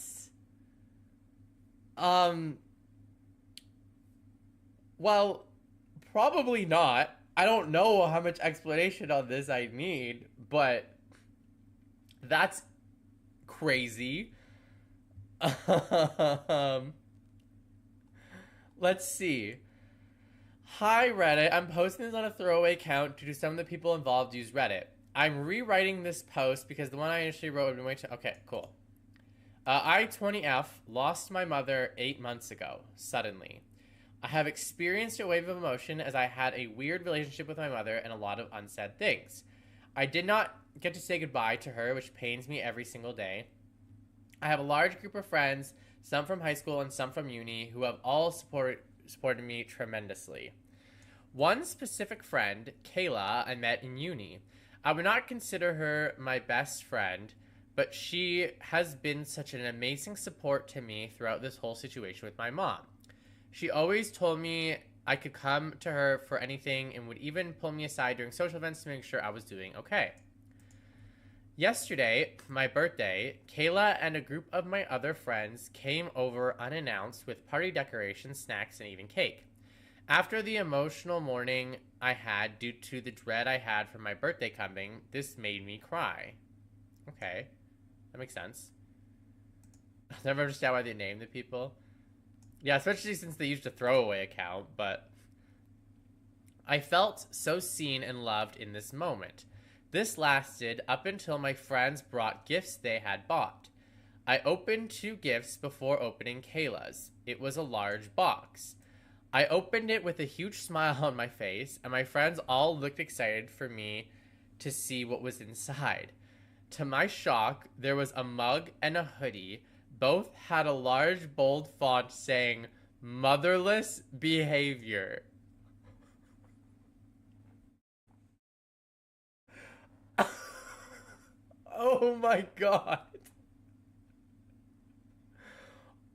Well, probably not. I don't know how much explanation on this I need, but that's crazy. Um, let's see. Hi, Reddit. I'm posting this on a throwaway account due to some of the people involved use Reddit. I'm rewriting this post because the one I initially wrote had been way too... Okay, cool. I, 20F, lost my mother 8 months ago, suddenly. I have experienced a wave of emotion as I had a weird relationship with my mother and a lot of unsaid things. I did not get to say goodbye to her, which pains me every single day. I have a large group of friends, some from high school and some from uni, who have all supported me tremendously. One specific friend, Kayla, I met in uni. I would not consider her my best friend, but she has been such an amazing support to me throughout this whole situation with my mom. She always told me I could come to her for anything and would even pull me aside during social events to make sure I was doing okay. Yesterday, my birthday, Kayla and a group of my other friends came over unannounced with party decorations, snacks, and even cake. After the emotional morning I had due to the dread I had for my birthday coming, this made me cry. Okay, that makes sense. I'll never understand why they named the people. Yeah, especially since they used a throwaway account, but I felt so seen and loved in this moment. This lasted up until my friends brought gifts they had bought. I opened 2 gifts before opening Kayla's. It was a large box. I opened it with a huge smile on my face, and my friends all looked excited for me to see what was inside. To my shock, there was a mug and a hoodie. Both had a large, bold font saying, "Motherless behavior." Oh my god.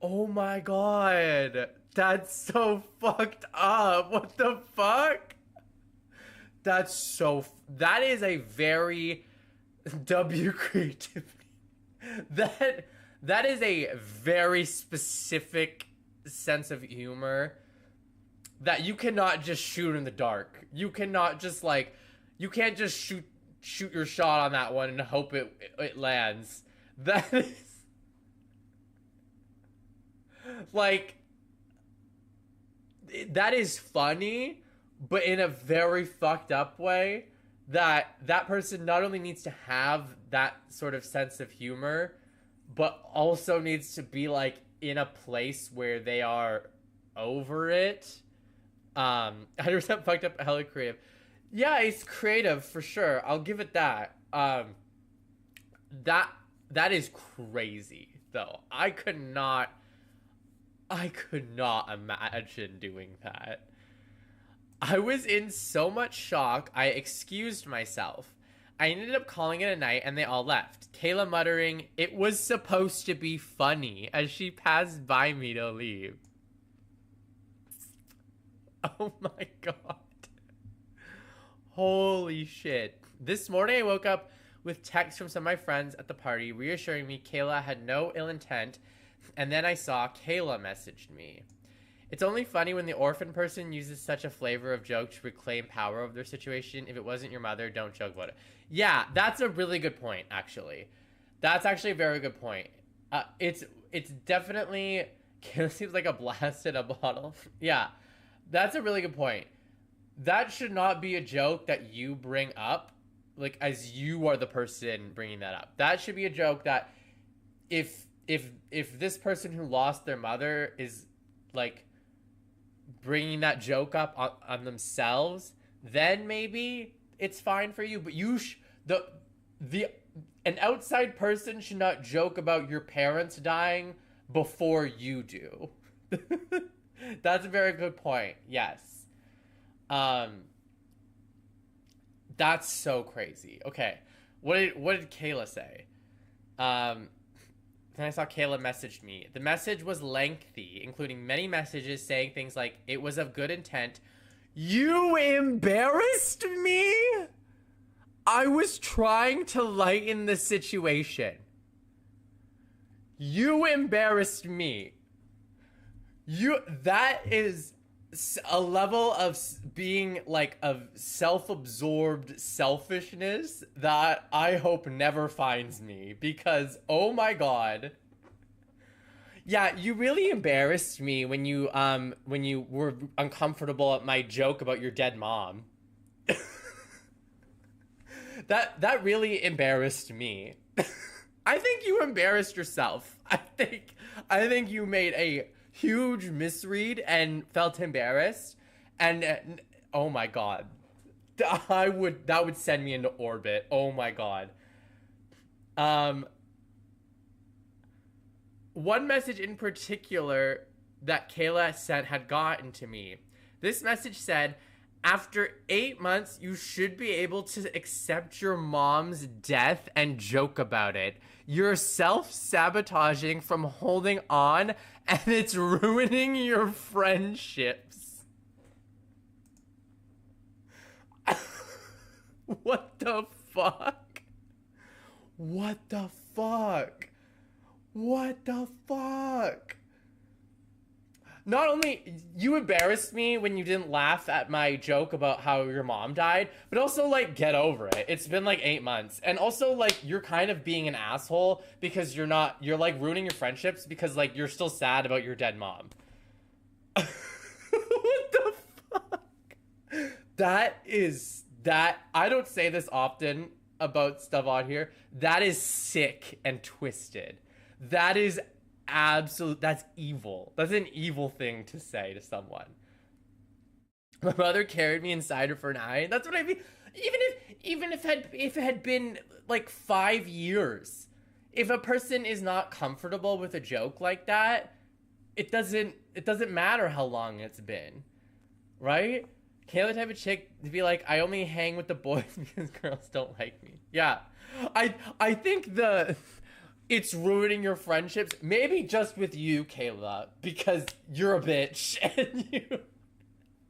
Oh my god. That's so fucked up. What the fuck? That's so... That is a very W creativity. That is a very specific sense of humor that you cannot just shoot in the dark. You cannot just like... You can't just shoot your shot on that one and hope it lands. That is... Like... That is funny, but in a very fucked up way, that person not only needs to have that sort of sense of humor, but also needs to be like in a place where they are over it. 100% fucked up, hella creative. Yeah, it's creative for sure. I'll give it that. That is crazy though. I could not I could not imagine doing that. I was in so much shock, I excused myself. I ended up calling it a night and they all left. Kayla muttering, "It was supposed to be funny," as she passed by me to leave. Oh my god. Holy shit. This morning I woke up with texts from some of my friends at the party reassuring me Kayla had no ill intent, and then I saw Kayla messaged me. It's only funny when the orphan person uses such a flavor of joke to reclaim power of their situation. If it wasn't your mother, don't joke about it. Yeah, that's a really good point, actually. That's actually a very good point. It's definitely... Kayla seems like a blast in a bottle. Yeah, that's a really good point. That should not be a joke that you bring up, like, as you are the person bringing that up. That should be a joke that if this person who lost their mother is, like, bringing that joke up on themselves, then maybe it's fine for you. But an outside person should not joke about your parents dying before you do. That's a very good point. Yes. That's so crazy. Okay. What did Kayla say? Then I saw Kayla messaged me. The message was lengthy, including many messages saying things like, "It was of good intent." You embarrassed me? I was trying to lighten the situation. You embarrassed me. That is a level of being, like, of self-absorbed selfishness that I hope never finds me, because oh my god. Yeah, you really embarrassed me when you were uncomfortable at my joke about your dead mom. That really embarrassed me. I think you embarrassed yourself. I think you made a huge misread and felt embarrassed, and oh my god, that would send me into orbit. Oh my god. One message in particular that Kayla sent had gotten to me. This message said, "After 8 months, you should be able to accept your mom's death and joke about it. You're self-sabotaging from holding on, and it's ruining your friendships." What the fuck? What the fuck? What the fuck? Not only you embarrassed me when you didn't laugh at my joke about how your mom died, but also, like, get over it. It's been like 8 months. And also, like, you're kind of being an asshole because you're like ruining your friendships because, like, you're still sad about your dead mom. What the fuck? I don't say this often about stuff on here. That is sick and twisted. That is that's evil. That's an evil thing to say to someone. My mother carried me inside her for an eye. That's what I mean. Even if it had been like 5 years, if a person is not comfortable with a joke like that, it doesn't matter how long it's been, right? Kayla the type of chick to be like, "I only hang with the boys because girls don't like me." Yeah, I think it's ruining your friendships. Maybe just with you, Kayla, because you're a bitch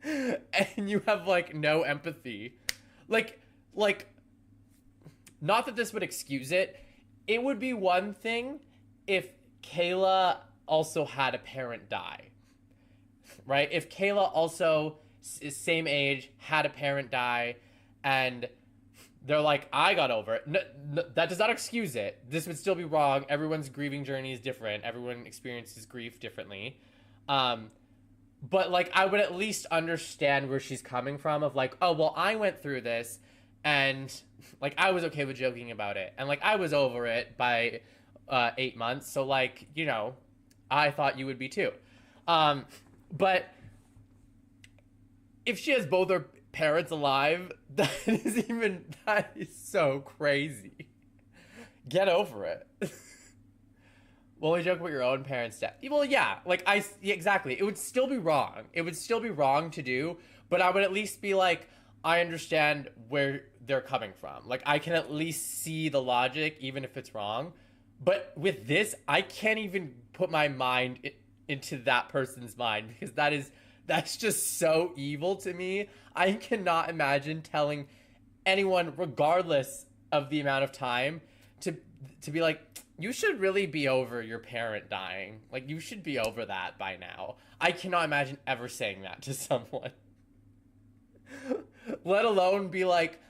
and you have, like, no empathy. Like, not that this would excuse it. It would be one thing if Kayla also had a parent die, right? If Kayla also is same age, had a parent die, and they're like, "I got over it." No, that does not excuse it. This would still be wrong. Everyone's grieving journey is different. Everyone experiences grief differently. But, like, I would at least understand where she's coming from of, like, oh, well, I went through this, and, like, I was okay with joking about it. And, like, I was over it by 8 months. So, like, you know, I thought you would be too. But if she has both her parents alive, that is so crazy. Get over it. Well, we joke about your own parents' death. Well, yeah, like yeah, exactly. It would still be wrong. It would still be wrong to do, but I would at least be like, I understand where they're coming from. Like, I can at least see the logic, even if it's wrong. But with this, I can't even put my mind into that person's mind because that's just so evil to me. I cannot imagine telling anyone, regardless of the amount of time, to be like, you should really be over your parent dying. Like, you should be over that by now. I cannot imagine ever saying that to someone. Let alone be like,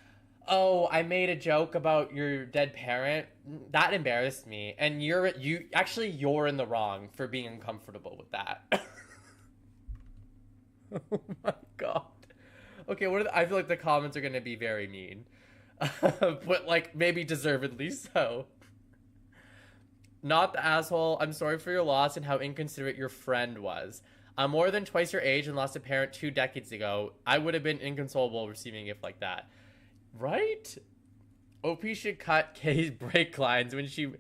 oh, I made a joke about your dead parent. That embarrassed me. And you're in the wrong for being uncomfortable with that. Oh my god. Okay, I feel like the comments are going to be very mean. But like maybe deservedly so. Not the asshole. I'm sorry for your loss and how inconsiderate your friend was. I'm more than twice your age and lost a parent 2 decades ago. I would have been inconsolable receiving a gift like that. Right? OP should cut Kay's brake lines when she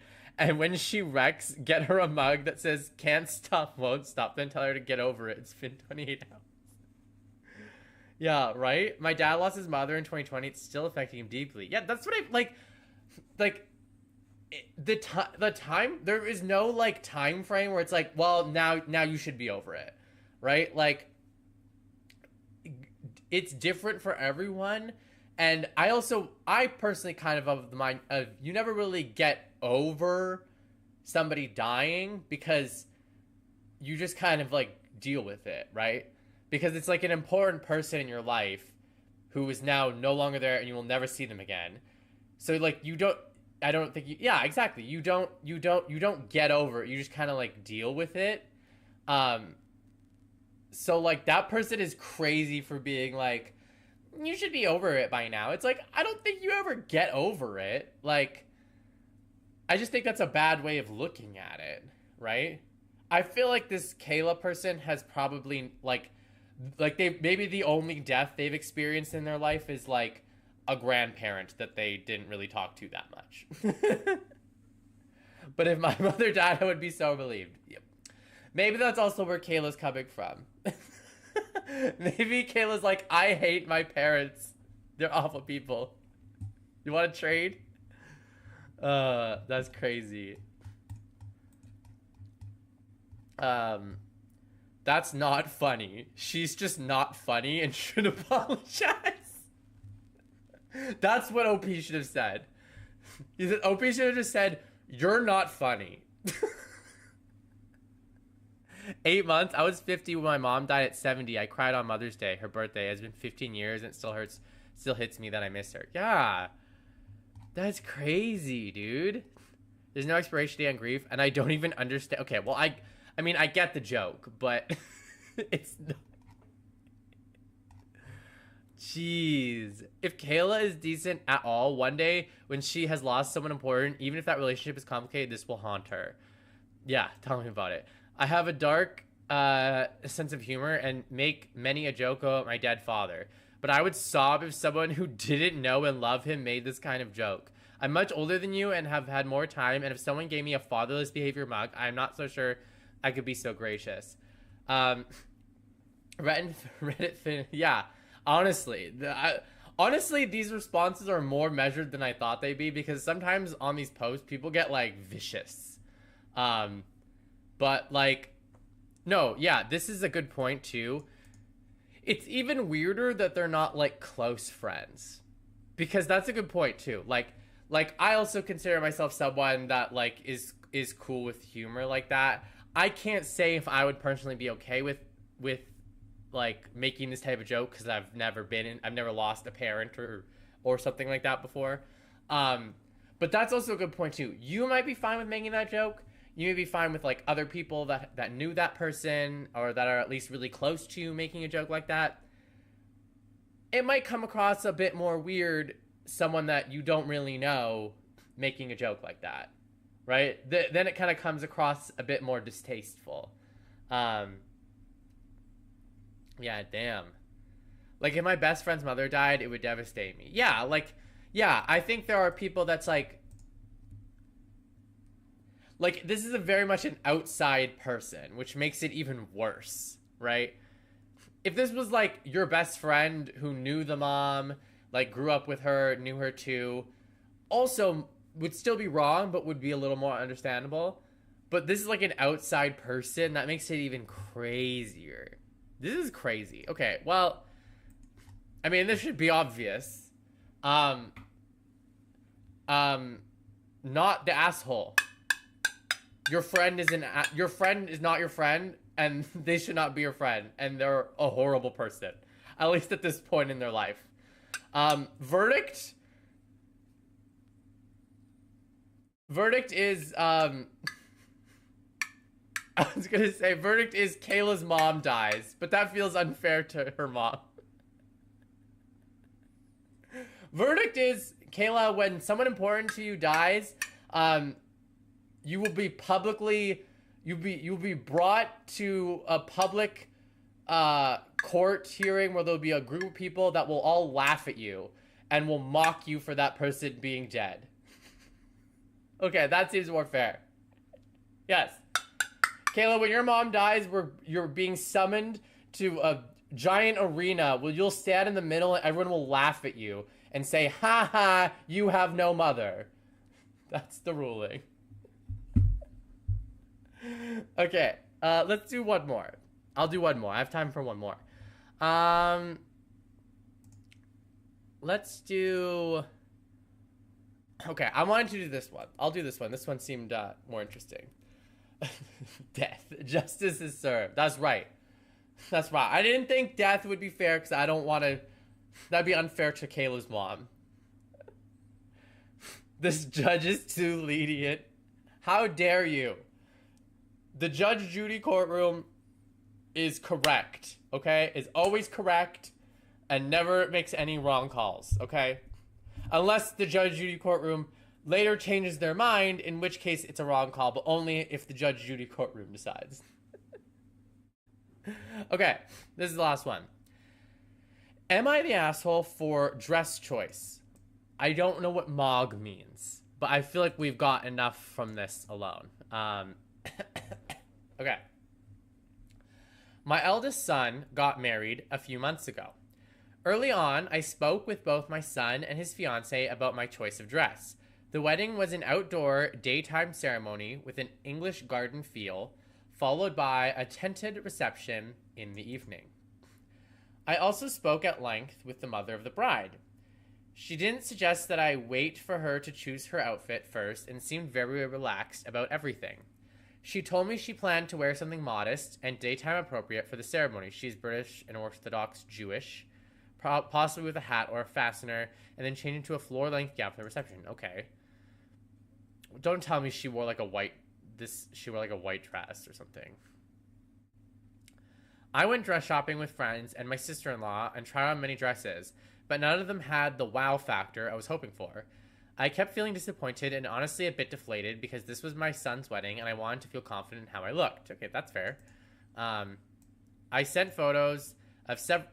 wrecks, get her a mug that says can't stop, won't stop, then tell her to get over it. It's been 28 hours. Yeah, right? My dad lost his mother in 2020. It's still affecting him deeply. Yeah, that's what I like the time, there is no like time frame where it's like, well, now you should be over it, right? Like, it's different for everyone. And I personally kind of the mind of you never really get over somebody dying because you just kind of like deal with it, right? Because it's like an important person in your life who is now no longer there and you will never see them again. So like I don't think yeah, exactly. You don't get over it. You just kind of like deal with it. So like that person is crazy for being like, you should be over it by now. It's like, I don't think you ever get over it. Like, I just think that's a bad way of looking at it, right? I feel like this Kayla person has probably like maybe the only death they've experienced in their life is like a grandparent that they didn't really talk to that much. But if my mother died, I would be so relieved. Yep. Maybe that's also where Kayla's coming from. Maybe Kayla's like, I hate my parents. They're awful people. You want to trade? That's crazy. That's not funny. She's just not funny and should apologize. That's what OP should have said. He said, OP should have just said, you're not funny. 8 months. I was 50 when my mom died at 70. I cried on Mother's Day. Her birthday. It's been 15 years and it still hits me that I miss her. Yeah. That's crazy, dude. There's no expiration date on grief and I don't even understand. Okay, well, I mean, I get the joke, but it's not. Jeez. If Kayla is decent at all, one day when she has lost someone important, even if that relationship is complicated, this will haunt her. Yeah, tell me about it. I have a dark sense of humor and make many a joke about my dead father. But I would sob if someone who didn't know and love him made this kind of joke. I'm much older than you and have had more time, and if someone gave me a fatherless behavior mug, I'm not so sure I could be so gracious. Reddit, yeah. Honestly, these responses are more measured than I thought they'd be because sometimes on these posts, people get like vicious. But like, no, yeah, this is a good point too. It's even weirder that they're not like close friends because that's a good point too. Like I also consider myself someone that like is cool with humor like that. I can't say if I would personally be okay with like making this type of joke because I've never lost a parent or something like that before. But that's also a good point too. You might be fine with making that joke. You may be fine with like other people that knew that person or that are at least really close to you making a joke like that. It might come across a bit more weird, someone that you don't really know making a joke like that, right? Then it kind of comes across a bit more distasteful. Yeah, damn. Like, if my best friend's mother died, it would devastate me. Yeah, I think there are people that's like Like, this is a very much an outside person, which makes it even worse, right? If this was like your best friend who knew the mom, like grew up with her, knew her too, also would still be wrong, but would be a little more understandable. But this is like an outside person that makes it even crazier. This is crazy. Okay, well, I mean, this should be obvious. Um, not the asshole. Your friend is your friend is not your friend, and they should not be your friend, and they're a horrible person, at least at this point in their life. Verdict is I was gonna say verdict is Kayla's mom dies, but that feels unfair to her mom. Verdict is, Kayla, when someone important to you dies, you will be publicly, you'll be brought to a public court hearing where there'll be a group of people that will all laugh at you and will mock you for that person being dead. Okay, that seems more fair. Yes. Kayla, when your mom dies, you're being summoned to a giant arena where you'll stand in the middle and everyone will laugh at you and say, ha ha, you have no mother. That's the ruling. Okay, let's do one more. I'll do one more. I have time for one more. Let's do... Okay, I wanted to do this one. I'll do this one. This one seemed more interesting. Death. Justice is served. That's right. That's right. I didn't think death would be fair because I don't want to... That'd be unfair to Kayla's mom. This judge is too lenient. How dare you? The Judge Judy courtroom is correct, okay? Is always correct and never makes any wrong calls, okay? Unless the Judge Judy courtroom later changes their mind, in which case it's a wrong call, but only if the Judge Judy courtroom decides. Okay, this is the last one. Am I the asshole for dress choice? I don't know what MOG means, but I feel like we've got enough from this alone. Okay. My eldest son got married a few months ago. Early on, I spoke with both my son and his fiancée about my choice of dress. The wedding was an outdoor, daytime ceremony with an English garden feel, followed by a tented reception in the evening. I also spoke at length with the mother of the bride. She didn't suggest that I wait for her to choose her outfit first and seemed very relaxed about everything. She told me she planned to wear something modest and daytime appropriate for the ceremony. She's British and Orthodox Jewish, possibly with a hat or a fastener, and then change into a floor-length gown for the reception. Okay. Don't tell me she wore like a white dress or something. I went dress shopping with friends and my sister-in-law and tried on many dresses, but none of them had the wow factor I was hoping for. I kept feeling disappointed and honestly a bit deflated because this was my son's wedding and I wanted to feel confident in how I looked. Okay, that's fair. I sent photos of several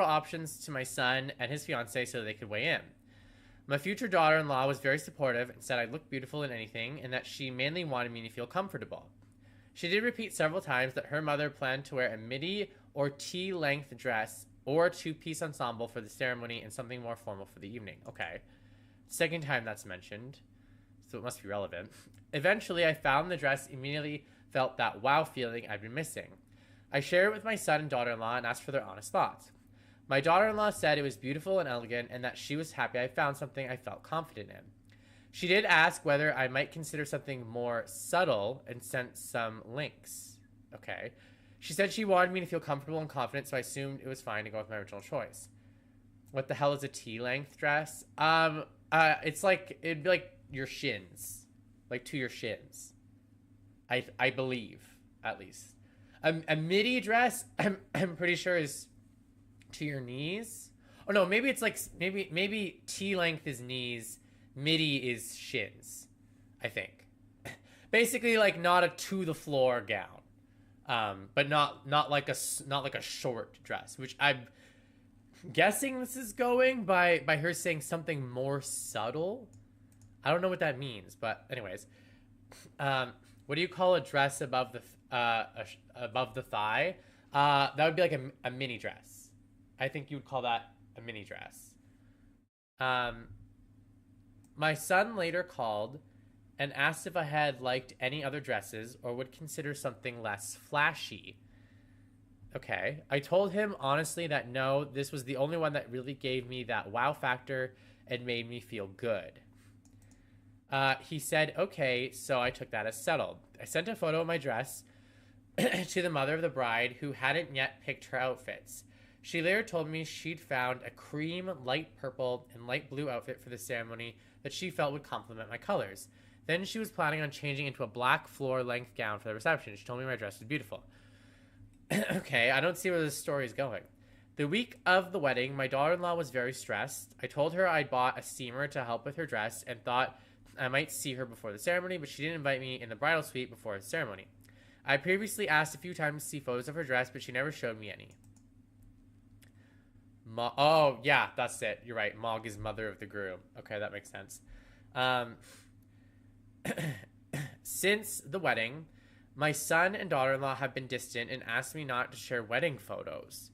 options to my son and his fiancée so they could weigh in. My future daughter-in-law was very supportive and said I looked beautiful in anything and that she mainly wanted me to feel comfortable. She did repeat several times that her mother planned to wear a midi or T-length dress or a two-piece ensemble for the ceremony and something more formal for the evening. Okay. Second time that's mentioned, so it must be relevant. Eventually, I found the dress, immediately felt that wow feeling I'd been missing. I shared it with my son and daughter-in-law and asked for their honest thoughts. My daughter-in-law said it was beautiful and elegant and that she was happy I found something I felt confident in. She did ask whether I might consider something more subtle and sent some links. Okay. She said she wanted me to feel comfortable and confident, so I assumed it was fine to go with my original choice. What the hell is a T-length dress? It's like, it'd be like your shins. Like to your shins. I believe, at least. A midi dress, I'm pretty sure is to your knees. Oh no, maybe it's like, maybe T-length is knees, midi is shins, I think. Basically like not a to-the-floor gown. But not like a short dress, which I'm guessing this is going by her saying something more subtle. I don't know what that means, but anyways. What do you call a dress above above the thigh? That would be like a mini dress. I think you would call that a mini dress. Um, my son later called and asked if I had liked any other dresses or would consider something less flashy. Okay. I told him honestly that no, this was the only one that really gave me that wow factor and made me feel good. He said, okay, so I took that as settled. I sent a photo of my dress to the mother of the bride who hadn't yet picked her outfits. She later told me she'd found a cream, light purple, and light blue outfit for the ceremony that she felt would complement my colors. Then she was planning on changing into a black floor-length gown for the reception. She told me my dress was beautiful. Okay, I don't see where this story is going. The week of the wedding, my daughter-in-law was very stressed. I told her I'd bought a steamer to help with her dress and thought I might see her before the ceremony, but she didn't invite me in the bridal suite before the ceremony. I previously asked a few times to see photos of her dress, but she never showed me any. Oh, yeah, that's it. You're right. Mog is mother of the groom. Okay, that makes sense. Since the wedding, my son and daughter-in-law have been distant and asked me not to share wedding photos.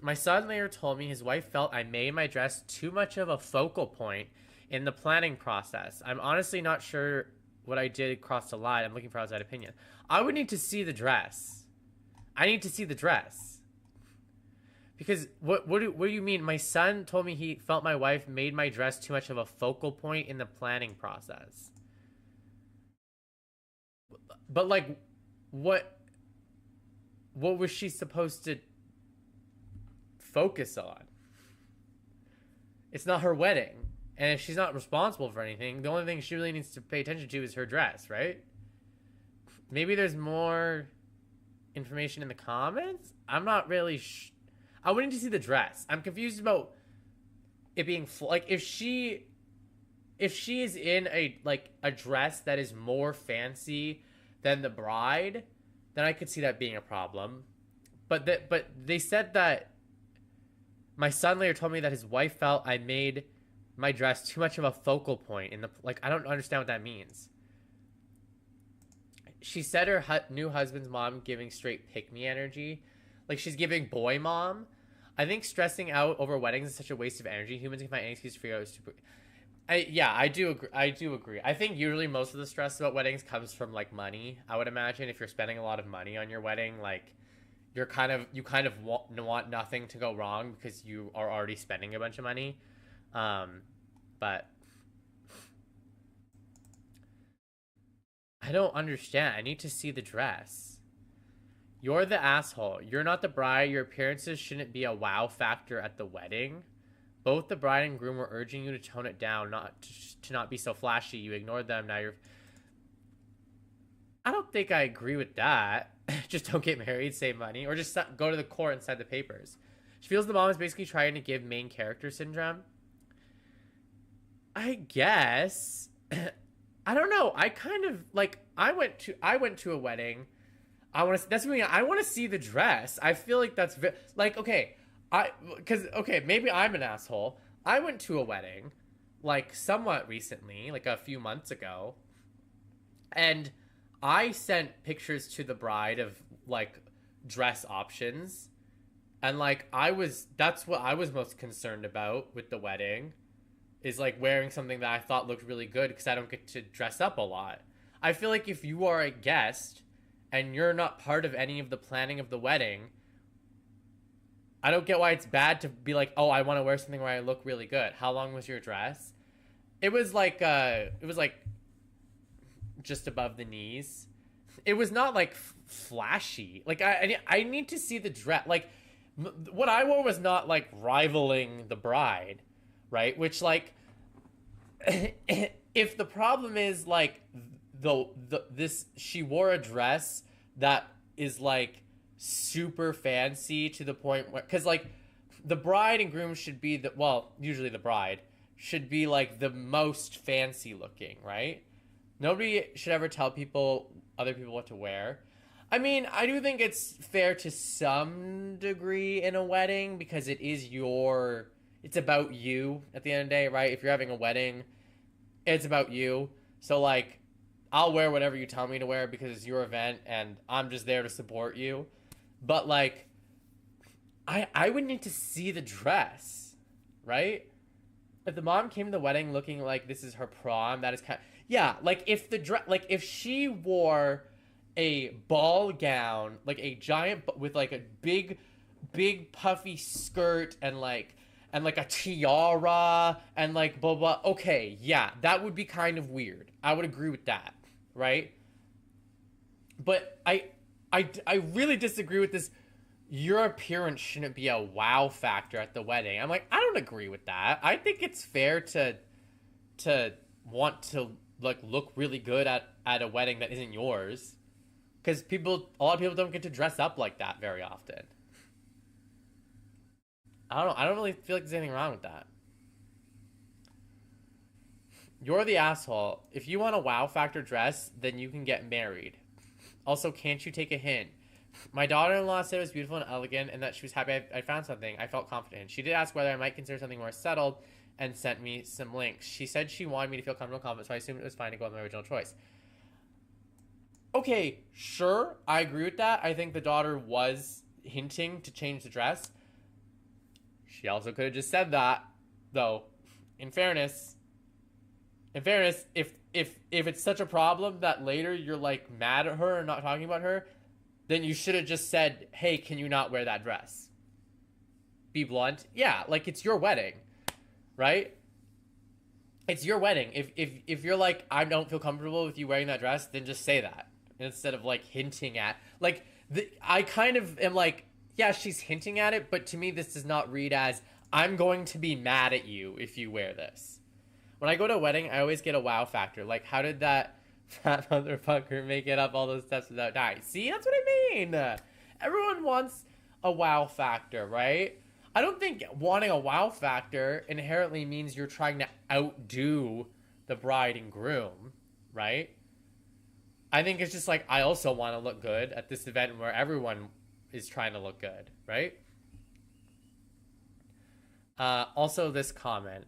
My son later told me his wife felt I made my dress too much of a focal point in the planning process. I'm honestly not sure what I did crossed the line. I'm looking for outside opinion. I would need to see the dress. I need to see the dress. Because what do you mean? My son told me he felt my wife made my dress too much of a focal point in the planning process. But like, what was she supposed to focus on? It's not her wedding. And if she's not responsible for anything, the only thing she really needs to pay attention to is her dress, right? Maybe there's more information in the comments? I'm not really I would need to see the dress. I'm confused about it being like if she is in a dress that is more fancy than the bride, then I could see that being a problem. But they said that my son later told me that his wife felt I made my dress too much of a focal point in the I don't understand what that means. She said her new husband's mom giving straight pick-me energy, like she's giving boy mom. I think stressing out over weddings is such a waste of energy. Humans can find any excuse to figure out super. I do agree. I think usually most of the stress about weddings comes from like money. I would imagine if you're spending a lot of money on your wedding, like you kind of want nothing to go wrong because you are already spending a bunch of money. But I don't understand. I need to see the dress. You're the asshole. You're not the bride. Your appearances shouldn't be a wow factor at the wedding. Both the bride and groom were urging you to tone it down, to not be so flashy. You ignored them. Now you're... I don't think I agree with that. Just don't get married, save money, or just go to the court and sign the papers. She feels the mom is basically trying to give main character syndrome. I guess. I don't know. I kind of like. I went to a wedding. I want to see the dress. I feel like that's like okay. Maybe I'm an asshole. I went to a wedding, like somewhat recently, like a few months ago, and I sent pictures to the bride of like dress options, and like that's what I was most concerned about with the wedding, is like wearing something that I thought looked really good because I don't get to dress up a lot. I feel like if you are a guest and you're not part of any of the planning of the wedding, I don't get why it's bad to be like, oh, I want to wear something where I look really good. How long was your dress? It was like just above the knees. It was not like flashy. Like I need to see the dress. Like what I wore was not like rivaling the bride, right? Which like if the problem is like she wore a dress that is like super fancy to the point where, because like the bride and groom should be usually the bride should be like the most fancy looking, right? Nobody should ever tell other people what to wear. I mean, I do think it's fair to some degree in a wedding because it's about you at the end of the day, right? If you're having a wedding, It's about you. So like, I'll wear whatever you tell me to wear because it's your event and I'm just there to support you. But like, I would need to see the dress, right? If the mom came to the wedding looking like this is her prom, that is kind of, yeah, like if the dress, like if she wore a ball gown, like a giant with like a big puffy skirt and like a tiara and like blah blah. Okay, yeah, that would be kind of weird. I would agree with that, right? But I really disagree with this. Your appearance shouldn't be a wow factor at the wedding. I'm like, I don't agree with that. I think it's fair to want to like look really good at a wedding that isn't yours, because a lot of people don't get to dress up like that very often. I don't know. I don't really feel like there's anything wrong with that. You're the asshole. If you want a wow factor dress, then you can get married. Also, can't you take a hint? My daughter-in-law said it was beautiful and elegant and that she was happy I found something. I felt confident. She did ask whether I might consider something more settled and sent me some links. She said she wanted me to feel comfortable and confident, so I assumed it was fine to go with my original choice. Okay, sure. I agree with that. I think the daughter was hinting to change the dress. She also could have just said that, though. In fairness, if it's such a problem that later you're like mad at her and not talking about her, then you should have just said, "Hey, can you not wear that dress?" Be blunt. Yeah, like it's your wedding, right? It's your wedding. If you're like, I don't feel comfortable with you wearing that dress, then just say that instead of like hinting at like I kind of am like, yeah, she's hinting at it, but to me this does not read as I'm going to be mad at you if you wear this. When I go to a wedding, I always get a wow factor. Like, how did that fat motherfucker make it up all those steps without dying? See, that's what I mean. Everyone wants a wow factor, right? I don't think wanting a wow factor inherently means you're trying to outdo the bride and groom, right? I think it's just like, I also want to look good at this event where everyone is trying to look good, right? Also, this comment.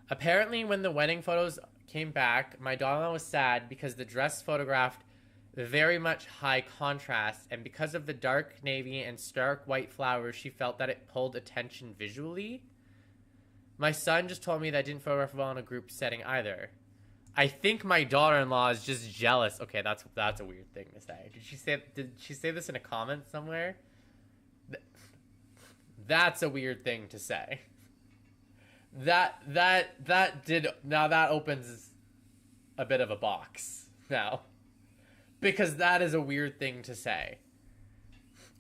Apparently, when the wedding photos came back, my daughter was sad because the dress photographed very much high contrast, and because of the dark navy and stark white flowers, she felt that it pulled attention visually. My son just told me that didn't photograph well in a group setting either. I think my daughter-in-law is just jealous. Okay, that's a weird thing to say. Did she say this in a comment somewhere? That's a weird thing to say. That opens a bit of a box now, because that is a weird thing to say.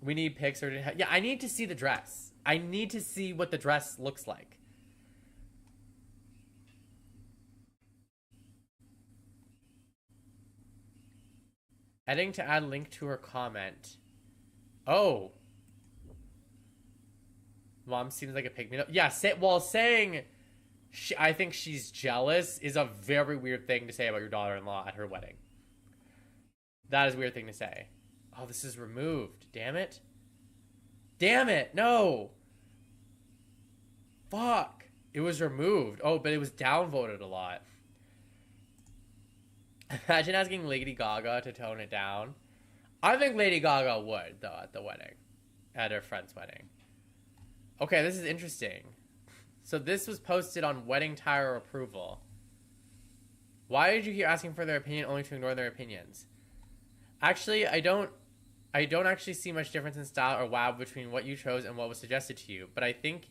We need pics yeah, I need to see the dress. I need to see what the dress looks like. Heading to add link to her comment. Oh. Mom seems like a pygmy. Yeah, saying I think she's jealous is a very weird thing to say about your daughter-in-law at her wedding. That is a weird thing to say. Oh, this is removed. Damn it. Damn it. No. Fuck. It was removed. Oh, but it was downvoted a lot. Imagine asking Lady Gaga to tone it down. I think Lady Gaga would, though, at the wedding. At her friend's wedding. Okay, this is interesting. So this was posted on Wedding Tire Approval. Why did you keep asking for their opinion only to ignore their opinions? Actually, I don't actually see much difference in style or wow between what you chose and what was suggested to you, but I think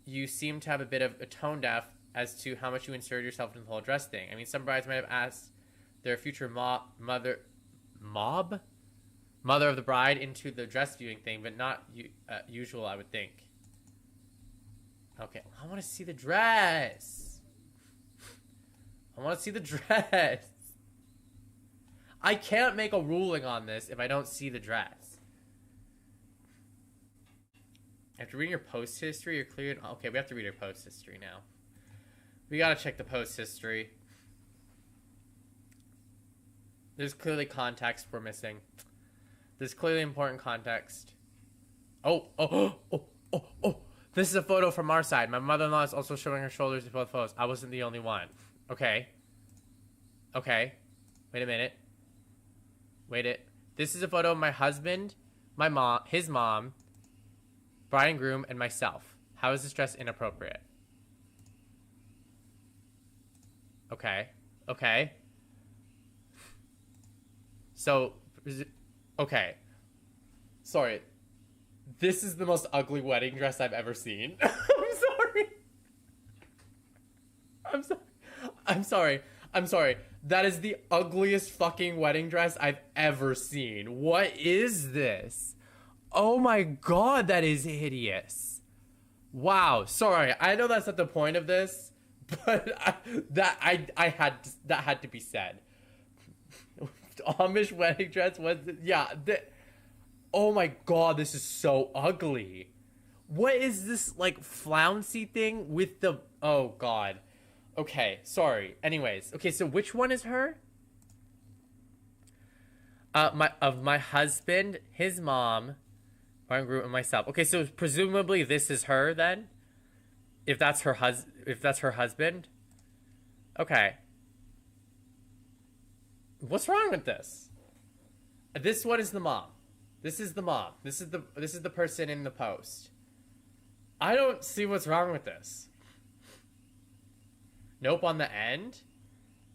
you seem to have a bit of a tone deaf as to how much you inserted yourself into the whole dress thing. I mean, some brides might have asked their future mother of the bride into the dress viewing thing, but not usual, I would think. Okay, I want to see the dress. I want to see the dress. I can't make a ruling on this if I don't see the dress. After reading your post history, you're cleared. Okay, we have to read your post history now. We gotta check the post history. There's clearly context we're missing. There's clearly important context. Oh. This is a photo from our side. My mother-in-law is also showing her shoulders in both photos. I wasn't the only one. Okay. Okay. Wait a minute. Wait it. This is a photo of my husband, my mom, his mom, bride and groom, and myself. How is this dress inappropriate? Okay. Okay. So, okay. Sorry. This is the most ugly wedding dress I've ever seen. I'm sorry. I'm sorry. I'm sorry. I'm sorry. That is the ugliest fucking wedding dress I've ever seen. What is this? Oh my god, that is hideous. Wow. Sorry. I know that's not the point of this, but that had to be said. Amish wedding dress was, yeah. Oh my god, this is so ugly. What is this, like, flouncy thing with the... Oh god. Okay, sorry. Anyways, okay, so which one is her? My husband, his mom, my group, and myself. Okay, so presumably this is her then? If that's her husband? Okay. What's wrong with this? This one is the mom. This is the mom. This is the person in the post. I don't see what's wrong with this. Nope on the end?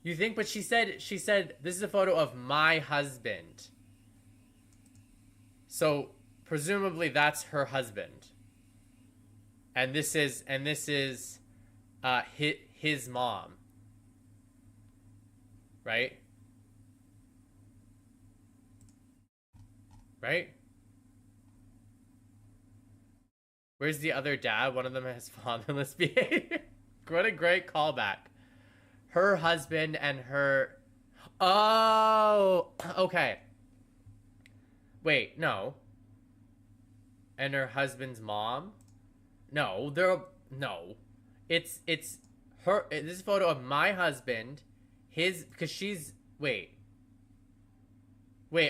You think, but she said this is a photo of my husband. So presumably that's her husband. And this is his mom. Right? Right? Where's the other dad? One of them has fatherless behavior. What a great callback. Her husband and her... Oh! Okay. Wait, no. And her husband's mom? No, no. It's her... This is a photo of my husband. His... Because she's... Wait,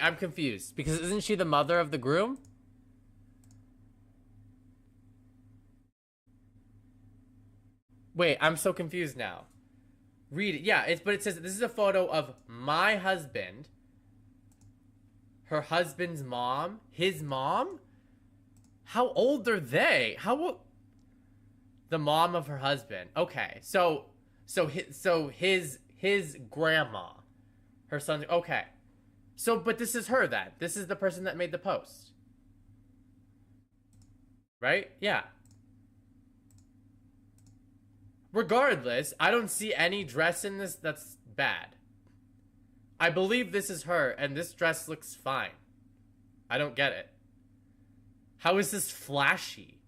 I'm confused. Because isn't she the mother of the groom? Wait, I'm so confused now. Read it. Yeah, but it says this is a photo of my husband, her husband's mom, his mom? How old are they? How old? The mom of her husband. Okay. So his grandma. Her son. Okay. So, but this is her then. This is the person that made the post. Right? Yeah. Regardless, I don't see any dress in this that's bad. I believe this is her, and this dress looks fine. I don't get it. How is this flashy?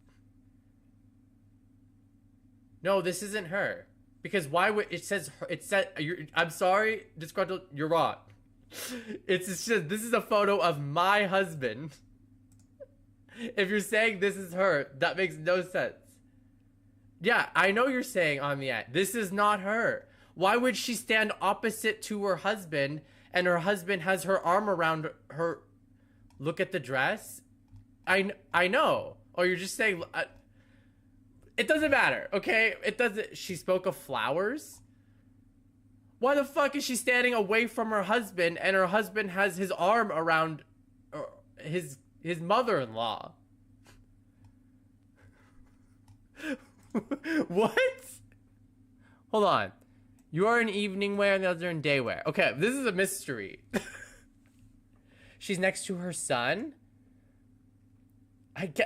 No, this isn't her. Because why would... It says... I'm sorry, disgruntled, you're wrong. It's just... This is a photo of my husband. If you're saying this is her, that makes no sense. Yeah, I know you're saying on the end. This is not her. Why would she stand opposite to her husband and her husband has her arm around her? Look at the dress. I know. Or you're just saying... it doesn't matter, okay? It doesn't... She spoke of flowers? Why the fuck is she standing away from her husband and her husband has his arm around his mother-in-law? What? Hold on. You are in evening wear and the other in day wear. Okay, this is a mystery. She's next to her son?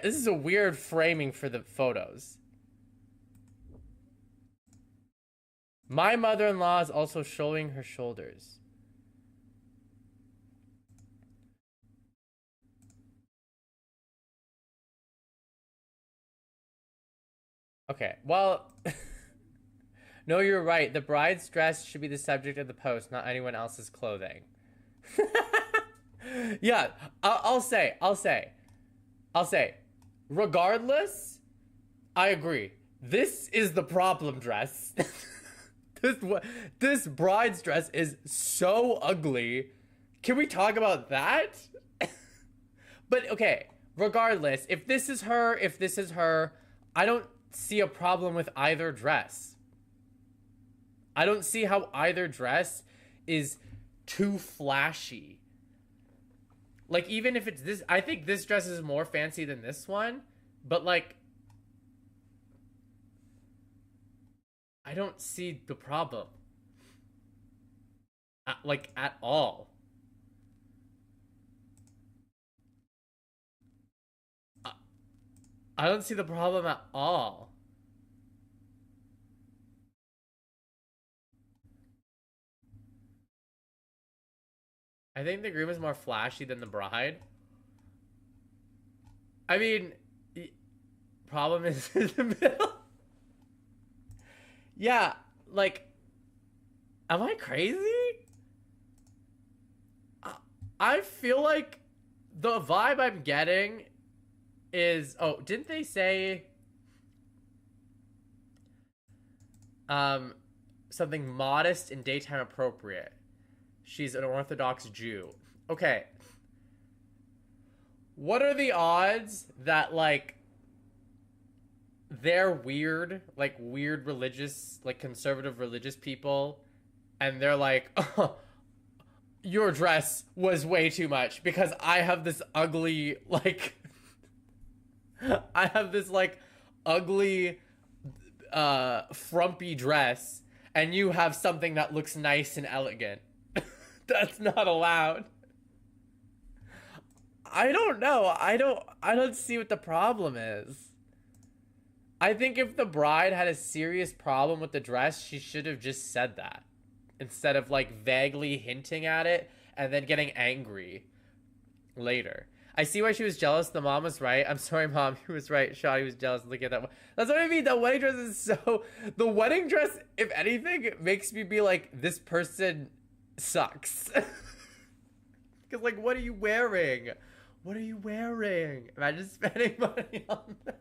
This is a weird framing for the photos. My mother-in-law is also showing her shoulders. Okay, well... No, you're right. The bride's dress should be the subject of the post, not anyone else's clothing. Yeah, I'll say. Regardless, I agree. This is the problem dress. This bride's dress is so ugly. Can we talk about that? But okay, regardless, if this is her, I don't see a problem with either dress. I don't see how either dress is too flashy. Like, even if it's this, I think this dress is more fancy than this one, but like, I don't see the problem. Like, at all. I don't see the problem at all. I think the groom is more flashy than the bride. I mean, problem is in the middle. Yeah, like, am I crazy? I feel like the vibe I'm getting is, oh, didn't they say something modest and daytime appropriate? She's an Orthodox Jew. Okay. What are the odds that, like, they're weird, like, weird religious, like, conservative religious people, and they're like, oh, your dress was way too much because I have this ugly, like, I have this, like, ugly, frumpy dress, and you have something that looks nice and elegant. That's not allowed. I don't know. I don't see what the problem is. I think if the bride had a serious problem with the dress, she should have just said that. Instead of, like, vaguely hinting at it and then getting angry later. I see why she was jealous. The mom was right. I'm sorry, Mom. You was right. Shawty was jealous. Look at that. That's what I mean. The wedding dress is so... The wedding dress, if anything, makes me be like, this person sucks. Because, like, what are you wearing? What are you wearing? Imagine spending money on that.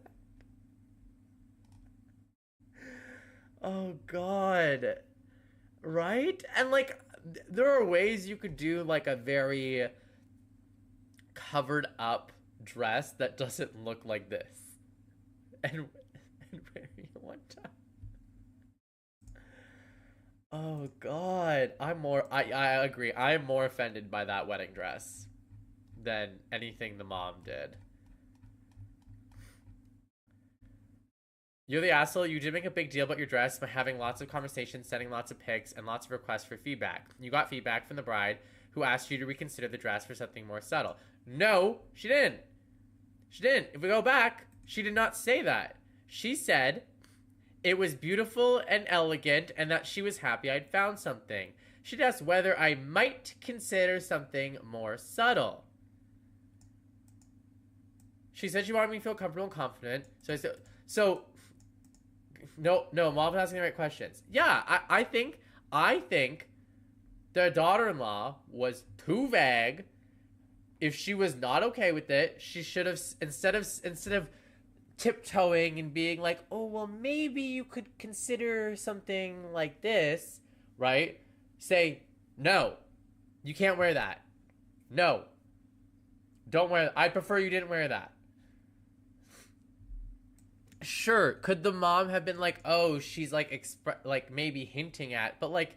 Oh, God. Right? And, like, there are ways you could do, like, a very covered up dress that doesn't look like this. And wearing it one time. Oh, God. I agree. I'm more offended by that wedding dress than anything the mom did. You're the asshole. You did make a big deal about your dress by having lots of conversations, sending lots of pics, and lots of requests for feedback. You got feedback from the bride, who asked you to reconsider the dress for something more subtle. No, she didn't. She didn't. If we go back, she did not say that. She said it was beautiful and elegant and that she was happy I'd found something. She'd asked whether I might consider something more subtle. She said she wanted me to feel comfortable and confident. So I said, no, Mom's asking the right questions. Yeah, I think their daughter-in-law was too vague. If she was not okay with it, she should have, instead of tiptoeing and being like, oh, well, maybe you could consider something like this, right? Say, no, you can't wear that. No, don't wear that. I prefer you didn't wear that. Sure, could the mom have been like, oh, she's like, like maybe hinting at, but like,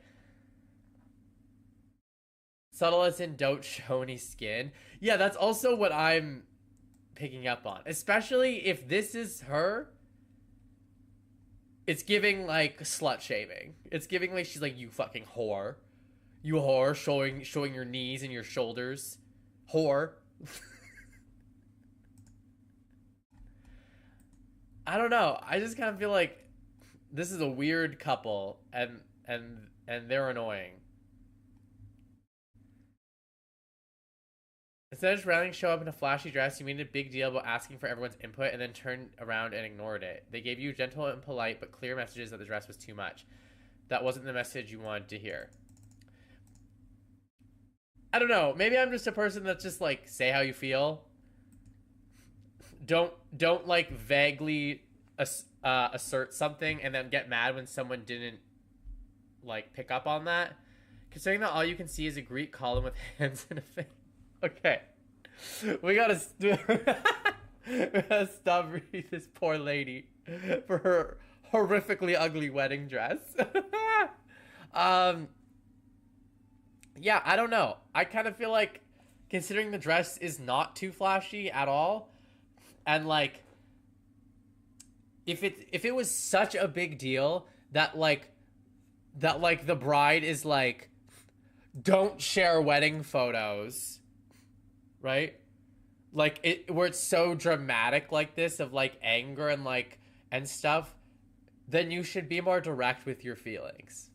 subtle as in don't show any skin. Yeah, that's also what I'm picking up on. Especially if this is her, it's giving like slut shaming. It's giving like she's like, you fucking whore. You whore, showing your knees and your shoulders. Whore. I don't know. I just kind of feel like this is a weird couple and they're annoying. Instead of just randomly show up in a flashy dress, you made a big deal about asking for everyone's input and then turned around and ignored it. They gave you gentle and polite but clear messages that the dress was too much. That wasn't the message you wanted to hear. I don't know. Maybe I'm just a person that's just like, say how you feel. Don't like vaguely assert something and then get mad when someone didn't like pick up on that. Considering that all you can see is a Greek column with hands and a face. Okay, we gotta stop reading this poor lady for her horrifically ugly wedding dress. Yeah, I don't know. I kind of feel like considering the dress is not too flashy at all, and like if it was such a big deal that the bride is like don't share wedding photos, right? Like it where it's so dramatic like this of like anger and like and stuff, then you should be more direct with your feelings.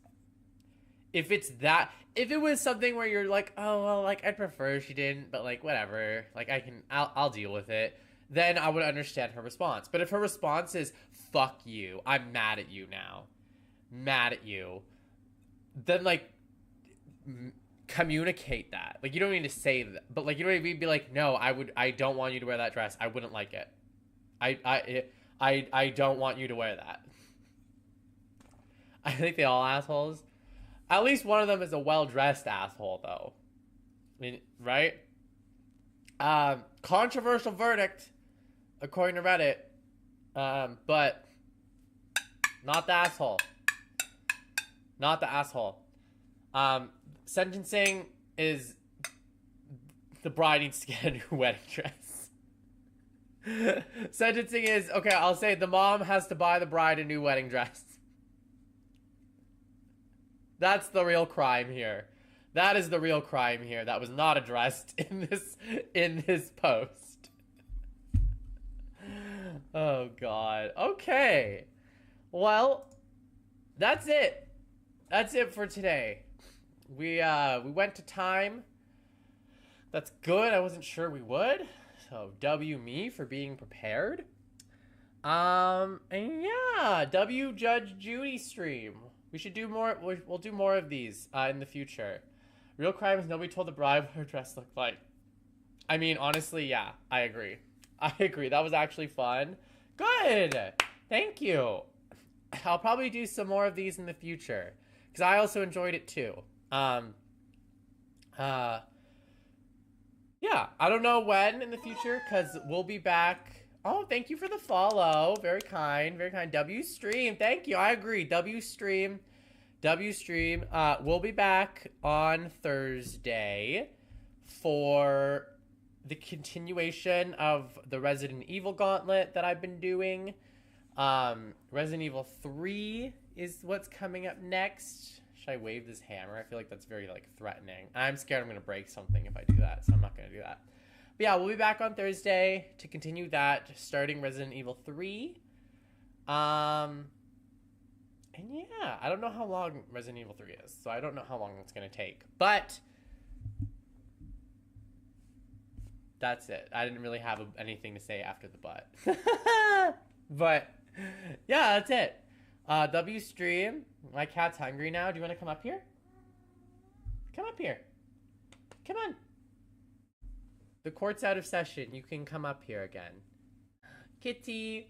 If it was something where you're like, oh well, like I'd prefer she didn't, but like whatever, like I'll deal with it, then I would understand her response. But if her response is fuck you, I'm mad at you now, mad at you, then like communicate that. Like you don't need to say that, but like you don't even be like, no, I don't want you to wear that dress. I wouldn't like it. I don't want you to wear that. I think they all assholes. At least one of them is a well-dressed asshole, though. I mean, right? Controversial verdict, according to Reddit. But not the asshole. Not the asshole. Sentencing is the bride needs to get a new wedding dress. Sentencing is, okay, I'll say the mom has to buy the bride a new wedding dress. That's the real crime here. That is the real crime here. That was not addressed in this post. Oh god. Okay. Well, that's it. That's it for today. We went to time. That's good. I wasn't sure we would. So W me for being prepared. And yeah, W Judge Judy stream. We should do more. We'll do more of these in the future. Real crime is nobody told the bride what her dress looked like. I mean, honestly, yeah, I agree. I agree. That was actually fun. Good. Thank you. I'll probably do some more of these in the future because I also enjoyed it too. Yeah, I don't know when in the future because we'll be back. Oh, thank you for the follow. Very kind, very kind. W stream. Thank you. I agree. W stream. W stream. We'll be back on Thursday for the continuation of the Resident Evil Gauntlet that I've been doing. Resident Evil 3 is what's coming up next. Should I wave this hammer? I feel like that's very like threatening. I'm scared I'm gonna break something if I do that, so I'm not gonna do that. But yeah, we'll be back on Thursday to continue that, starting Resident Evil 3. And yeah, I don't know how long Resident Evil 3 is, so I don't know how long it's gonna take. But that's it. I didn't really have anything to say after the but. But yeah, that's it. W stream. My cat's hungry now. Do you want to come up here? Come up here. Come on. The court's out of session. You can come up here again. Kitty.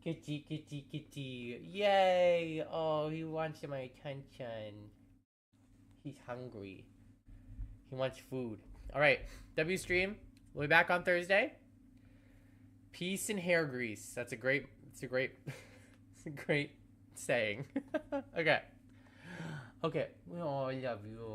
Kitty, kitty, kitty. Yay. Oh, he wants my attention. He's hungry. He wants food. All right. W stream. We'll be back on Thursday. Peace and hair grease. It's a great saying. Okay. Okay. We all love you.